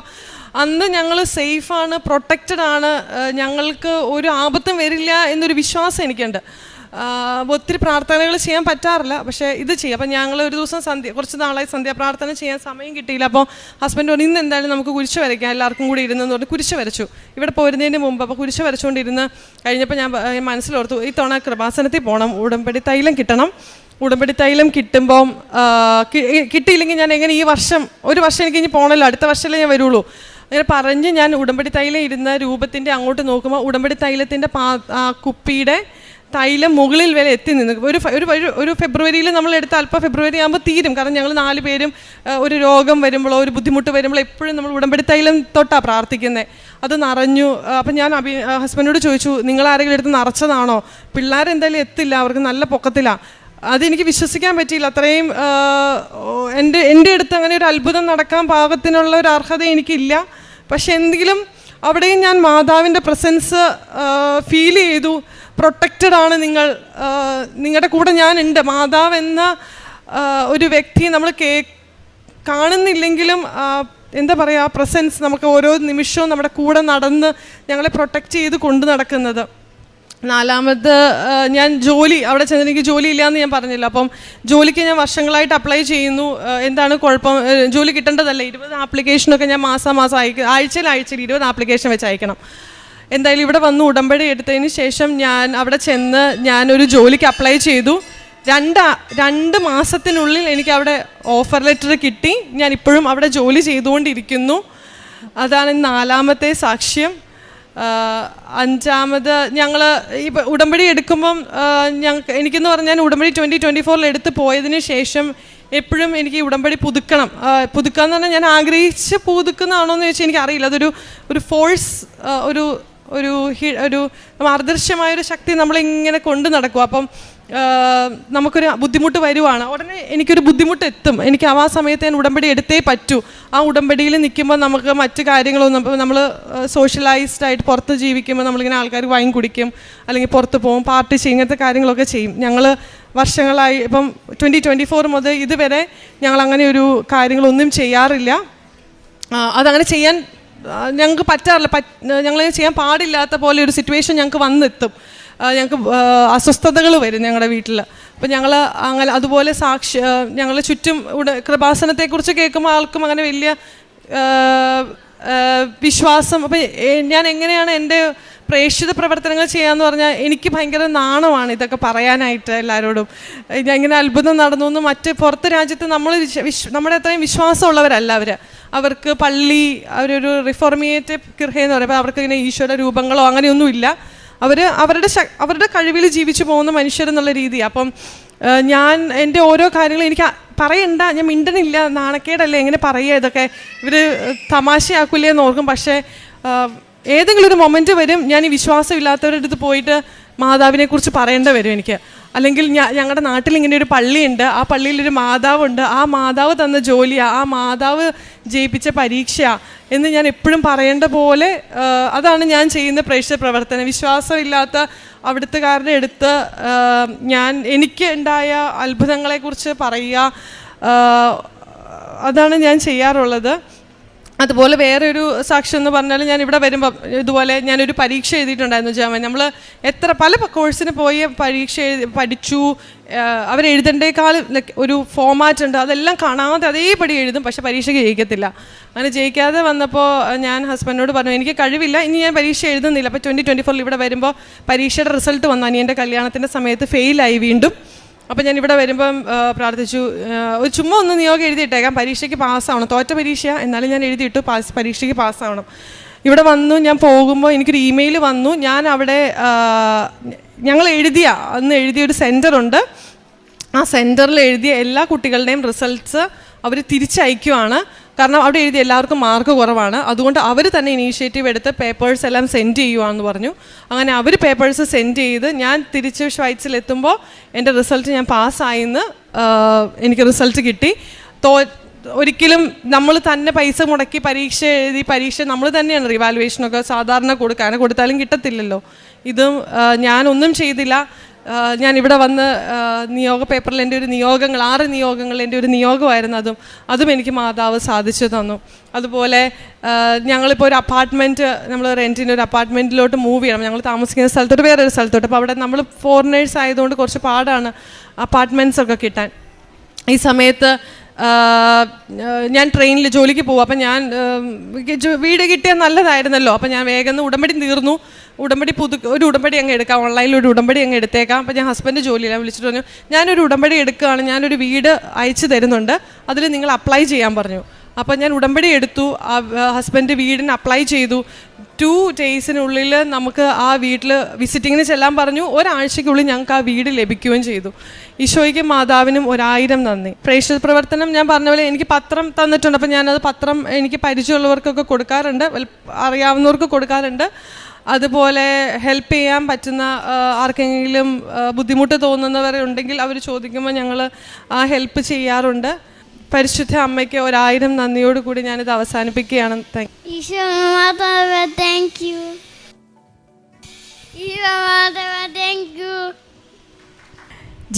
അന്ന് ഞങ്ങൾ സേഫാണ്, പ്രൊട്ടക്റ്റഡ് ആണ്, ഞങ്ങൾക്ക് ഒരു ആപത്തും വരില്ല എന്നൊരു വിശ്വാസം എനിക്കുണ്ട്. ഒത്തിരി പ്രാർത്ഥനകൾ ചെയ്യാൻ പറ്റാറില്ല, പക്ഷേ ഇത് ചെയ്യും. അപ്പം ഞങ്ങൾ ഒരു ദിവസം കുറച്ച് നാളായി സന്ധ്യാപ്രാർത്ഥന ചെയ്യാൻ സമയം കിട്ടിയില്ല. അപ്പോൾ ഹസ്ബൻഡ് പറഞ്ഞു, ഇന്ന് എന്തായാലും നമുക്ക് കുരിശ് വരയ്ക്കാം എല്ലാവർക്കും കൂടി ഇരുന്നെന്ന് പറഞ്ഞ് കുരിശ് വരച്ചു ഇവിടെ പോരുന്നതിന് മുമ്പ്. അപ്പോൾ കുരിശ് വരച്ചുകൊണ്ടിരുന്ന് കഴിഞ്ഞപ്പോൾ ഞാൻ മനസ്സിലോർത്തു, ഈ തവണ കൃപാസനത്തിൽ പോകണം, ഉടമ്പടി തൈലം കിട്ടണം. ഉടമ്പടി തൈലം കിട്ടുമ്പം കിട്ടിയില്ലെങ്കിൽ ഞാൻ എങ്ങനെ ഒരു വർഷം എനിക്ക് ഇനി പോകണമല്ലോ, അടുത്ത വർഷമല്ലേ ഞാൻ വരുള്ളൂ. അങ്ങനെ പറഞ്ഞ് ഞാൻ ഉടമ്പടി തൈലം ഇരുന്ന രൂപത്തിൻ്റെ അങ്ങോട്ട് നോക്കുമ്പോൾ ഉടമ്പടി തൈലത്തിൻ്റെ കുപ്പിയുടെ തൈലം മുകളിൽ വരെ എത്തി നിന്ന്. ഒരു ഫെബ്രുവരിയിൽ നമ്മൾ എടുത്ത അല്പം ഫെബ്രുവരി ആകുമ്പോൾ തീരും, കാരണം ഞങ്ങൾ 4 പേരും ഒരു രോഗം വരുമ്പോഴോ ഒരു ബുദ്ധിമുട്ട് വരുമ്പോഴോ എപ്പോഴും നമ്മൾ ഉടമ്പടി തൈലം തൊട്ടാണ് പ്രാർത്ഥിക്കുന്നത്. അത് നിറഞ്ഞു. അപ്പം ഞാൻ ഹസ്ബൻഡിനോട് ചോദിച്ചു, നിങ്ങൾ ആരെങ്കിലും എടുത്ത് നിറച്ചതാണോ? പിള്ളേരെന്തായാലും എത്തില്ല, അവർക്ക് നല്ല പൊക്കത്തിലാണ്. അതെനിക്ക് വിശ്വസിക്കാൻ പറ്റിയില്ല. അത്രയും എൻ്റെ അടുത്ത് അങ്ങനെ ഒരു അത്ഭുതം നടക്കാൻ പാകത്തിനുള്ള ഒരു അർഹത എനിക്കില്ല. പക്ഷെ എന്തെങ്കിലും അവിടെയും ഞാൻ മാതാവിൻ്റെ പ്രസൻസ് ഫീൽ ചെയ്തു. പ്രൊട്ടക്റ്റഡ് ആണ് നിങ്ങൾ, നിങ്ങളുടെ കൂടെ ഞാനുണ്ട്. മാതാവ് എന്ന ഒരു വ്യക്തി നമ്മൾ കാണുന്നില്ലെങ്കിലും എന്താ പറയുക, പ്രസൻസ് നമുക്ക് ഓരോ നിമിഷവും നമ്മുടെ കൂടെ നടന്ന് ഞങ്ങളെ പ്രൊട്ടക്റ്റ് ചെയ്ത് കൊണ്ടു നടക്കുന്നത്. നാലാമത് ഞാൻ അവിടെ ചെന്ന് എനിക്ക് ജോലി ഇല്ലയെന്ന് ഞാൻ പറഞ്ഞില്ല. അപ്പം ജോലിക്ക് ഞാൻ വർഷങ്ങളായിട്ട് അപ്ലൈ ചെയ്യുന്നു. എന്താണ് കുഴപ്പം, ജോലി കിട്ടേണ്ടതല്ല. 20 ആപ്ലിക്കേഷനൊക്കെ ഞാൻ മാസം ആഴ്ചയിൽ 20 ആപ്ലിക്കേഷൻ വെച്ച് അയക്കണം. എന്തായാലും ഇവിടെ വന്ന് ഉടമ്പടി എടുത്തതിന് ശേഷം ഞാൻ അവിടെ ചെന്ന് ഞാനൊരു ജോലിക്ക് അപ്ലൈ ചെയ്തു. 2 മാസത്തിനുള്ളിൽ എനിക്ക് അവിടെ ഓഫർ ലെറ്റർ കിട്ടി. ഞാൻ ഇപ്പോഴും അവിടെ ജോലി ചെയ്തുകൊണ്ടിരിക്കുന്നു. അതാണ് 4ാമത്തെ സാക്ഷ്യം. 5ാമത് ഞങ്ങൾ ഈ ഉടമ്പടി എടുക്കുമ്പം എനിക്കെന്ന് പറഞ്ഞാൽ ഉടമ്പടി 2024 എടുത്ത് പോയതിന് ശേഷം എപ്പോഴും എനിക്ക് ഈ ഉടമ്പടി പുതുക്കണം. പുതുക്കുക എന്ന് പറഞ്ഞാൽ ഞാൻ ആഗ്രഹിച്ച് പുതുക്കുന്നതാണോ എന്ന് ചോദിച്ചാൽ എനിക്കറിയില്ല. ഒരു ഫോഴ്സ്, ഒരു ഒരു ഒരു അദൃശ്യമായൊരു ശക്തി നമ്മളിങ്ങനെ കൊണ്ട് നടക്കും. അപ്പം നമുക്കൊരു ബുദ്ധിമുട്ട് വരുവാണ്, ഉടനെ എനിക്കൊരു ബുദ്ധിമുട്ട് എത്തും. എനിക്ക് ആ സമയത്ത് ഞാൻ ഉടമ്പടി എടുത്തേ പറ്റൂ. ആ ഉടമ്പടിയിൽ നിൽക്കുമ്പോൾ നമുക്ക് മറ്റു കാര്യങ്ങളൊന്നും, നമ്മൾ സോഷ്യലൈസ്ഡ് ആയിട്ട് പുറത്ത് ജീവിക്കുമ്പോൾ നമ്മളിങ്ങനെ ആൾക്കാർ വൈൻ കുടിക്കും, അല്ലെങ്കിൽ പുറത്ത് പോകും, പാർട്ടി ചെയ്യും, ഇങ്ങനത്തെ കാര്യങ്ങളൊക്കെ ചെയ്യും. ഞങ്ങൾ വർഷങ്ങളായി, ഇപ്പം 2024 മുതൽ ഇതുവരെ ഞങ്ങൾ അങ്ങനെ ഒരു കാര്യങ്ങളൊന്നും ചെയ്യാറില്ല. അതങ്ങനെ ചെയ്യാൻ ഞങ്ങൾക്ക് പറ്റാറില്ല. ഞങ്ങൾ ചെയ്യാൻ പാടില്ലാത്ത പോലെ ഒരു സിറ്റുവേഷൻ ഞങ്ങൾക്ക് വന്നെത്തും. ഞങ്ങൾക്ക് അസ്വസ്ഥതകൾ വരും ഞങ്ങളുടെ വീട്ടിൽ. അപ്പം ഞങ്ങൾ അങ്ങനെ അതുപോലെ ഞങ്ങൾ ചുറ്റും കൃപാസനത്തെക്കുറിച്ച് കേൾക്കുമ്പോൾ ആൾക്കും അങ്ങനെ വലിയ വിശ്വാസം. അപ്പം ഞാൻ എങ്ങനെയാണ് എൻ്റെ പ്രേക്ഷിത പ്രവർത്തനങ്ങൾ ചെയ്യാന്ന് പറഞ്ഞാൽ എനിക്ക് ഭയങ്കര നാണമാണ് ഇതൊക്കെ പറയാനായിട്ട് എല്ലാവരോടും. ഞാൻ ഇങ്ങനെ അത്ഭുതം നടന്നു എന്ന് മറ്റ് പുറത്ത് രാജ്യത്ത് നമ്മുടെ അത്രയും വിശ്വാസമുള്ളവരല്ല അവർക്ക് പള്ളി, അവരൊരു റിഫോർമേറ്റീവ് കിർഹയെന്ന് പറയുമ്പോൾ അവർക്ക് ഇങ്ങനെ ഈശ്വര രൂപങ്ങളോ അങ്ങനെയൊന്നുമില്ല. അവരുടെ കഴിവിൽ ജീവിച്ചു പോകുന്ന മനുഷ്യരെന്നുള്ള രീതി. അപ്പം ഞാൻ എൻ്റെ ഓരോ കാര്യങ്ങളും എനിക്ക് പറയണ്ട, ഞാൻ മിണ്ടനില്ല, നാണക്കേടല്ലേ, എങ്ങനെ പറയുക, ഇതൊക്കെ ഇവർ തമാശയാക്കില്ലേ എന്ന് ഓർക്കും. പക്ഷേ ഏതെങ്കിലും ഒരു മൊമെൻറ്റ് വരും ഞാൻ ഈ വിശ്വാസമില്ലാത്തവരുടെ അടുത്ത് പോയിട്ട് മാതാവിനെക്കുറിച്ച് പറയേണ്ടി വരും എനിക്ക്. അല്ലെങ്കിൽ ഞങ്ങളുടെ നാട്ടിൽ ഇങ്ങനെ ഒരു പള്ളിയുണ്ട്, ആ പള്ളിയിലൊരു മാതാവുണ്ട്, ആ മാതാവ് തന്ന ജോലിയാണ്, ആ മാതാവ് ജയിപ്പിച്ച പരീക്ഷയാണ് എന്ന് ഞാൻ എപ്പോഴും പറയേണ്ട പോലെ അതാണ് ഞാൻ ചെയ്യുന്ന പ്രേക്ഷിത പ്രവർത്തനം. വിശ്വാസമില്ലാത്ത അവിടുത്തുകാരുടെ അടുത്ത് എനിക്ക് ഉണ്ടായ അത്ഭുതങ്ങളെക്കുറിച്ച് പറയുക, അതാണ് ഞാൻ ചെയ്യാറുള്ളത്. അതുപോലെ വേറൊരു സാക്ഷ്യം എന്ന് പറഞ്ഞാൽ ഞാൻ ഇവിടെ വരുമ്പോൾ ഇതുപോലെ ഞാനൊരു പരീക്ഷ എഴുതിയിട്ടുണ്ടായിരുന്നു ജർമ്മൻ. നമ്മൾ പല കോഴ്സിന് പോയി പരീക്ഷ പഠിച്ചു, അവരെഴുതേണ്ടേക്കാൾ ഒരു ഫോമാറ്റ് ഉണ്ട്, അതെല്ലാം കാണാതെ അതേപടി എഴുതും, പക്ഷെ പരീക്ഷയ്ക്ക് ജയിക്കത്തില്ല. അങ്ങനെ ജയിക്കാതെ വന്നപ്പോൾ ഞാൻ ഹസ്ബൻഡിനോട് പറഞ്ഞു എനിക്ക് കഴിവില്ല, ഇനി ഞാൻ പരീക്ഷ എഴുതുന്നില്ല. അപ്പോൾ 2024 ഇവിടെ വരുമ്പോൾ പരീക്ഷയുടെ റിസൾട്ട് വന്നു. അനിയൻ്റെ കല്യാണത്തിൻ്റെ സമയത്ത് ഫെയിലായി വീണ്ടും. അപ്പം ഞാൻ ഇവിടെ വരുമ്പം പ്രാർത്ഥിച്ചു, ഒരു ചുമ്മാ ഒന്ന് നിയോഗം എഴുതിയിട്ടേക്കാം, പരീക്ഷയ്ക്ക് പാസ്സാവണം, തോറ്റ പരീക്ഷയാണ് എന്നാലും ഞാൻ എഴുതിയിട്ടു പരീക്ഷയ്ക്ക് പാസ്സാവണം. ഇവിടെ വന്നു, ഞാൻ പോകുമ്പോൾ എനിക്കൊരു ഇമെയിൽ വന്നു. ഞാൻ അവിടെ ഞങ്ങൾ അന്ന് എഴുതിയൊരു സെൻറ്ററുണ്ട്, ആ സെൻറ്ററിൽ എഴുതിയ എല്ലാ കുട്ടികളുടെയും റിസൾട്ട്സ് അവർ തിരിച്ചയക്കുവാണ്. കാരണം അവിടെ എഴുതി എല്ലാവർക്കും മാർക്ക് കുറവാണ്, അതുകൊണ്ട് അവർ തന്നെ ഇനീഷ്യേറ്റീവ് എടുത്ത് പേപ്പേഴ്സ് എല്ലാം സെൻഡ് ചെയ്യുവാണെന്ന് പറഞ്ഞു. അങ്ങനെ അവർ പേപ്പേഴ്സ് സെൻഡ് ചെയ്ത് ഞാൻ തിരിച്ച് ഷ്വൈറ്റ്സിലെത്തുമ്പോൾ എൻ്റെ റിസൾട്ട് ഞാൻ പാസ്സായിന്ന് എനിക്ക് റിസൾട്ട് കിട്ടി. ഒരിക്കലും നമ്മൾ തന്നെ പൈസ മുടക്കി പരീക്ഷ എഴുതി നമ്മൾ തന്നെയാണ് റിവാലുവേഷനൊക്കെ സാധാരണ കൊടുത്താലും കിട്ടത്തില്ലല്ലോ. ഇതും ഞാനൊന്നും ചെയ്തില്ല. ഞാനിവിടെ വന്ന് നിയോഗ പേപ്പറിൽ എൻ്റെ ഒരു 6 നിയോഗങ്ങൾ എൻ്റെ ഒരു നിയോഗമായിരുന്നു. അതും എനിക്ക് മാതാവ് സാധിച്ചു തന്നു. അതുപോലെ ഞങ്ങളിപ്പോൾ ഒരു അപ്പാർട്ട്മെൻറ്റ്, നമ്മൾ റെൻറ്റിന് ഒരു അപ്പാർട്ട്മെൻറ്റിലോട്ട് മൂവ് ചെയ്യണം. ഞങ്ങൾ താമസിക്കുന്ന സ്ഥലത്തോട്ട് വേറൊരു സ്ഥലത്തോട്ട്. അപ്പോൾ അവിടെ നമ്മൾ ഫോറിനേഴ്സ് ആയതുകൊണ്ട് കുറച്ച് പാടാണ് അപ്പാർട്ട്മെൻറ്റ്സൊക്കെ കിട്ടാൻ. ഈ സമയത്ത് ഞാൻ ട്രെയിനിൽ ജോലിക്ക് പോകും. അപ്പം ഞാൻ വീട് കിട്ടിയാൽ നല്ലതായിരുന്നല്ലോ. അപ്പം ഞാൻ വേഗം ഉടമ്പടി തീർന്നു, ഒരു ഉടമ്പടി അങ്ങ് എടുക്കാം, ഓൺലൈനിൽ ഒരു ഉടമ്പടി അങ്ങ് എടുത്തേക്കാം. അപ്പം ഞാൻ ഹസ്ബൻഡ് ജോലിയിലാണ് വിളിച്ചിട്ട് പറഞ്ഞു ഞാനൊരു ഉടമ്പടി എടുക്കുകയാണ്, ഞാനൊരു വീട് അയച്ചു തരുന്നുണ്ട്, അതിൽ നിങ്ങൾ അപ്ലൈ ചെയ്യാൻ പറഞ്ഞു. അപ്പം ഞാൻ ഉടമ്പടി എടുത്തു, ഹസ്ബൻഡ് വീടിന് അപ്ലൈ ചെയ്തു. 2 ഡേയ്സിനുള്ളിൽ നമുക്ക് ആ വീട്ടിൽ വിസിറ്റിങ്ങിന് ചെല്ലാൻ പറഞ്ഞു. ഒരാഴ്ചയ്ക്കുള്ളിൽ ഞങ്ങൾക്ക് ആ വീട് ലഭിക്കുകയും ചെയ്തു. ഈശോയ്ക്കും മാതാവിനും 1000 നന്ദി. പ്രേക്ഷിത പ്രവർത്തനം ഞാൻ പറഞ്ഞ പോലെ എനിക്ക് പത്രം തന്നിട്ടുണ്ട്. അപ്പം ഞാനത് പത്രം എനിക്ക് പരിചയമുള്ളവർക്കൊക്കെ കൊടുക്കാറുണ്ട്, അറിയാവുന്നവർക്ക് കൊടുക്കാറുണ്ട്. അതുപോലെ ഹെൽപ്പ് ചെയ്യാൻ പറ്റുന്ന ആർക്കെങ്കിലും ബുദ്ധിമുട്ട് തോന്നുന്നവരുണ്ടെങ്കിൽ അവർ ചോദിക്കുമ്പോൾ ഞങ്ങൾ ആ ഹെൽപ്പ് ചെയ്യാറുണ്ട്. പരിശുദ്ധ അമ്മയ്ക്ക് 1000 നന്ദിയോട് കൂടി ഞാനിത് അവസാനിപ്പിക്കുകയാണ്.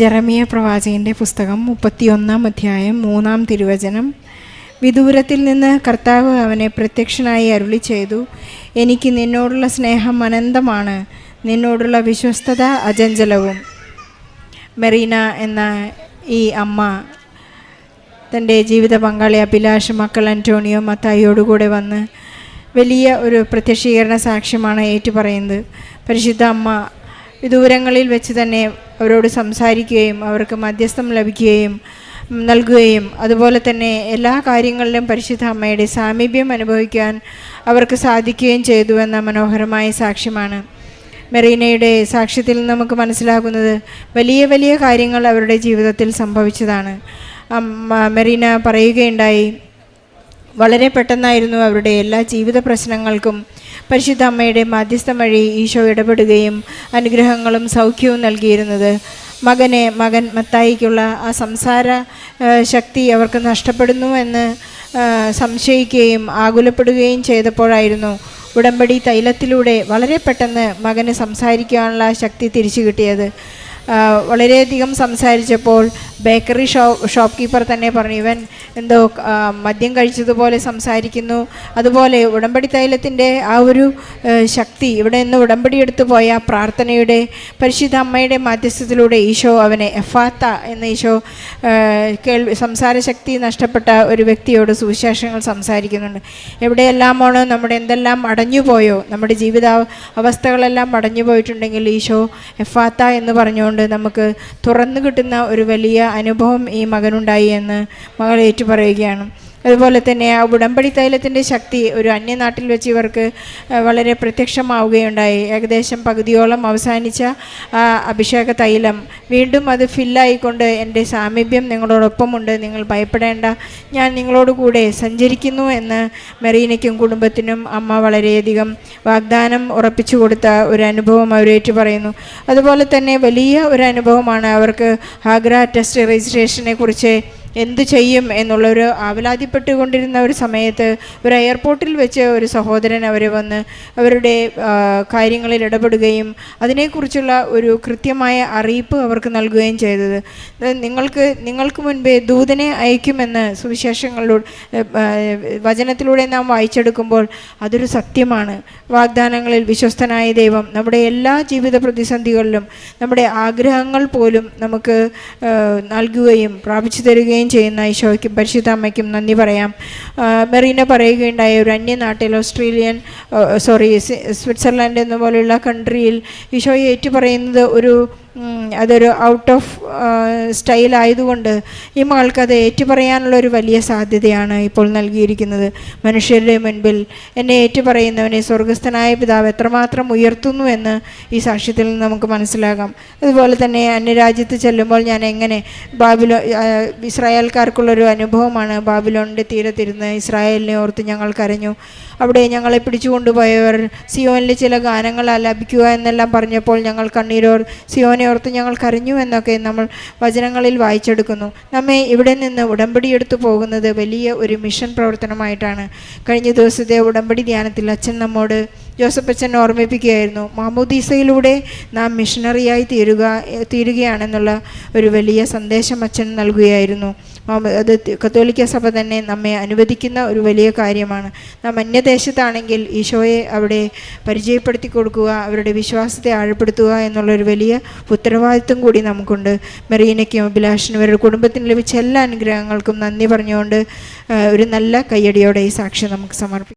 ജെറമിയ പ്രവാചകന്റെ പുസ്തകം 31-ാം അധ്യായം 3-ാം തിരുവചനം. വിദൂരത്തിൽ നിന്ന് കർത്താവ് അവനെ പ്രത്യക്ഷനായി അരുളി ചെയ്തു, എനിക്ക് നിന്നോടുള്ള സ്നേഹം അനന്തമാണ്, നിന്നോടുള്ള വിശ്വസ്തത അചഞ്ചലവും. മെറീന എന്ന ഈ അമ്മ തൻ്റെ ജീവിത പങ്കാളി അഭിലാഷ്, മക്കൾ അന്റോണിയോ, മത്തായിയോടുകൂടെ വന്ന് വലിയ ഒരു പ്രത്യക്ഷീകരണ സാക്ഷ്യമാണ് ഏറ്റുപറയുന്നത്. പരിശുദ്ധ അമ്മ വിദൂരങ്ങളിൽ വെച്ച് തന്നെ അവരോട് സംസാരിക്കുകയും അവർക്ക് മധ്യസ്ഥം ലഭിക്കുകയും നൽകുകയും അതുപോലെ തന്നെ എല്ലാ കാര്യങ്ങളിലും പരിശുദ്ധ അമ്മയുടെ സാമീപ്യം അനുഭവിക്കാൻ അവർക്ക് സാധിക്കുകയും ചെയ്തു എന്ന മനോഹരമായ സാക്ഷ്യമാണ്. മെറീനയുടെ സാക്ഷ്യത്തിൽ നമുക്ക് മനസ്സിലാകുന്നത് വലിയ വലിയ കാര്യങ്ങൾ അവരുടെ ജീവിതത്തിൽ സംഭവിച്ചതാണ്. മെറീന പറയുകയുണ്ടായി, വളരെ പെട്ടെന്നായിരുന്നു അവരുടെ എല്ലാ ജീവിത പ്രശ്നങ്ങൾക്കും പരിശുദ്ധ അമ്മയുടെ മാധ്യസ്ഥം വഴി ഈശോ ഇടപെടുകയും അനുഗ്രഹങ്ങളും സൗഖ്യവും നൽകിയിരുന്നത്. മകൻ മത്തായിക്കുള്ള ആ സംസാര ശക്തി അവർക്ക് നഷ്ടപ്പെടുന്നു എന്ന് സംശയിക്കുകയും ആകുലപ്പെടുകയും ചെയ്തപ്പോഴായിരുന്നു ഉടമ്പടി തൈലത്തിലൂടെ വളരെ പെട്ടെന്ന് മകന് സംസാരിക്കാനുള്ള ശക്തി തിരിച്ചു കിട്ടിയത്. വളരെയധികം സംസാരിച്ചപ്പോൾ ബേക്കറി ഷോപ്പ് കീപ്പർ തന്നെ പറഞ്ഞു, ഇവൻ എന്തോ മദ്യം കഴിച്ചതുപോലെ സംസാരിക്കുന്നു. അതുപോലെ ഉടമ്പടി തൈലത്തിൻ്റെ ആ ഒരു ശക്തി ഇവിടെ നിന്ന് ഉടമ്പടി എടുത്തു പോയ പ്രാർത്ഥനയുടെ പരിശുദ്ധ അമ്മയുടെ മാധ്യസ്ഥത്തിലൂടെ ഈശോ അവനെ എഫാത്ത എന്ന് ഈശോ സംസാര ശക്തി നഷ്ടപ്പെട്ട ഒരു വ്യക്തിയോട് സുവിശേഷങ്ങൾ സംസാരിക്കുന്നുണ്ട്. എവിടെയെല്ലാമാണോ നമ്മുടെ എന്തെല്ലാം അടഞ്ഞുപോയോ, നമ്മുടെ ജീവിത അവസ്ഥകളെല്ലാം അടഞ്ഞു പോയിട്ടുണ്ടെങ്കിൽ ഈശോ എഫാത്ത എന്ന് പറഞ്ഞുകൊണ്ട് നമുക്ക് തുറന്നു കിട്ടുന്ന ഒരു വലിയ അനുഭവം ഈ മകനുണ്ടായി എന്ന് മകൾ ഏറ്റുപറയുകയാണ്. അതുപോലെ തന്നെ ആ ഉടമ്പടി തൈലത്തിൻ്റെ ശക്തി ഒരു അന്യനാട്ടിൽ വെച്ച് ഇവർക്ക് വളരെ പ്രത്യക്ഷമാവുകയുണ്ടായി. ഏകദേശം പകുതിയോളം അവസാനിച്ച ആ അഭിഷേക തൈലം വീണ്ടും അത് ഫില്ലായിക്കൊണ്ട് എൻ്റെ സാമീപ്യം നിങ്ങളോടൊപ്പമുണ്ട്, നിങ്ങൾ ഭയപ്പെടേണ്ട, ഞാൻ നിങ്ങളോട് കൂടെ സഞ്ചരിക്കുന്നു എന്ന് മെറീനയ്ക്കും കുടുംബത്തിനും അമ്മ വളരെയധികം വാഗ്ദാനം ഉറപ്പിച്ചു കൊടുത്ത ഒരു അനുഭവം അവരേറ്റു പറയുന്നു. അതുപോലെ തന്നെ വലിയ ഒരു അനുഭവമാണ് അവർക്ക് ആഗ്ര ടെസ്റ്റ് രജിസ്ട്രേഷനെ കുറിച്ച് എന്തു ചെയ്യും എന്നുള്ളൊരു ആവലാതിപ്പെട്ടുകൊണ്ടിരുന്ന ഒരു സമയത്ത് ഒരു എയർപോർട്ടിൽ വെച്ച് ഒരു സഹോദരൻ അവരെ വന്ന് അവരുടെ കാര്യങ്ങളിൽ ഇടപെടുകയും അതിനെക്കുറിച്ചുള്ള ഒരു കൃത്യമായ അറിയിപ്പ് അവർക്ക് നൽകുകയും ചെയ്തത്. നിങ്ങൾക്ക് മുൻപേ ദൂതനെ അയക്കുമെന്ന് സുവിശേഷങ്ങളിലൂടെ വചനത്തിലൂടെ നാം വായിച്ചെടുക്കുമ്പോൾ അതൊരു സത്യമാണ്. വാഗ്ദാനങ്ങളിൽ വിശ്വസ്തനായ ദൈവം നമ്മുടെ എല്ലാ ജീവിത പ്രതിസന്ധികളിലും നമ്മുടെ ആഗ്രഹങ്ങൾ പോലും നമുക്ക് നൽകുകയും പ്രാപിച്ചു തരികയും ചെയ്യുന്ന ഈശോയ്ക്കും പരിശുദ്ധ അമ്മയ്ക്കും നന്ദി പറയാം. മെറീന പറയുകയുണ്ടായ ഒരു അന്യനാട്ടിൽ സ്വിറ്റ്സർലൻഡ് എന്നുപോലെയുള്ള കൺട്രിയിൽ ഈശോയെ ഏറ്റുപറയുന്നത് അതൊരു ഔട്ട് ഓഫ് സ്റ്റൈൽ ആയതുകൊണ്ട് ഈ മകൾക്ക് അത് ഏറ്റുപറയാനുള്ള ഒരു വലിയ സാധ്യതയാണ് ഇപ്പോൾ നൽകിയിരിക്കുന്നത്. മനുഷ്യരുടെ മുൻപിൽ എന്നെ ഏറ്റുപറയുന്നവനെ സ്വർഗസ്ഥനായ പിതാവ് എത്രമാത്രം ഉയർത്തുന്നു എന്ന് ഈ സാക്ഷ്യത്തിൽ നിന്ന് നമുക്ക് മനസ്സിലാകാം. അതുപോലെ തന്നെ അന്യരാജ്യത്ത് ചെല്ലുമ്പോൾ ഞാൻ എങ്ങനെ ഇസ്രായേൽക്കാർക്കുള്ളൊരു അനുഭവമാണ്. ബാബിലോണിൻ്റെ തീരത്തിരുന്ന് ഇസ്രായേലിനെ ഓർത്ത് ഞങ്ങൾ കരഞ്ഞു. അവിടെ ഞങ്ങളെ പിടിച്ചുകൊണ്ടുപോയവർ സിയോനിലെ ചില ഗാനങ്ങൾ ആലപിക്കുക എന്നെല്ലാം പറഞ്ഞപ്പോൾ ഞങ്ങൾ കണ്ണീരോർ സിയോനെ ഓർത്ത് ഞങ്ങൾ കരഞ്ഞു എന്നൊക്കെ നമ്മൾ വചനങ്ങളിൽ വായിച്ചെടുക്കുന്നു. നമ്മെ ഇവിടെ നിന്ന് ഉടമ്പടി എടുത്തു പോകുന്നത് വലിയ ഒരു മിഷൻ പ്രവർത്തനമായിട്ടാണ്. കഴിഞ്ഞ ദിവസത്തെ ഉടമ്പടി ധ്യാനത്തിൽ അച്ഛൻ നമ്മോട് ജോസഫ് അച്ഛൻ ഓർമ്മിപ്പിക്കുകയായിരുന്നു, മാമോദീസയിലൂടെ നാം മിഷണറിയായി തീരുകയാണെന്നുള്ള ഒരു വലിയ സന്ദേശം അച്ഛൻ നൽകുകയായിരുന്നു. അത് കത്തോലിക്ക സഭ തന്നെ നമ്മെ അനുവദിക്കുന്ന ഒരു വലിയ കാര്യമാണ്. നാം അന്യദേശത്താണെങ്കിൽ ഈശോയെ അവിടെ പരിചയപ്പെടുത്തി കൊടുക്കുക, അവരുടെ വിശ്വാസത്തെ ആഴപ്പെടുത്തുക എന്നുള്ളൊരു വലിയ ഉത്തരവാദിത്വം കൂടി നമുക്കുണ്ട്. മെറീനയ്ക്കും അഭിലാഷിനും അവരുടെ കുടുംബത്തിന് ലഭിച്ച എല്ലാ അനുഗ്രഹങ്ങൾക്കും നന്ദി പറഞ്ഞുകൊണ്ട് ഒരു നല്ല കയ്യടിയോടെ ഈ സാക്ഷ്യം നമുക്ക് സമർപ്പിക്കാം.